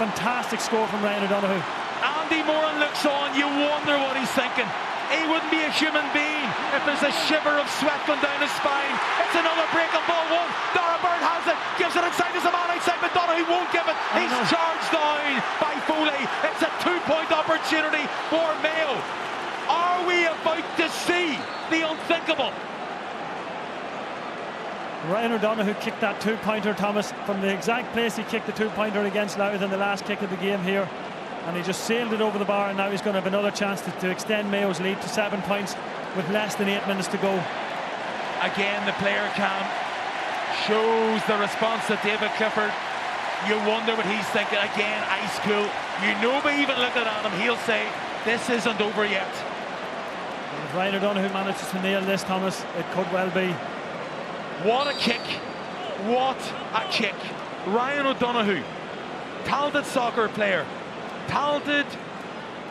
Fantastic score from Ryan O'Donoghue. Andy Moran looks on. You wonder what he's thinking. He wouldn't be a human being if there's a shiver of sweat going down his spine. It's another break on ball one. Dara Byrne has it, gives it inside. There's a man outside, but Donoghue won't give it. He's charged down by Foley. It's a 2-point opportunity for Mayo. Are we about to see the unthinkable? Ryan O'Donoghue kicked that 2-pointer, Thomas, from the exact place he kicked the 2-pointer against Louth in the last kick of the game here. And he just sailed it over the bar, and now he's going to have another chance to extend Mayo's lead to 7 points with less than 8 minutes to go. Again, the player cam shows the response to David Clifford. You wonder what he's thinking. Again, ice cool. You know, by even looking at him, he'll say, this isn't over yet. And if Ryan O'Donoghue manages to nail this, Thomas, it could well be. What a kick. What a kick. Ryan O'Donoghue, talented soccer player, talented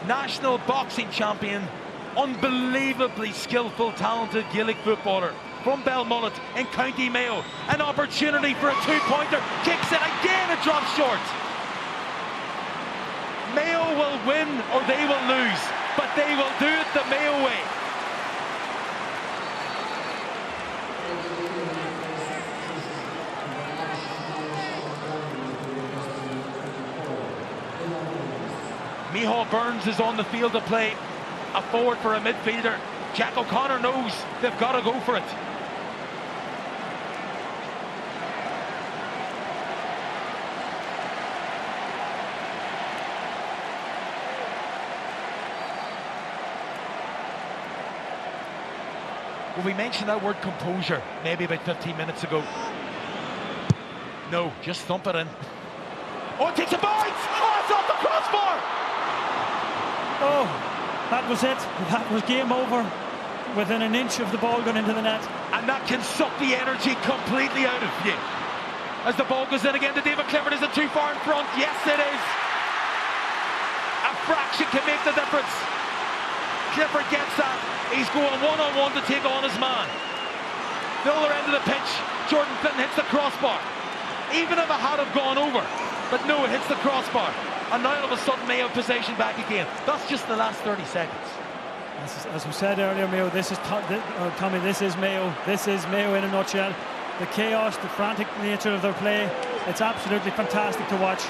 national boxing champion, unbelievably skillful, talented Gaelic footballer from Belmullet in County Mayo. An opportunity for a 2-pointer, kicks it again, it drops short. Mayo will win or they will lose, but they will do it the Mayo way. Micheál Burns is on the field to play a forward for a midfielder. Jack O'Connor knows they've got to go for it. Well, we mentioned that word composure maybe about 15 minutes ago. No, just thump it in. Oh, it takes a bite! Oh, it's off the crossbar! Oh, that was it. That was game over within an inch of the ball going into the net. And that can suck the energy completely out of you. As the ball goes in again to David Clifford, is it too far in front? Yes, it is. A fraction can make the difference. Clifford gets that. He's going one-on-one to take on his man. The other end of the pitch, Jordan Flinton hits the crossbar. Even if it had have gone over, but no, it hits the crossbar. And now all of a sudden Mayo have possession back again. That's just the last 30 seconds. As we said earlier, Mayo, Tommy, this is Mayo. This is Mayo in a nutshell. The chaos, the frantic nature of their play, it's absolutely fantastic to watch.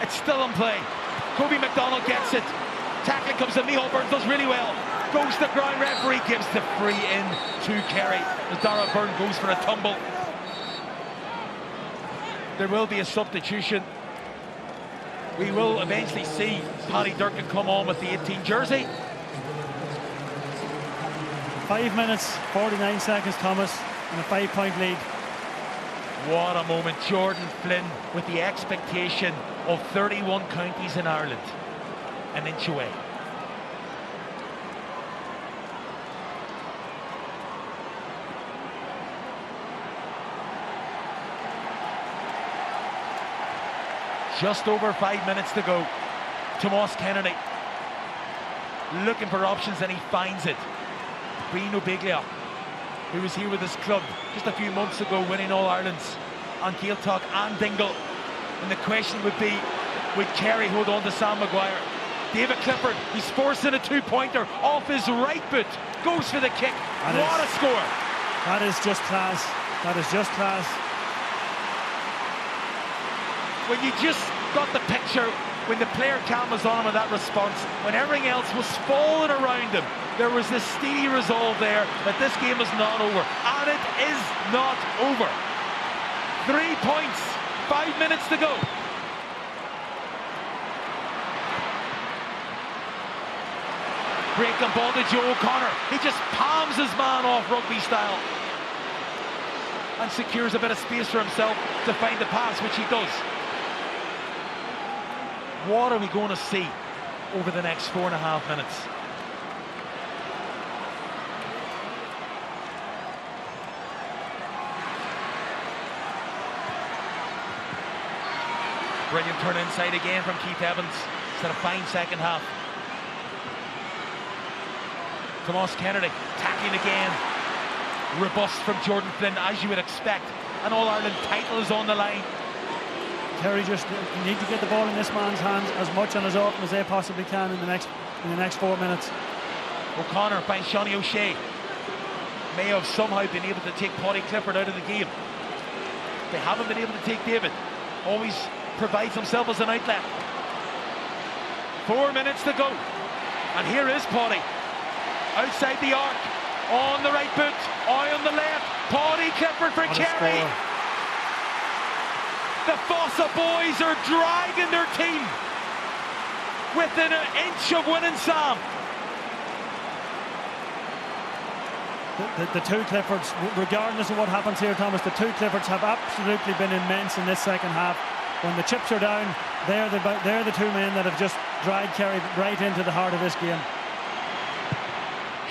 It's still in play. Kobe McDonald gets it. Tackling comes to Miho Burns, does really well. Goes to the ground, referee gives the free in to Kerry as Dara Byrne goes for a tumble. There will be a substitution. We will eventually see Paddy Durkin come on with the 18 jersey. 5 minutes, 49 seconds, Thomas, and a 5-point lead. What a moment. Jordan Flynn with the expectation of 31 counties in Ireland. An inch away. Just over 5 minutes to go. Tomas Kennedy looking for options and he finds it. Bruno Biglia, who was here with his club just a few months ago, winning All-Irelands on Gaeltacht and Dingle. And the question would be, would Kerry hold on to Sam Maguire? David Clifford, he's forcing a two-pointer off his right boot, goes for the kick. What a score! That is just class. That is just class. When you just got the picture, when the player cam was on him with that response, when everything else was falling around him, there was this steely resolve there that this game is not over. And it is not over. 3 points, 5 minutes to go. Breaking ball to Joe O'Connor. He just palms his man off rugby style and secures a bit of space for himself to find the pass, which he does. What are we going to see over the next 4.5 minutes? Brilliant turn inside again from Keith Evans. It's had a fine second half. Tomas Kennedy tackling again. Robust from Jordan Flynn, as you would expect. An All-Ireland title is on the line. Kerry just need to get the ball in this man's hands as much and as often as they possibly can in the next 4 minutes. O'Connor finds Shawnee O'Shea. May have somehow been able to take Paddy Clifford out of the game. They haven't been able to take David. Always provides himself as an outlet. 4 minutes to go. And here is Paddy. Outside the arc. On the right boot. Eye on the left. Paddy Clifford for Kerry. The Fossa boys are dragging their team within an inch of winning Sam. The two Cliffords, regardless of what happens here, Thomas, the two Cliffords have absolutely been immense in this second half. When the chips are down, they're the two men that have just dragged Kerry right into the heart of this game.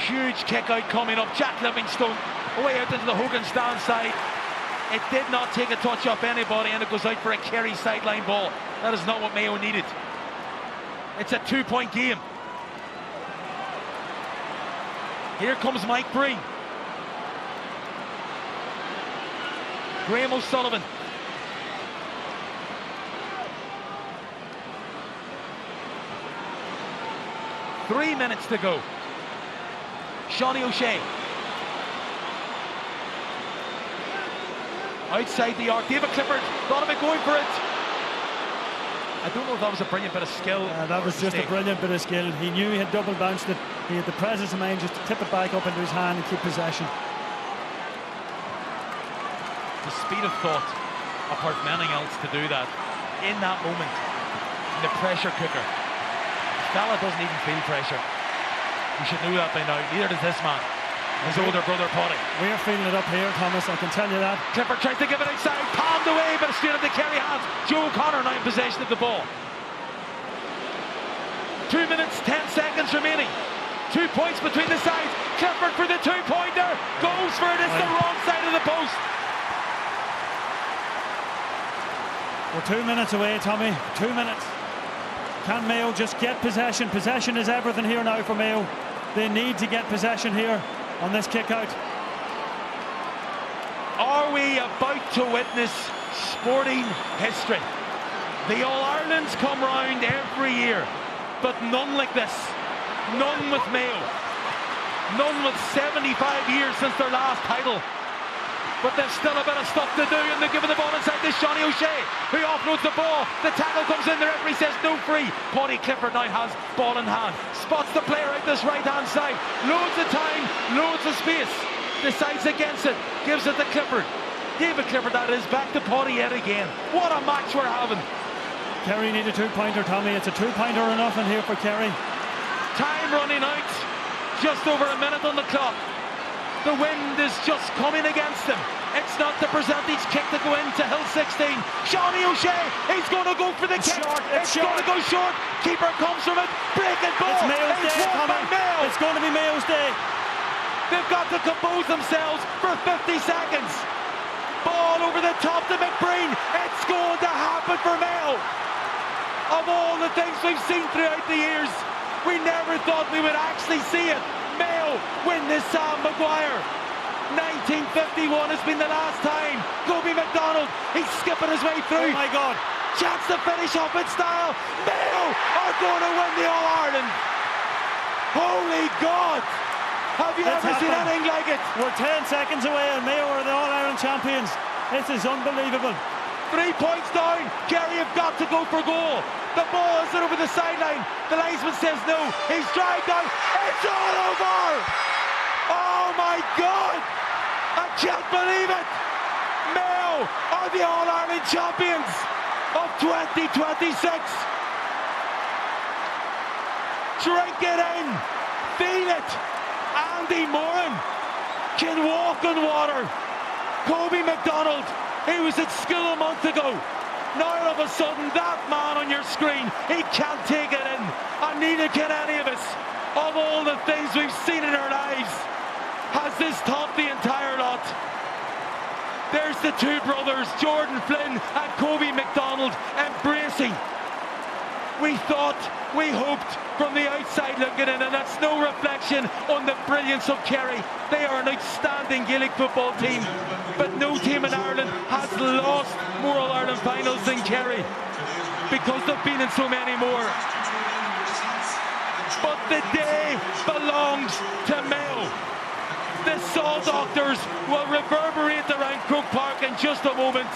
Huge kick out coming up. Jack Livingstone away out into the Hogan stand side. It did not take a touch off anybody, and it goes out for a Kerry sideline ball. That is not what Mayo needed. It's a 2-point game. Here comes Mike Breen. Graham O'Sullivan. Three minutes to go. Shawnee O'Shea. Outside the arc, David Clifford thought of it going for it. I don't know if that was a brilliant bit of skill. That was just a brilliant bit of skill. He knew he had double bounced it. He had the presence of mind just to tip it back up into his hand and keep possession. The speed of thought, apart from anything else, to do that in that moment, in the pressure cooker. The fella doesn't even feel pressure. You should know that by now. Neither does this man. His older brother Paddy. We're feeling it up here, Thomas, I can tell you that. Clifford tries to give it outside, palmed away, but straight into Kerry hands. Joe O'Connor now in possession of the ball. 2 minutes, 10 seconds remaining. 2 points between the sides. Clifford for the two-pointer. Goes for it. It's the wrong side of the post. We're 2 minutes away, Tommy. 2 minutes. Can Mayo just get possession? Possession is everything here now for Mayo. They need to get possession here on this kick out. Are we about to witness sporting history? The All-Irelands come round every year, but none like this. None with Mayo. None with 75 years since their last title. But there's still a bit of stuff to do, and they're giving the ball inside to Johnny O'Shea, who offloads the ball. The tackle comes in, the referee says no free. Paddy Clifford now has ball in hand. Spots the player out this right-hand side. Loads of time, loads of space. Decides against it, gives it to Clifford. David Clifford, that is, back to Paddy yet again. What a match we're having. Kerry need a two-pointer, Tommy. It's a two-pointer or nothing here for Kerry. Time running out. Just over a minute on the clock. The wind is just coming against him. It's not the percentage kick to go into Hill 16. Johnny O'Shea, he's going to go for the kick. It's going to go short. Keeper comes from it. Breaking ball. It's Mayo's day, Tommy. Mayo. It's going to be Mayo's day. They've got to compose themselves for 50 seconds. Ball over the top to McBreen. It's going to happen for Mayo. Of all the things we've seen throughout the years, we never thought we would actually see it. Mayo win this Sam Maguire. 1951 has been the last time. Kobe McDonald, he's skipping his way through. Oh my God. Chance to finish off in style. Mayo are going to win the All-Ireland. Holy God. Have you ever seen anything like it? We're 10 seconds away and Mayo are the All-Ireland champions. This is unbelievable. 3 points down. Kerry have got to go for goal. The ball is over the sideline. The linesman says no. He's dragged out. It's all over. Oh my God. I can't believe it. Mayo are the All-Ireland champions of 2026. Drink it in. Feel it. Andy Moran can walk on water. Kobe McDonald, he was at school a month ago. Now all of a sudden that man on your screen, he can't take it in, and neither can any of us. Of all the things we've seen in our lives, has this topped the entire lot? There's the two brothers, Jordan Flynn and Kobe McDonald, embracing. We thought, we hoped from the outside looking in, and that's no reflection on the brilliance of Kerry. They are an outstanding Gaelic football team, but no team in Ireland has lost more All-Ireland finals than Kerry, because they've been in so many more. But the day belongs to Mayo. The Saw Doctors will reverberate around Croke Park in just a moment.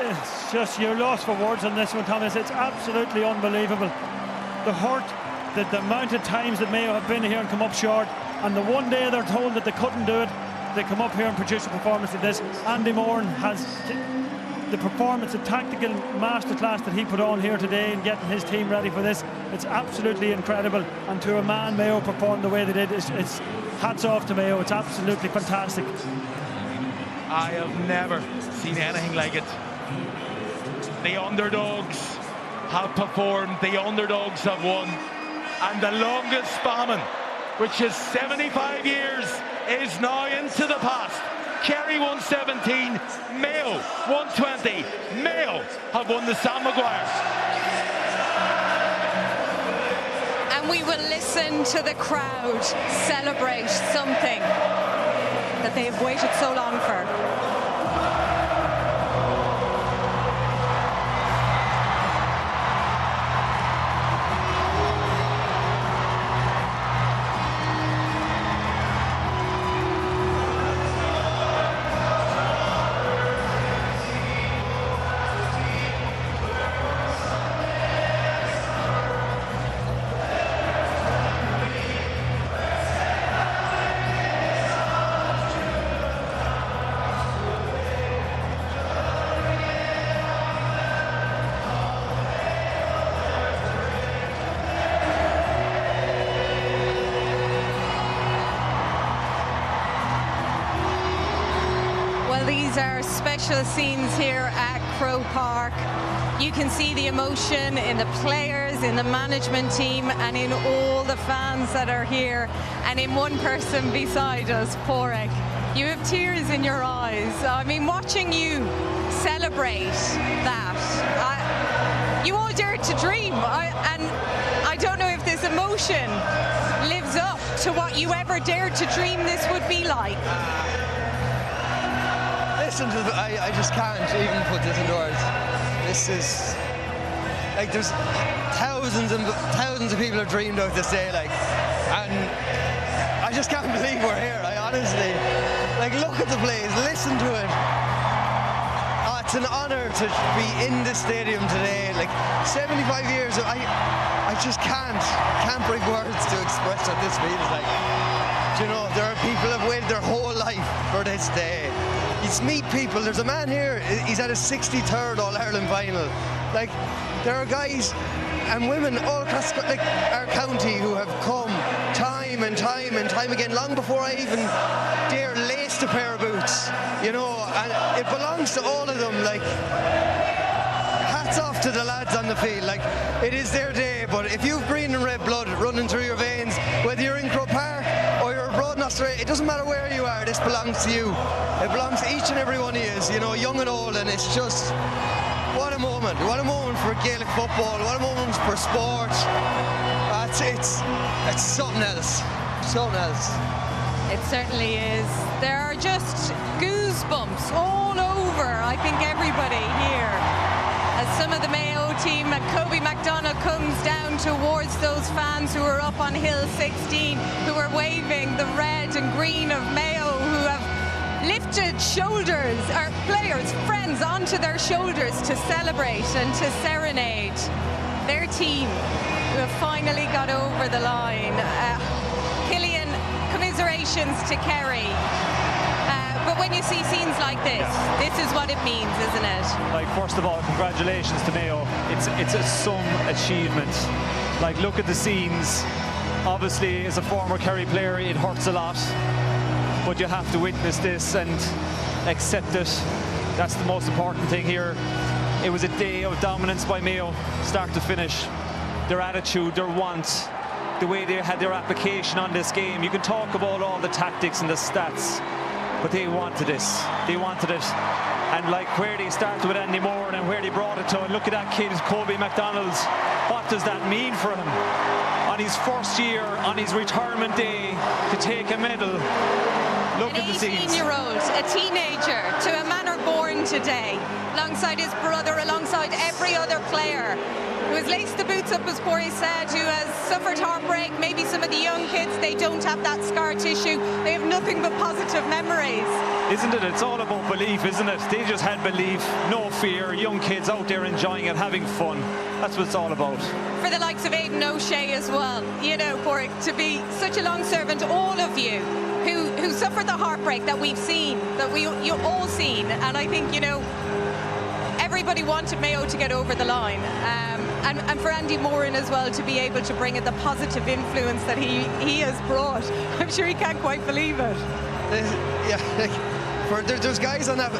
It's just, you're lost for words on this one, Thomas. It's absolutely unbelievable. The hurt, the amount of times that Mayo have been here and come up short, and the one day they're told that they couldn't do it, they come up here and produce a performance like this. Andy Moran has the performance, the tactical masterclass that he put on here today in getting his team ready for this. It's absolutely incredible, and to a man, Mayo performed the way they did. It's hats off to Mayo. It's absolutely fantastic. I have never seen anything like it. The underdogs have performed, the underdogs have won, and the longest famine, which is 75 years, is now into the past. Kerry 117, Mayo 120. Mayo have won the Sam Maguire. And we will listen to the crowd celebrate something that they have waited so long for. These are special scenes here at Croke Park. You can see the emotion in the players, in the management team, and in all the fans that are here, and in one person beside us, Porek. You have tears in your eyes. I mean, watching you celebrate that, you all dared to dream, and I don't know if this emotion lives up to what you ever dared to dream this would be like. Listen to I just can't even put this in words. Like, there's thousands of people have dreamed of this day, like, and I just can't believe we're here. I honestly, like, look at the place, listen to it. Oh, it's an honour to be in the stadium today. Like, 75 years, I just can't bring words to express what this feels like. You know, there are people who have waited their whole life for this day. You meet people. There's a man here, he's at his 63rd All-Ireland final. Like, there are guys and women all across like our county who have come time and time and time again, long before I even dare lace a pair of boots, you know, and it belongs to all of them. Like, hats off to the lads on the field. Like, it is their day, but if you've green and red blood running through your veins, whether you're in Croke Park or you're abroad in Australia, it doesn't matter where you are, this belongs to you. It belongs to each and every one of you, you know, young and old, and it's just, what a moment for Gaelic football, what a moment for sport. It's something else, It certainly is. There are just goosebumps all over, I think, everybody here, as some of the Mayo team and Kobe MacDonald comes down towards those fans who are up on Hill 16, who are waving the red and green of Mayo, who have lifted shoulders, or players, friends, onto their shoulders to celebrate and to serenade their team, who have finally got over the line. Killian, commiserations to Kerry. But when you see scenes like this is what it means, isn't it? Like, first of all, congratulations to Mayo. It's some achievement. Like, look at the scenes. Obviously, as a former Kerry player, it hurts a lot. But you have to witness this and accept it. That's the most important thing here. It was a day of dominance by Mayo, start to finish. Their attitude, their want, the way they had their application on this game. You can talk about all the tactics and the stats, but they wanted this. They wanted it. And like where they started with Andy Moore and where they brought it to, and look at that kid, Kobe MacDonald. What does that mean for him? On his first year, on his retirement day, to take a medal. Look at the scenes. An 18-year-old, a teenager, to a manor born today, alongside his brother, alongside every other player, who has laced the boots up, as Corey said, who has suffered heartbreak. Maybe some of the young kids, they don't have that scar tissue. They have nothing but positive memories. Isn't it? It's all about belief, isn't it? They just had belief, no fear, young kids out there enjoying it, having fun. That's what it's all about. For the likes of Aidan O'Shea as well, you know, Corey, to be such a long servant, all of you, who suffered the heartbreak that we've seen, that you've all seen, and I think, you know, everybody wanted Mayo to get over the line, and for Andy Moran as well to be able to bring it, the positive influence that he has brought. I'm sure he can't quite believe it. There's guys on that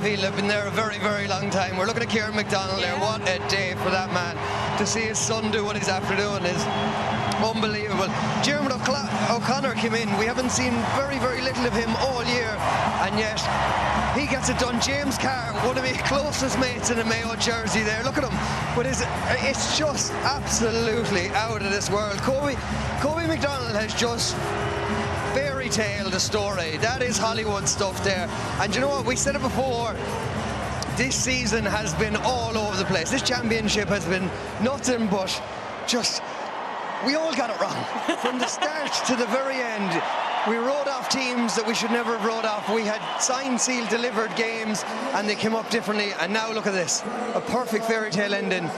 field that have been there a very, very long time. We're looking at Kieran McDonald there. What a day for that man. To see his son do what he's after doing is unbelievable. Diarmuid O'Connor came in. We haven't seen very, very little of him all year, and yet he gets it done. James Carr, one of my closest mates in a Mayo jersey there. Look at him. But it's just absolutely out of this world. Kobe MacDonald has just fairy tale the story. That is Hollywood stuff there. And you know what? We said it before. This season has been all over the place. This championship has been nothing but just... We all got it wrong. From the start to the very end, we wrote off teams that we should never have wrote off. We had signed, sealed, delivered games, and they came up differently. And now look at this. A perfect fairy tale ending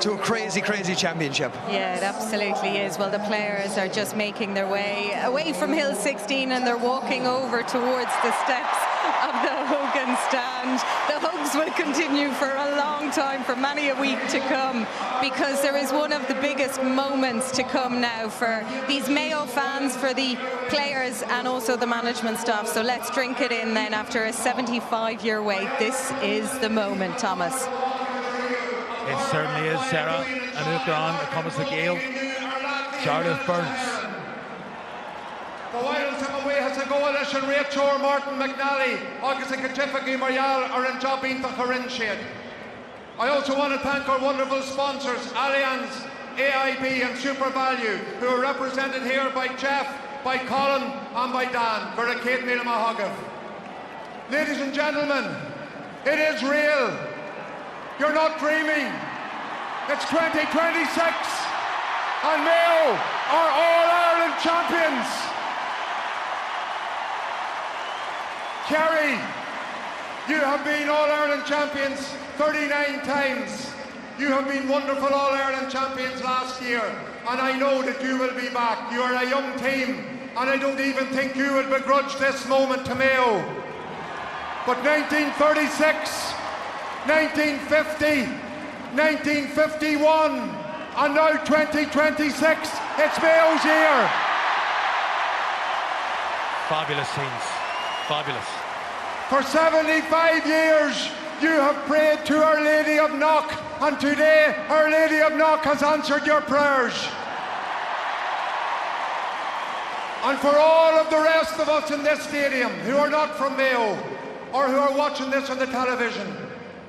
to a crazy, crazy championship. Yeah, it absolutely is. Well, the players are just making their way away from Hill 16, and they're walking over towards the steps of the Hogan stand. The hugs will continue for a long time, for many a week to come, because there is one of the biggest moments to come now for these Mayo fans, for the players, and also the management staff. So let's drink it in then after a 75-year wait. This is the moment, Thomas. It certainly is, Sarah. And look on, the comments of Gael. Charlotte Burns. The Wild took away has a goal as Rachel Martin McNally, August and Kajefagi Marial are in job into Corinthia. I also want to thank our wonderful sponsors, Allianz, AIB and Super Value, who are represented here by Jeff, by Colin and by Dan. For a Kate Neil Mahogany. Ladies and gentlemen, it is real. You're not dreaming. It's 2026, and Mayo are All-Ireland champions. Kerry, you have been All-Ireland champions 39 times. You have been wonderful All-Ireland champions last year, and I know that you will be back. You are a young team, and I don't even think you will begrudge this moment to Mayo. But 1936, 1950, 1951, and now 2026, it's Mayo's year. Fabulous scenes, fabulous. For 75 years, you have prayed to Our Lady of Knock, and today Our Lady of Knock has answered your prayers. And for all of the rest of us in this stadium who are not from Mayo, or who are watching this on the television,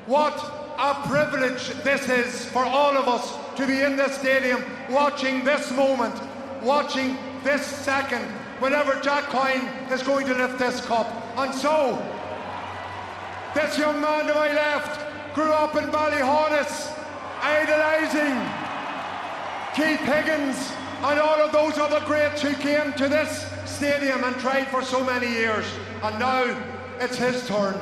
what a privilege this is for all of us to be in this stadium, watching this moment, watching this second, whenever Jack Coyne is going to lift this cup. And so, this young man to my left grew up in Ballyhaunis, idolising Keith Higgins and all of those other greats who came to this stadium and tried for so many years. And now it's his turn.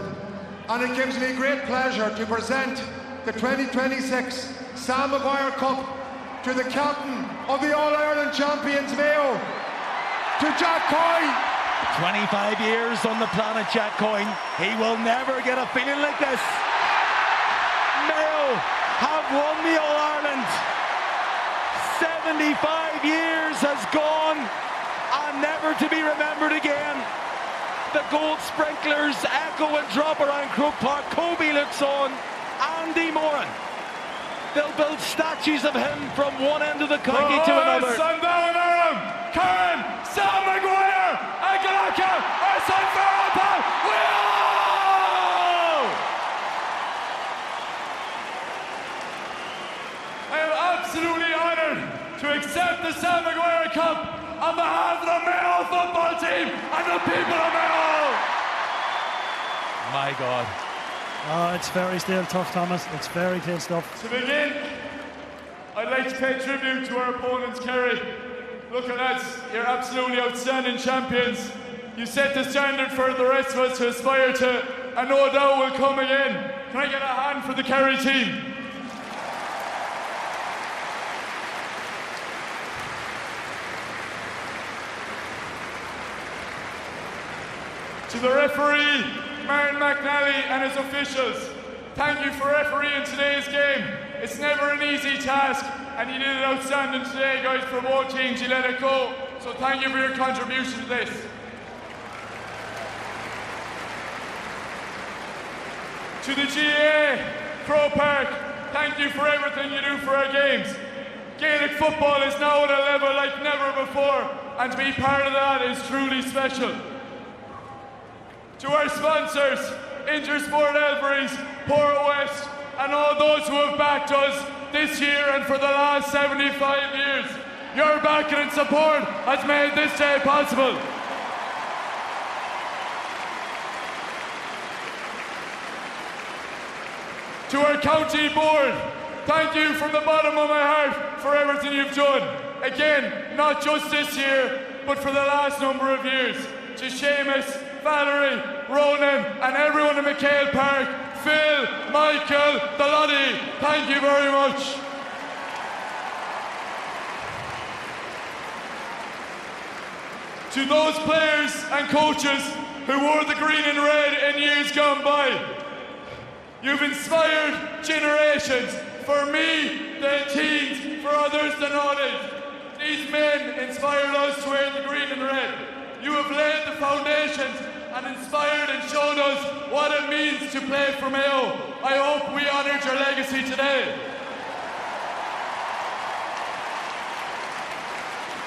And it gives me great pleasure to present the 2026 Sam Maguire Cup to the captain of the All-Ireland champions, Mayo, to Jack Coyne. 25 years on the planet, Jack Coyne. He will never get a feeling like this. Mayo have won the All-Ireland. 75 years has gone and never to be remembered again. The gold sprinklers echo and drop around Croke Park. Kobe looks on. Andy Moran. They'll build statues of him from one end of the county to another. Karen, Sam Maguire, Agalaka, Arson Farrell, I am absolutely honoured to accept the Sam Maguire Cup on behalf of the Mayo football team and the people of Mayo. My God. Oh, it's fairy tale tough, Thomas. It's fairy tale stuff. To begin, I'd like to pay tribute to our opponents, Kerry. Look at us, you're absolutely outstanding champions. You set the standard for the rest of us to aspire to, and no doubt will come again. Can I get a hand for the Kerry team? To the referee, Martin McNally and his officials, thank you for refereeing today's game. It's never an easy task, and you did it outstanding today, guys, for both teams. You let it go, so thank you for your contribution to this. To the GAA, Croke Park, thank you for everything you do for our games. Gaelic football is now at a level like never before, and to be part of that is truly special. To our sponsors, Intersport Elveries, Port West, and all those who have backed us this year and for the last 75 years. Your backing and support has made this day possible. To our county board, thank you from the bottom of my heart for everything you've done. Again, not just this year, but for the last number of years. To Seamus, Valerie, Ronan, and everyone in McHale Park, Phil, Michael, the Lottie, thank you very much. To those players and coaches who wore the green and red in years gone by, you've inspired generations. For me, the teens, for others, the noughties. These men inspired us to wear the green and red. You have laid the foundations and inspired and shown us what it means to play for Mayo. I hope we honoured your legacy today.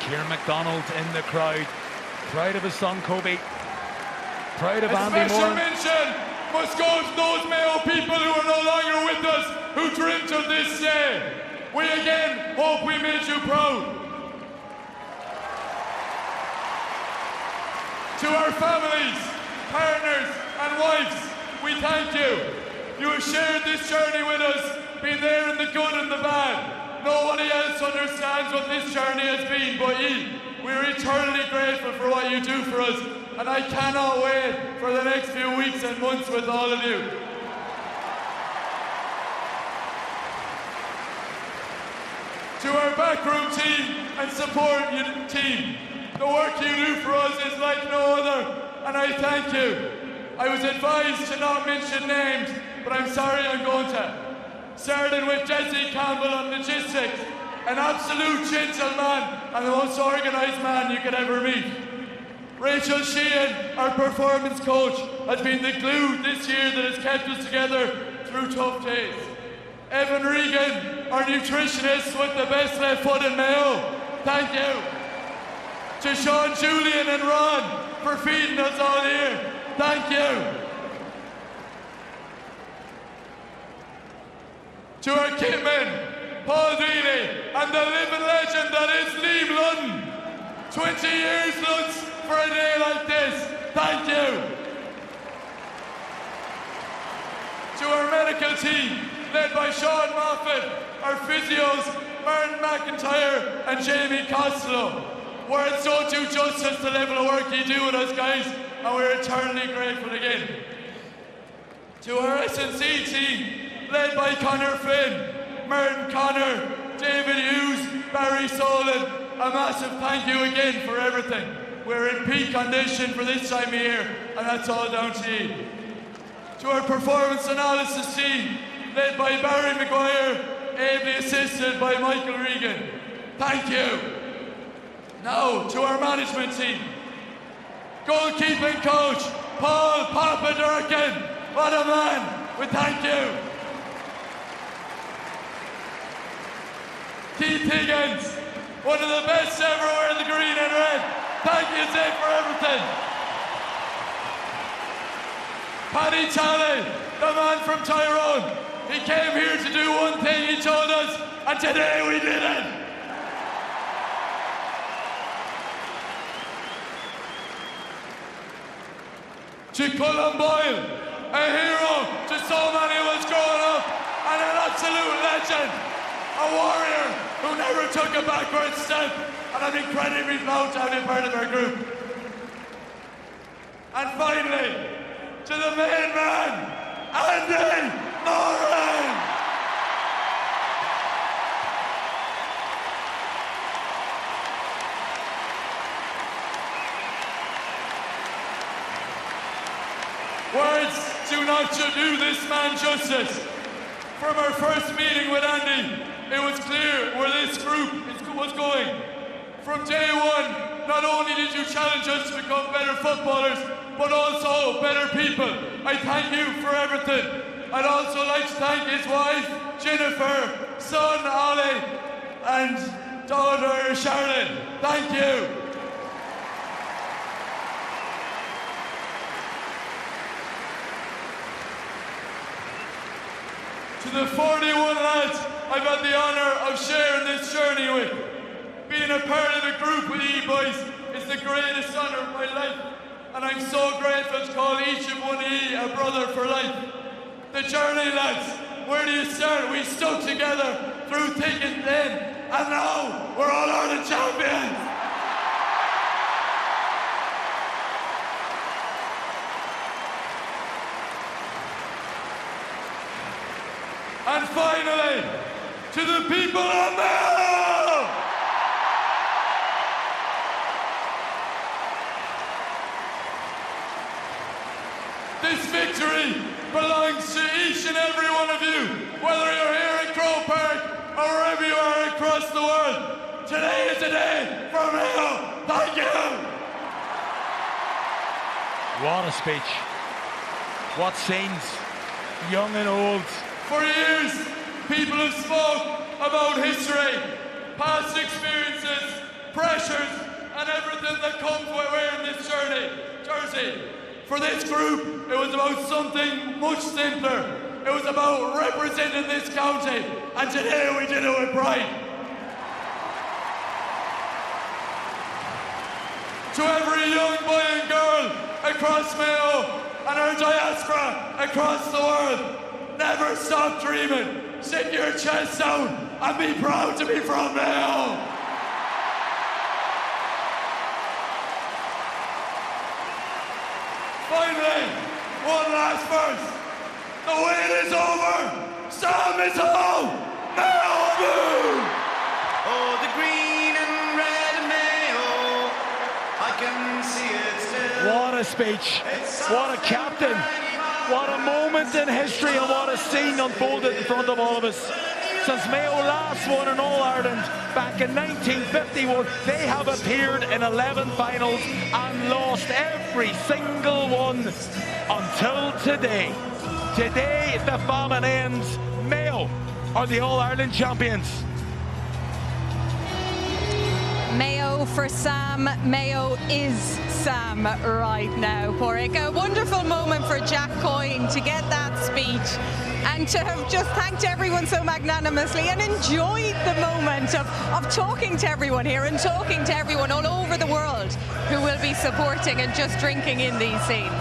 Kieran MacDonald in the crowd. Proud of his son, Kobe. Proud of Andy A special Moran. mention must go to those Mayo people who are no longer with us, who dreamt of this day. We again hope we made you proud. To our families, partners and wives, we thank you. You have shared this journey with us been there in the good and the bad. Nobody else understands what this journey has been but you. We're eternally grateful for what you do for us, and I cannot wait for the next few weeks and months with all of you. To our backroom team and support team, the work you do for us is like no other, and I thank you. I was advised to not mention names, but I'm sorry I'm going to. Starting with Jesse Campbell on logistics, an absolute gentleman and the most organised man you could ever meet. Rachel Sheehan, our performance coach, has been the glue this year that has kept us together through tough days. Evan Regan, our nutritionist with the best left foot in Mayo, thank you. To Sean, Julian and Ron for feeding us all year, thank you. To our kitmen, Paul Dealey and the living legend that is Liam Ludden. 20 years, Lutz, for a day like this, thank you. To our medical team, led by Sean Moffat, our physios, Martin McIntyre and Jamie Costello. Words don't do justice to the level of work you do with us, guys, and we're eternally grateful again. To our S&C team, led by Conor Flynn, Merton Connor, David Hughes, Barry Solon, a massive thank you again for everything. We're in peak condition for this time of year, and that's all down to you. To our performance analysis team, led by Barry Maguire, ably assisted by Michael Regan. Thank you. Now to our management team. Goalkeeping coach, Paul Papa Durkin. What a man. We thank you. Keith Higgins, one of the best ever wearing the green and red. Thank you, Zay, for everything. Paddy Talley, the man from Tyrone. He came here to do one thing, he told us, and today we did it. To Cullen Boyle, a hero to so many of us growing up, and an absolute legend, a warrior who never took a backward step, and I'm incredibly proud to have been part of our group. And finally, to the main man, Andy Moran! Words do not do this man justice. From our first meeting with Andy, it was clear where this group was going. From day one, not only did you challenge us to become better footballers, but also better people. I thank you for everything. I'd also like to thank his wife, Jennifer, son, Ollie, and daughter, Sharon. Thank you. To the 41 lads I've had the honour of sharing this journey with. Being a part of the group with you boys is the greatest honour of my life, and I'm so grateful to call each and one of you a brother for life. The journey, lads, where do you start? We stuck together through thick and thin, and now we're all Ireland champions! And finally, to the people of Mayo! This victory belongs to each and every one of you, whether you're here in Croke Park or wherever you are across the world. Today is a day for Mayo. Thank you! What a speech. What scenes, young and old. For years, people have spoke about history, past experiences, pressures, and everything that comes with wearing this jersey. For this group, it was about something much simpler. It was about representing this county, and today we did it with pride. To every young boy and girl across Mayo and our diaspora across the world, never never stop dreaming. Stick your chest out and be proud to be from Mayo. Finally, one last verse. The wait is over. Sam is home. Mayo blue. Oh, the green and red Mayo. I can see it still. What a speech. What a captain. What a moment in history and what a scene unfolded in front of all of us. Since Mayo last won an All-Ireland back in 1951, they have appeared in 11 finals and lost every single one until today. Today, the famine ends. Mayo are the All-Ireland champions. Mayo for Sam. Mayo is Sam right now, Porrick. A wonderful moment for Jack Coyne to get that speech and to have just thanked everyone so magnanimously and enjoyed the moment of talking to everyone here and talking to everyone all over the world who will be supporting and just drinking in these scenes.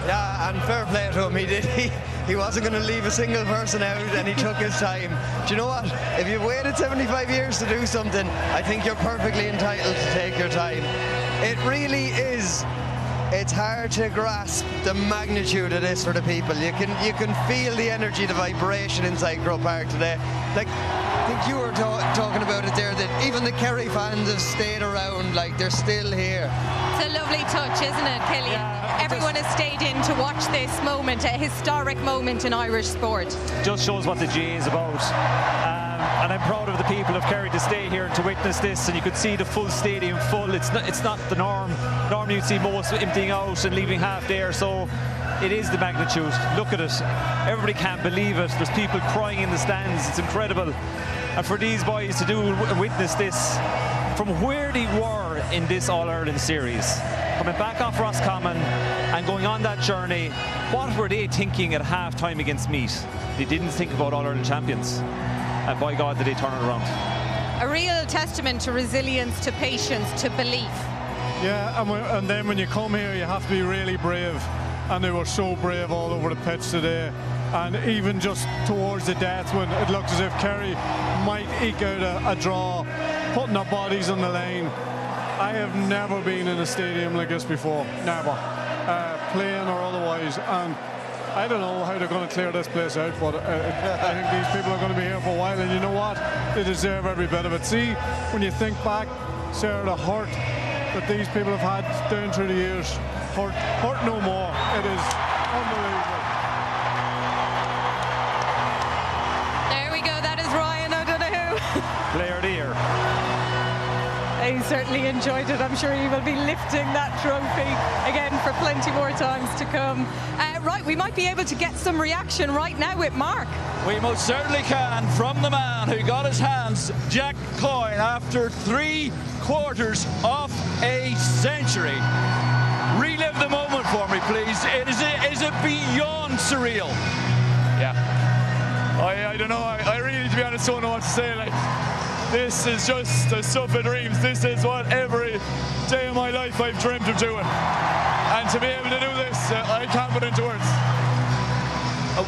Yeah, and fair play to him. He wasn't going to leave a single person out, and he took his time. Do you know what? If you've waited 75 years to do something, I think you're perfectly entitled to take your time. It really is. It's hard to grasp the magnitude of this for the people. You can feel the energy, the vibration inside Croke Park today. Like, I think you were talking about it there, that even the Kerry fans have stayed around, like they're still here. It's a lovely touch, isn't it, Killian? Yeah, everyone has stayed in to watch this moment, a historic moment in Irish sport. Just shows what the GA is about. And I'm proud of the people of Kerry to stay here and to witness this, and you could see the full stadium full. It's not the norm. Normally you'd see most emptying out and leaving half there, so it is the magnitude. Look at it. Everybody can't believe it. There's people crying in the stands. It's incredible. And for these boys to do and witness this from where they were in this All-Ireland series, coming back off Roscommon and going on that journey, what were they thinking at half-time against Meath? They didn't think about All-Ireland champions. And by God, did they turn it around. A real testament to resilience, to patience, to belief. Yeah, and then when you come here, you have to be really brave. And they were so brave all over the pitch today. And even just towards the death, when it looked as if Kerry might eke out a draw, putting their bodies on the line. I have never been in a stadium like this before, never. Playing or otherwise. And I don't know how they're going to clear this place out, but I think these people are going to be here for a while, and you know what? They deserve every bit of it. See, when you think back, Sarah, the hurt that these people have had down through the years, hurt no more. It is unbelievable. There we go, that is Ryan O'Donoghue. Player of the year. He certainly enjoyed it. I'm sure he will be lifting that trophy again for plenty more times to come. Right, we might be able to get some reaction right now with Mark. We most certainly can, from the man who got his hands, Jack Coyne, after 3 quarters of a century. Relive the moment for me, please. Is it beyond surreal? Yeah. I don't know. I really, to be honest, don't know what to say. Like, this is just the stuff of dreams. This is what every day of my life I've dreamt of doing. And to be able to do this, I can't put into words.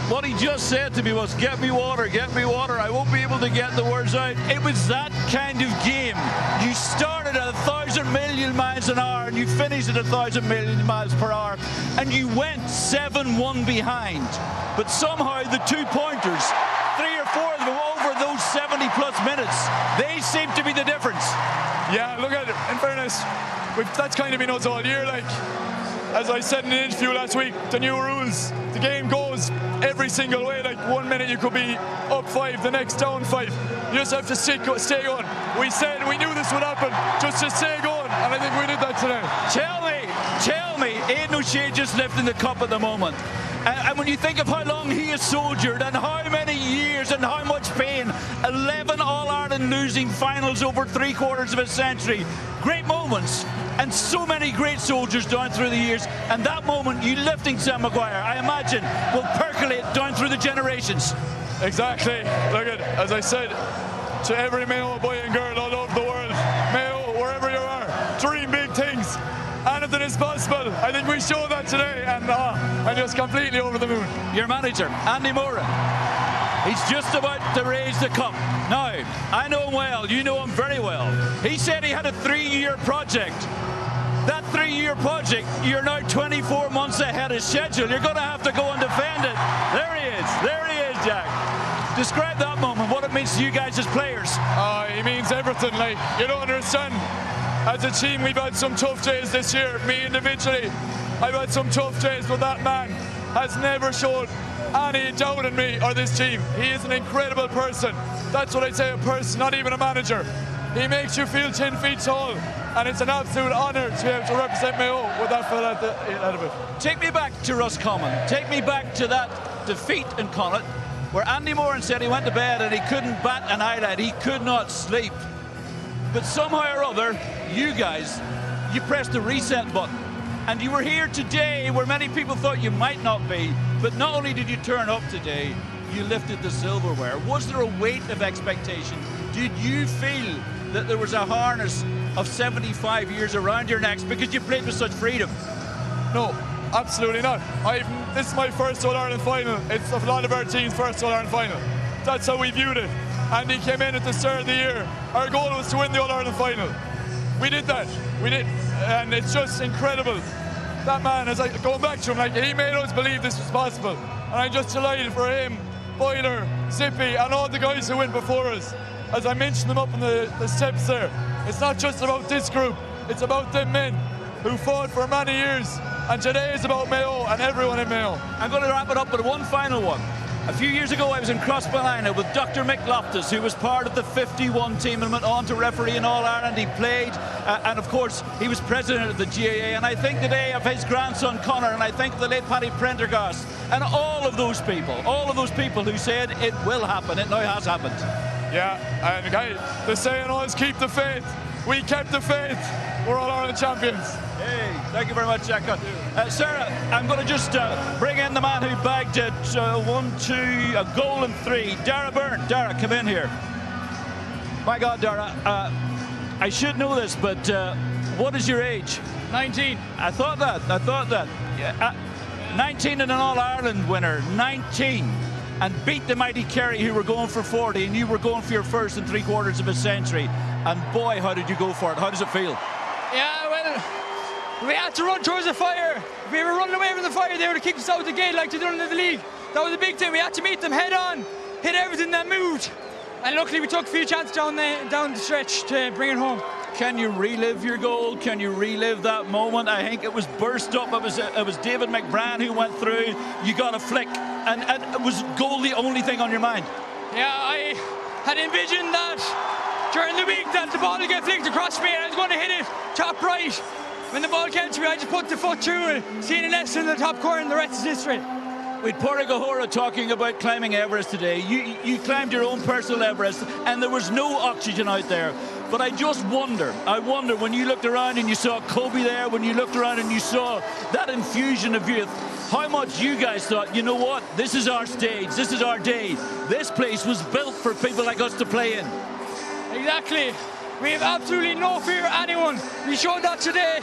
What he just said to me was, get me water, I won't be able to get the words out. It was that kind of game. You started at 1,000 million miles an hour and you finished at 1,000 million miles per hour, and you went 7-1 behind. But somehow the 2 pointers, 3 or 4 of them over those 70 plus minutes, they seem to be the difference. Yeah, look at it, in fairness, that's kind of been us all year. Like, as I said in an interview last week, the new rules, the game goes every single way. Like, 1 minute you could be up 5, the next down 5. You just have to stay going. We said we knew this would happen, just to stay going, and I think we did that today. Tell me, Aidan O'Shea just lifting the cup at the moment. And when you think of how long he has soldiered and how many years and how much pain, 11 All-Ireland losing finals over 3 quarters of a century, great moments and so many great soldiers down through the years, and that moment, you lifting Sam Maguire, I imagine, will percolate down through the generations. Exactly. Look at, as I said, to every Mayo boy and girl all over the world, Mayo, wherever you are, dream big things. And if anything is possible. I think we showed that today, and I'm just completely over the moon. Your manager, Andy Moran, he's just about to raise the cup. Now, I know him well, you know him very well. He said he had a 3-year project. That 3-year project, you're now 24 months ahead of schedule. You're going to have to go and defend it. There he is, Jack. Describe that moment, what it means to you guys as players. It means everything. Like, you don't understand. As a team, we've had some tough days this year. Me individually, I've had some tough days, but that man has never showed any doubt in me or this team. He is an incredible person. That's what I say, a person, not even a manager. He makes you feel 10 feet tall, and it's an absolute honour to be able to represent Mayo with that fella at the end of it. Take me back to Roscommon. Take me back to that defeat in Connacht, where Andy Moran said he went to bed and he couldn't bat an eyelid. He could not sleep. But somehow or other, you guys, you pressed the reset button. And you were here today where many people thought you might not be. But not only did you turn up today, you lifted the silverware. Was there a weight of expectation? Did you feel that there was a harness of 75 years around your necks because you played with such freedom? No, absolutely not. This is my first All-Ireland final. It's a lot of our team's first All-Ireland final. That's how we viewed it. Andy came in at the start of the year. Our goal was to win the All-Ireland final. We did that. We did. And it's just incredible. That man, as I go back to him, like, he made us believe this was possible. And I'm just delighted for him, Boiler, Zippy, and all the guys who went before us. As I mentioned them up in the steps there, it's not just about this group, it's about them men who fought for many years. And today is about Mayo and everyone in Mayo. I'm going to wrap it up with one final one. A few years ago, I was in Crossballina with Dr. Mick Loftus, who was part of the 51 team and went on to referee in All-Ireland. He played, and of course, he was president of the GAA. And I think today of his grandson, Conor, and I think of the late Paddy Prendergast, and all of those people who said it will happen. It now has happened. Yeah, and the saying was, keep the faith. We kept the faith. We're All-Ireland champions. Hey, thank you very much, Jack. Sarah, I'm going to just bring in the man who bagged it. 1, 2, a goal and 3. Dara Byrne. Dara, come in here. My God, Dara, I should know this, but what is your age? 19. I thought that. Yeah, 19 and an All-Ireland winner. 19. And beat the mighty Kerry, who were going for 40, and you were going for your first in 3/4 of a century. And boy, how did you go for it? How does it feel? Yeah, well, we had to run towards the fire. If we were running away from the fire, they would have kicked us out the gate like they done in the league. That was a big thing. We had to meet them head on, hit everything that moved. And luckily we took a few chances down the stretch to bring it home. Can you relive your goal? Can you relive that moment? I think it was burst up. It was David McBrien who went through. You got a flick, and was goal the only thing on your mind? Yeah, I had envisioned that during the week that the ball would get flicked across me and I was going to hit it top right. When the ball came to me, I just put the foot through it, seeing it less in the top corner, and the rest is history. With Pádraig O'Hora talking about climbing Everest today, you climbed your own personal Everest and there was no oxygen out there. But I just wonder, when you looked around and you saw Kobe there, when you looked around and you saw that infusion of youth, how much you guys thought, you know what, this is our stage, this is our day. This place was built for people like us to play in. Exactly. We have absolutely no fear of anyone. We showed that today.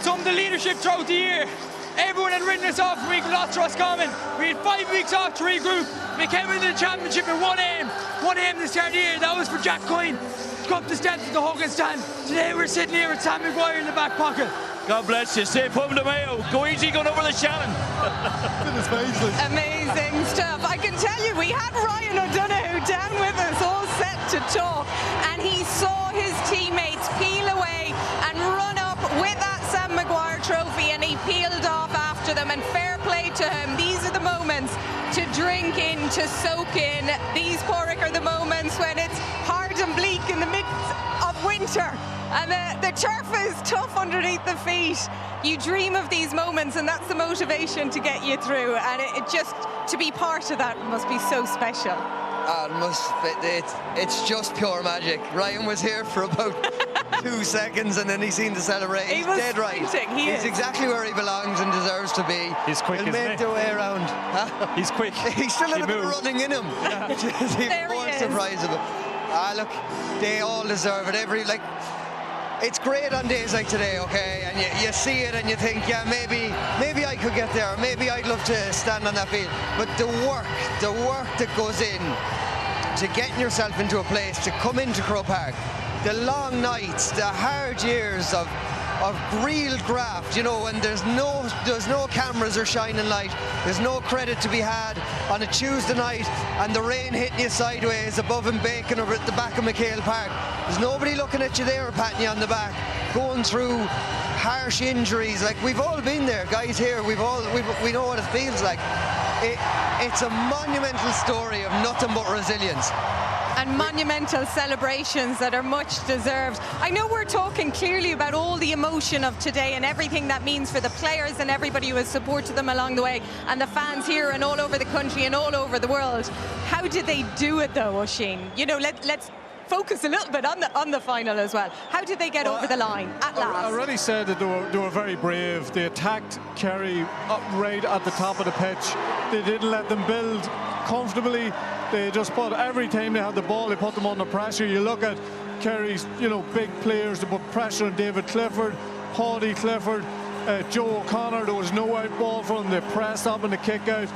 Some of the leadership throughout the year. Everyone had written us off when we lost Roscommon. We had 5 weeks off to regroup. We came into the championship with one aim to start the year. That was for Jack Coyne to go up the steps of the Hogan stand. Today we're sitting here with Sam Maguire in the back pocket. God bless you. Safe home to Mayo. Go easy going over the Shannon. Amazing stuff. I can tell you, we had Ryan O'Donoghue down with us, all set to talk, and he saw his teammates peel away and run up with that Sam Maguire trophy, and he peeled off after them, and fair play to him. These are the moments to drink in, to soak in. These, Pádraig, are the moments when it's hard and bleak in the midst of winter and the turf is tough underneath the feet. You dream of these moments, and that's the motivation to get you through, and it just to be part of that must be so special. It's just pure magic. Ryan was here for about 2 seconds and then he seen the celebration. He's dead right. He's exactly where he belongs and deserves to be. He's quick, He'll isn't make he? the way around. He's quick. He's still a little bit of running in him. Which is even more surprising. Look, they all deserve it. it's great on days like today, okay, and you see it and you think, yeah, maybe I could get there, maybe I'd love to stand on that field. But the work that goes in to getting yourself into a place, to come into Croke Park, the long nights, the hard years of real graft, you know, and there's no cameras or shining light, there's no credit to be had on a Tuesday night and the rain hitting you sideways above in Bacon or at the back of McHale Park. There's nobody looking at you there patting you on the back, going through harsh injuries. Like, we've all been there, guys here, we know what it feels like. It's a monumental story of nothing but resilience. And monumental celebrations that are much deserved. I know we're talking clearly about all the emotion of today and everything that means for the players and everybody who has supported them along the way, and the fans here and all over the country and all over the world. How did they do it though, Oisín? You know, let's focus a little bit on the final as well. How did they get over the line at last? I already said that they were very brave. They attacked Kerry up right at the top of the pitch. They didn't let them build comfortably. They just put, every time they had the ball, they put them under pressure. You look at Kerry's, you know, big players, they put pressure on David Clifford, Paddy Clifford, Joe O'Connor. There was no out ball for them. They pressed up and the kick out.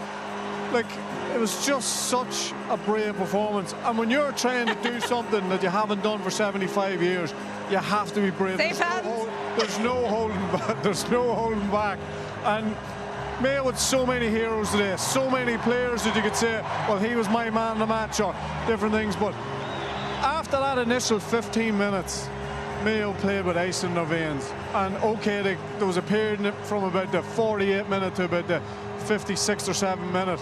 Like, it was just such a brave performance. And when you're trying to do something that you haven't done for 75 years, you have to be brave. There's no holding back. There's no holding back. And Mayo with so many heroes today, so many players that you could say, well, he was my man in the match, or different things. But after that initial 15 minutes, Mayo played with ice in their veins. And okay, there was a period from about the 48th minute to about the 56th or 7th minute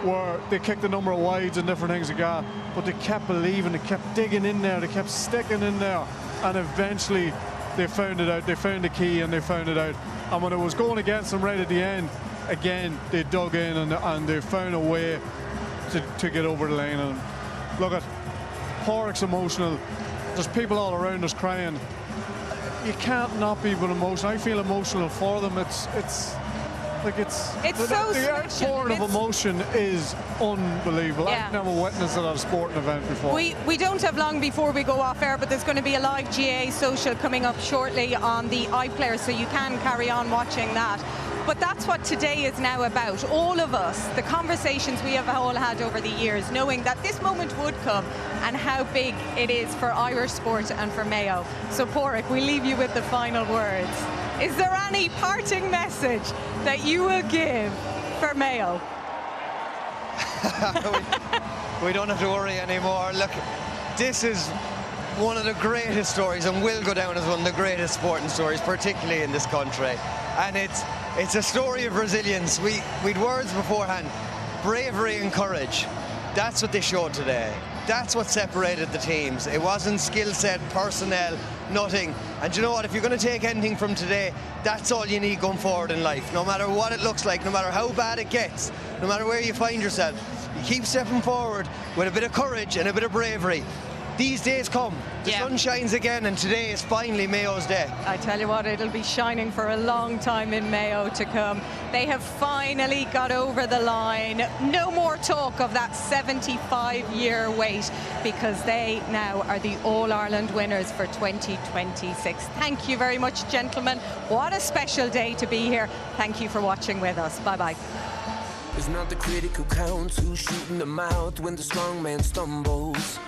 where they kicked a number of wides and different things like that. But they kept believing, they kept digging in there, they kept sticking in there. And eventually they found it out, they found the key and they found it out. And when it was going against them right at the end, again, they dug in and they found a way to get over the line. And look at Porrick's emotional. There's people all around us crying. You can't not be but emotional. I feel emotional for them. It's the outpouring of emotion is unbelievable. Yeah. I've never witnessed it at a sporting event before. We don't have long before we go off air, but there's going to be a live GA social coming up shortly on the iPlayer, so you can carry on watching that. But that's what today is now about. All of us, the conversations we have all had over the years, knowing that this moment would come and how big it is for Irish sport and for Mayo. So, Porrick, we leave you with the final words. Is there any parting message that you will give for Mayo? We don't have to worry anymore. Look, this is one of the greatest stories and will go down as one of the greatest sporting stories, particularly in this country. And it's a story of resilience. We'd words beforehand, bravery and courage. That's what they showed today. That's what separated the teams. It wasn't skill set, personnel, nothing. And you know what, if you're going to take anything from today, that's all you need going forward in life. No matter what it looks like, no matter how bad it gets, no matter where you find yourself, you keep stepping forward with a bit of courage and a bit of bravery. These days come. The sun shines again, and today is finally Mayo's day. I tell you what, it'll be shining for a long time in Mayo to come. They have finally got over the line. No more talk of that 75-year wait, because they now are the All-Ireland winners for 2026. Thank you very much, gentlemen. What a special day to be here. Thank you for watching with us. Bye-bye. It's not the critic who counts who's shooting the mouth when the strong man stumbles.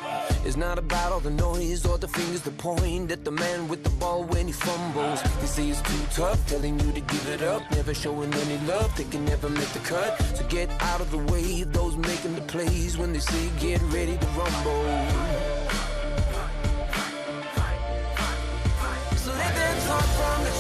It's not about all the noise or the fingers that point at the man with the ball when he fumbles. They say it's too tough, telling you to give it up, never showing any love, they can never make the cut. So get out of the way of those making the plays when they say get ready to rumble. So let them talk from the